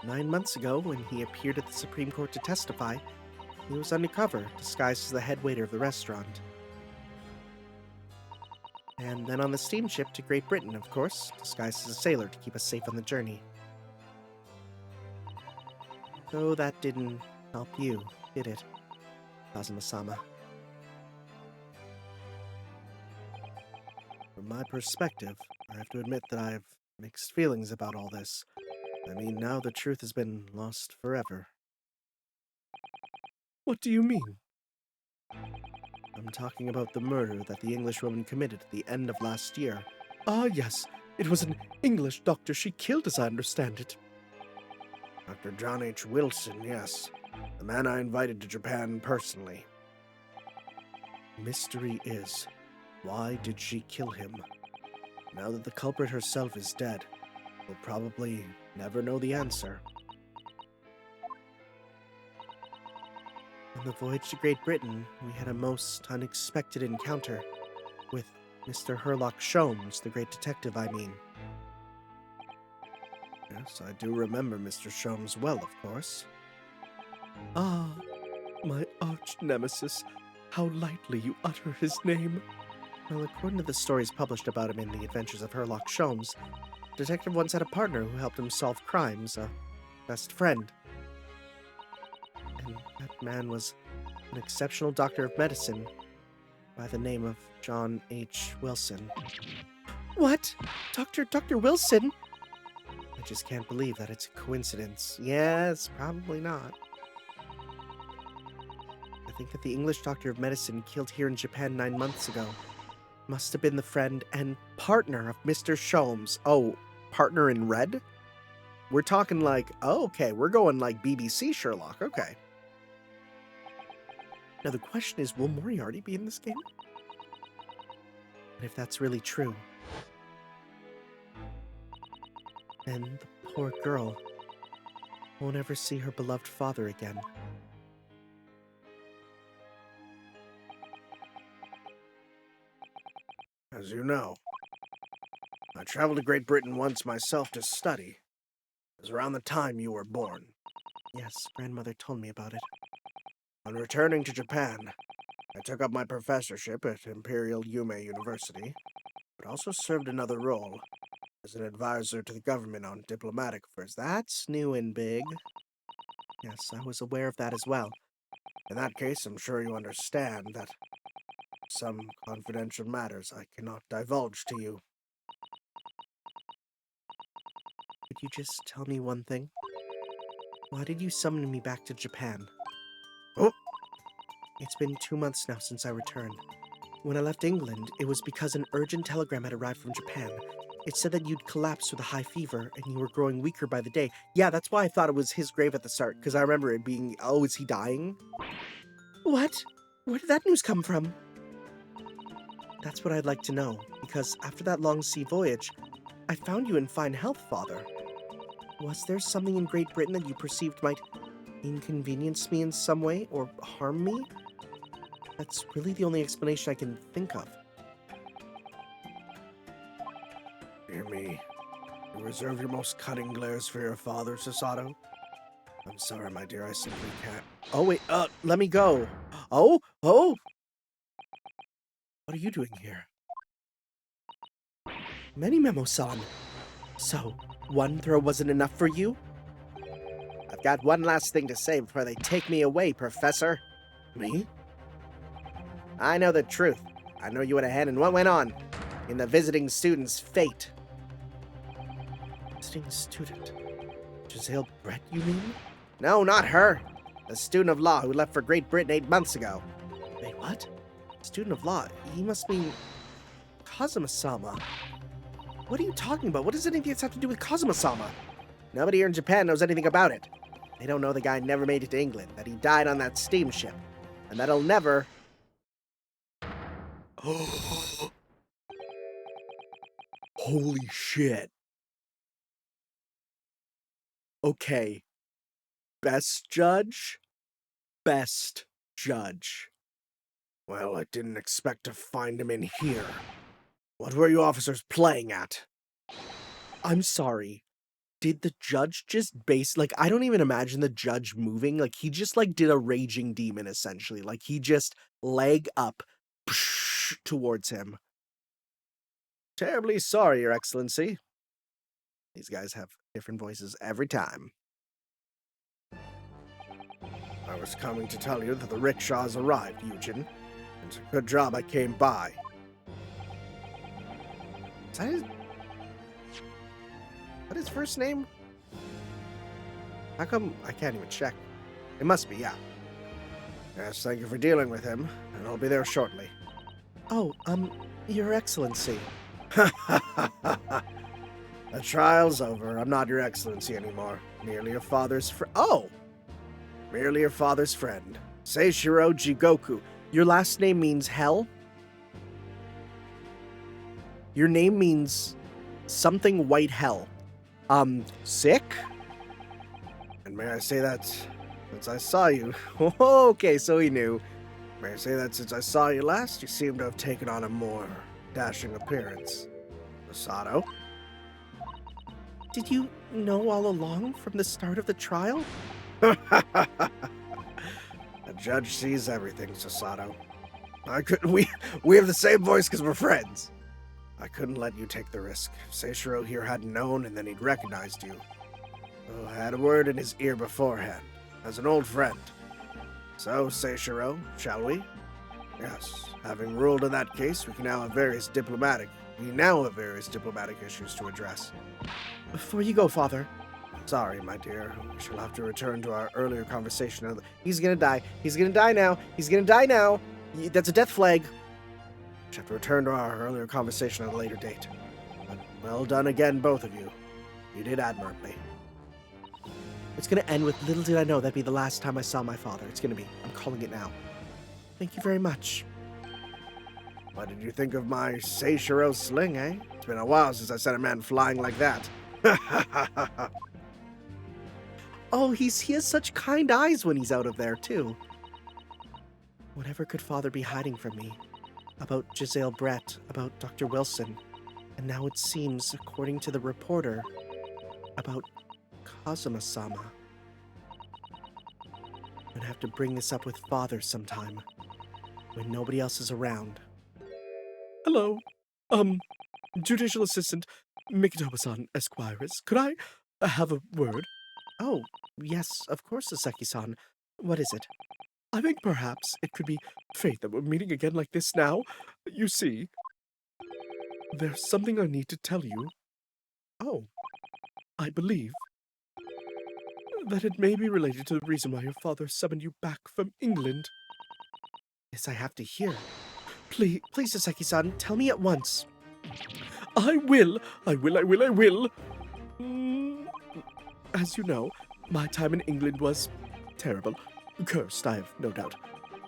9 months ago, when he appeared at the Supreme Court to testify, he was undercover, disguised as the head waiter of the restaurant. And then on the steamship to Great Britain, of course, disguised as a sailor to keep us safe on the journey. Though that didn't help you, did it, Kazuma-sama? From my perspective, I have to admit that I have mixed feelings about all this. I mean, now the truth has been lost forever. What do you mean? I'm talking about the murder that the Englishwoman committed at the end of last year. Ah, yes. It was an English doctor she killed, as I understand it. Dr. John H. Wilson, yes. The man I invited to Japan personally. mystery is, why did she kill him? Now that the culprit herself is dead, we'll probably never know the answer. On the voyage to Great Britain, we had a most unexpected encounter with Mr. Herlock Sholmes, the great detective, I mean. Yes, I do remember Mr. Sholmes well, of course. Ah, my arch-nemesis. How lightly you utter his name. Well, according to the stories published about him in The Adventures of Herlock Sholmes, the detective once had a partner who helped him solve crimes, a best friend. And that man was an exceptional doctor of medicine by the name of John H. Wilson. What? Dr. Wilson? I just can't believe that it's a coincidence. Yes, probably not. I think that the English doctor of medicine killed here in Japan 9 months ago must have been the friend and partner of Mr. Sholmes. Oh, partner in red? We're talking like, oh, okay, we're going like BBC Sherlock, okay. Now the question is, will Moriarty be in this game? And if that's really true, then the poor girl won't ever see her beloved father again. As you know, I traveled to Great Britain once myself to study. It was around the time you were born. Yes, grandmother told me about it. On returning to Japan, I took up my professorship at Imperial Yume University, but also served another role as an advisor to the government on diplomatic affairs. That's new and big. Yes, I was aware of that as well. In that case, I'm sure you understand that some confidential matters I cannot divulge to you. Could you just tell me one thing? Why did you summon me back to Japan? Oh! It's been 2 months now since I returned. When I left England, it was because an urgent telegram had arrived from Japan. It said that you'd collapsed with a high fever and you were growing weaker by the day. Yeah, that's why I thought it was his grave at the start, because I remember it being, oh, is he dying? What? Where did that news come from? That's what I'd like to know, because after that long sea voyage, I found you in fine health, Father. Was there something in Great Britain that you perceived might inconvenience me in some way or harm me? That's really the only explanation I can think of. Dear me, you reserve your most cunning glares for your father, Susato? I'm sorry, my dear, I simply can't. Oh, wait, let me go. Oh! What are you doing here? Many Memo-san. So, one throw wasn't enough for you? I've got one last thing to say before they take me away, Professor. Me? I know the truth. I know you had a hand in what went on in the visiting student's fate. Visiting student? Giselle Brett, you mean? No, not her. The student of law who left for Great Britain 8 months ago. Wait, what? Student of law? He must mean Kazuma-sama. What are you talking about? What does any of this have to do with Kazuma-sama? Nobody here in Japan knows anything about it. They don't know the guy never made it to England, that he died on that steamship, and that he'll never... Holy shit. Okay. Best judge? Best judge. Well, I didn't expect to find him in here. What were you officers playing at? I'm sorry. Did the judge just like, I don't even imagine the judge moving. Like, he just, like, did a raging demon, essentially. Like, he just leg up towards him. Terribly sorry, Your Excellency. These guys have different voices every time. I was coming to tell you that the rickshaws arrived, Eugen. It's a good job I came by. Is that his... What is his first name? How come I can't even check? It must be, yeah. Yes, thank you for dealing with him, and I'll be there shortly. Oh, Your Excellency. The trial's over. I'm not Your Excellency anymore. Merely your father's friend. Oh! Merely your father's friend. Seishiro Jigoku. Your last name means hell? Your name means something white hell. Sick? And may I say that since I saw you, Okay, so he knew. may I say that since I saw you last, you seem to have taken on a more dashing appearance. Masato? Did you know all along from the start of the trial? A judge sees everything, Sasato. We have the same voice because we're friends. I couldn't let you take the risk. If Seishiro here hadn't known and then he'd recognized you. Oh, I had a word in his ear beforehand, as an old friend. So, Seishiro, shall we? Yes. Having ruled in that case, we now have various diplomatic issues to address. Before you go, Father. Sorry, my dear. We shall have to return to our earlier conversation. He's gonna die. He's gonna die now. He's gonna die now. That's a death flag. We shall have to return to our earlier conversation at a later date. But well done again, both of you. You did admirably. It's gonna end with little did I know that'd be the last time I saw my father. It's gonna be. I'm calling it now. Thank you very much. What did you think of my Seishiro sling, eh? It's been a while since I sent a man flying like that. Oh, he has such kind eyes when he's out of there, too. Whatever could Father be hiding from me? About Giselle Brett, about Dr. Wilson, and now it seems, according to the reporter, about Kazuma-sama. I'm gonna have to bring this up with Father sometime, when nobody else is around. Hello. Judicial Assistant Mikitoba-san Esquires. Could I have a word? Oh, yes, of course, Soseki-san. What is it? I think perhaps it could be fate that we're meeting again like this now. You see, there's something I need to tell you. Oh, I believe that it may be related to the reason why your father summoned you back from England. yes, I have to hear. Please, Soseki-san, tell me at once. I will. As you know, my time in England was terrible. Cursed, I have no doubt.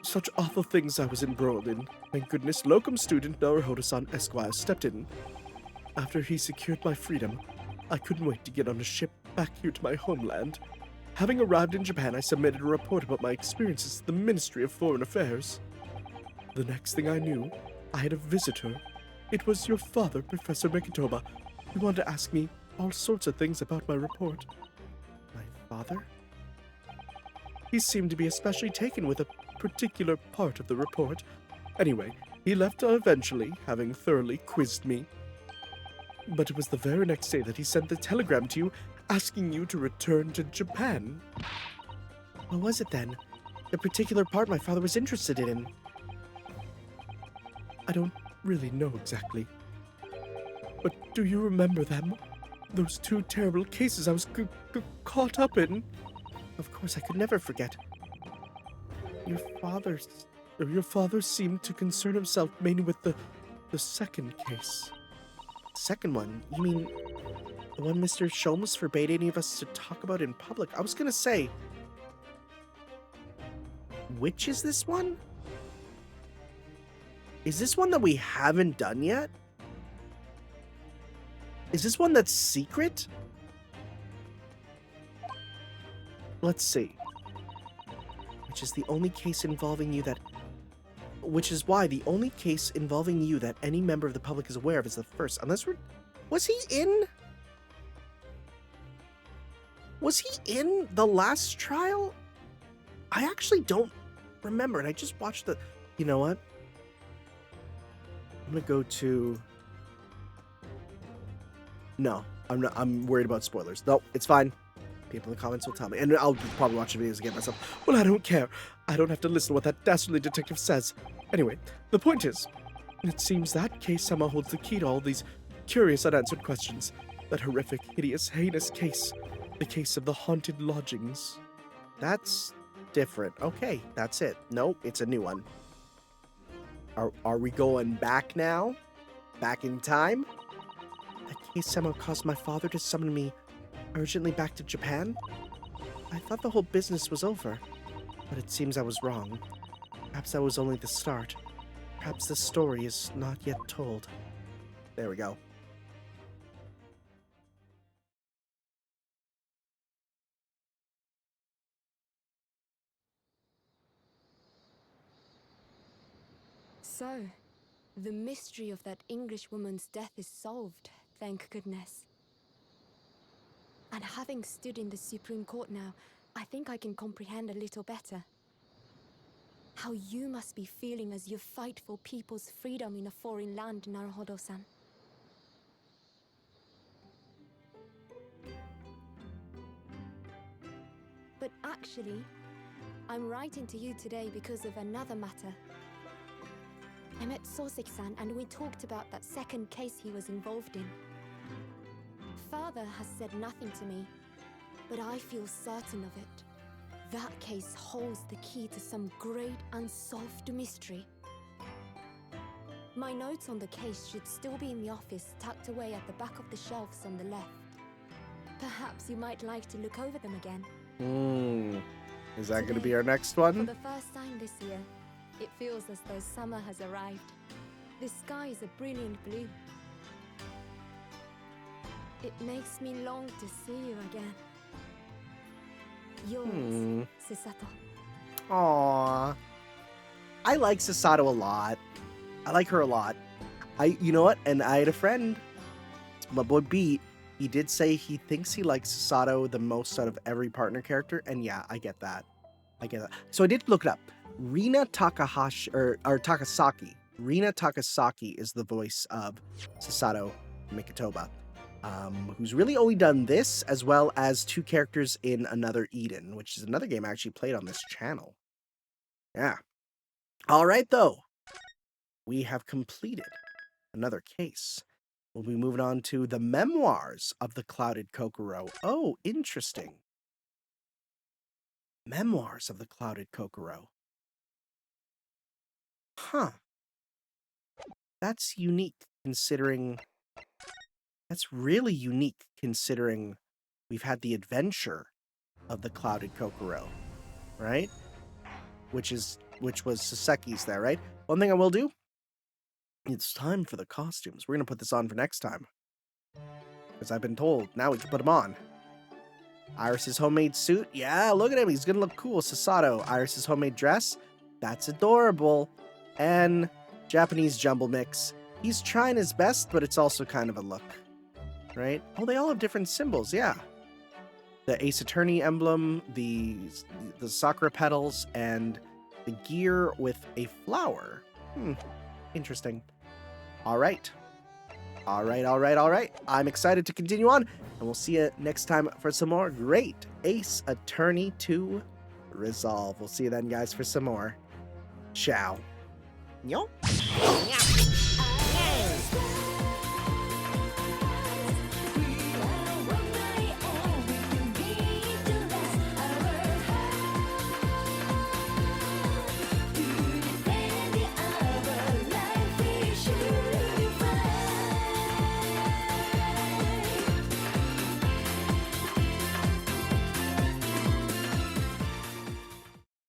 Such awful things I was embroiled in. Thank goodness locum student Naruhodo-san Esquire stepped in. After he secured my freedom, I couldn't wait to get on a ship back here to my homeland. Having arrived in Japan, I submitted a report about my experiences to the Ministry of Foreign Affairs. The next thing I knew, I had a visitor. It was your father, Professor Mikitoba. He wanted to ask me all sorts of things about my report. My father? He seemed to be especially taken with a particular part of the report. Anyway, he left eventually, having thoroughly quizzed me. But it was the very next day that he sent the telegram to you asking you to return to Japan. What was it then? The particular part my father was interested in? I don't really know exactly. But do you remember them? Those two terrible cases I was caught up in? Of course, I could never forget. Your father seemed to concern himself mainly with the second case. Second one? You mean the one Mr. Sholmes forbade any of us to talk about in public? I was gonna say, which is this one? Is this one that we haven't done yet? Is this one that's secret? Let's see. Which is the only case involving you that... Which is why the only case involving you that any member of the public is aware of is the first. Unless we're... Was he in... Was he in the last trial? I actually don't remember. And I just watched the... You know what? I'm gonna go to... No, I'm not. I'm worried about spoilers. No, it's fine. People in the comments will tell me. And I'll probably watch the videos again myself. Well, I don't care. I don't have to listen to what that dastardly detective says. Anyway, the point is, it seems that case somehow holds the key to all these curious unanswered questions. That horrific, hideous, heinous case. The case of the haunted lodgings. That's different. Okay, that's it. Nope, it's a new one. Are we going back now? Back in time? That case somehow caused my father to summon me urgently back to Japan? I thought the whole business was over, but it seems I was wrong. Perhaps that was only the start. Perhaps the story is not yet told. There we go. So, the mystery of that English woman's death is solved, thank goodness. And having stood in the Supreme Court now, I think I can comprehend a little better. How you must be feeling as you fight for people's freedom in a foreign land, Naruhodo-san. But actually, I'm writing to you today because of another matter. I met Soseki-san and we talked about that second case he was involved in. Father has said nothing to me, but I feel certain of it. That case holds the key to some great unsolved mystery. My notes on the case should still be in the office, tucked away at the back of the shelves on the left. Perhaps you might like to look over them again. Is that going to be Today, our next For one? the first time this year, it feels as though summer has arrived. The sky is a brilliant blue. It makes me long to see you again. Yours, Susato. Aww. I like Susato a lot. I like her a lot. You know what? And I had a friend, my boy Beat. He did say he thinks he likes Susato the most out of every partner character, and yeah, I get that. I get that. So I did look it up. Rina Takahashi or Takasaki. Rina Takasaki is the voice of Susato Mikitoba, who's really only done this as well as two characters in Another Eden, which is another game I actually played on this channel. Yeah. All right, though. We have completed another case. We'll be moving on to the memoirs of the Clouded Kokoro. Oh, interesting. Memoirs of the Clouded Kokoro. Huh. That's unique considering... That's really unique considering we've had the adventure of the Clouded Kokoro, right? Which was Soseki's there, right? One thing I will do, it's time for the costumes. We're going to put this on for next time. Because I've been told, now we can put them on. Iris's homemade suit. Yeah, look at him. He's going to look cool. Susato. Iris's homemade dress. That's adorable. And Japanese jumble mix. He's trying his best, but it's also kind of a look. Right? Oh, they all have different symbols. Yeah. The Ace Attorney emblem, the sakura petals, and the gear with a flower. Interesting. All right. All right. I'm excited to continue on, and we'll see you next time for some more great Ace Attorney 2 Resolve. We'll see you then, guys, for some more. Ciao. Yo.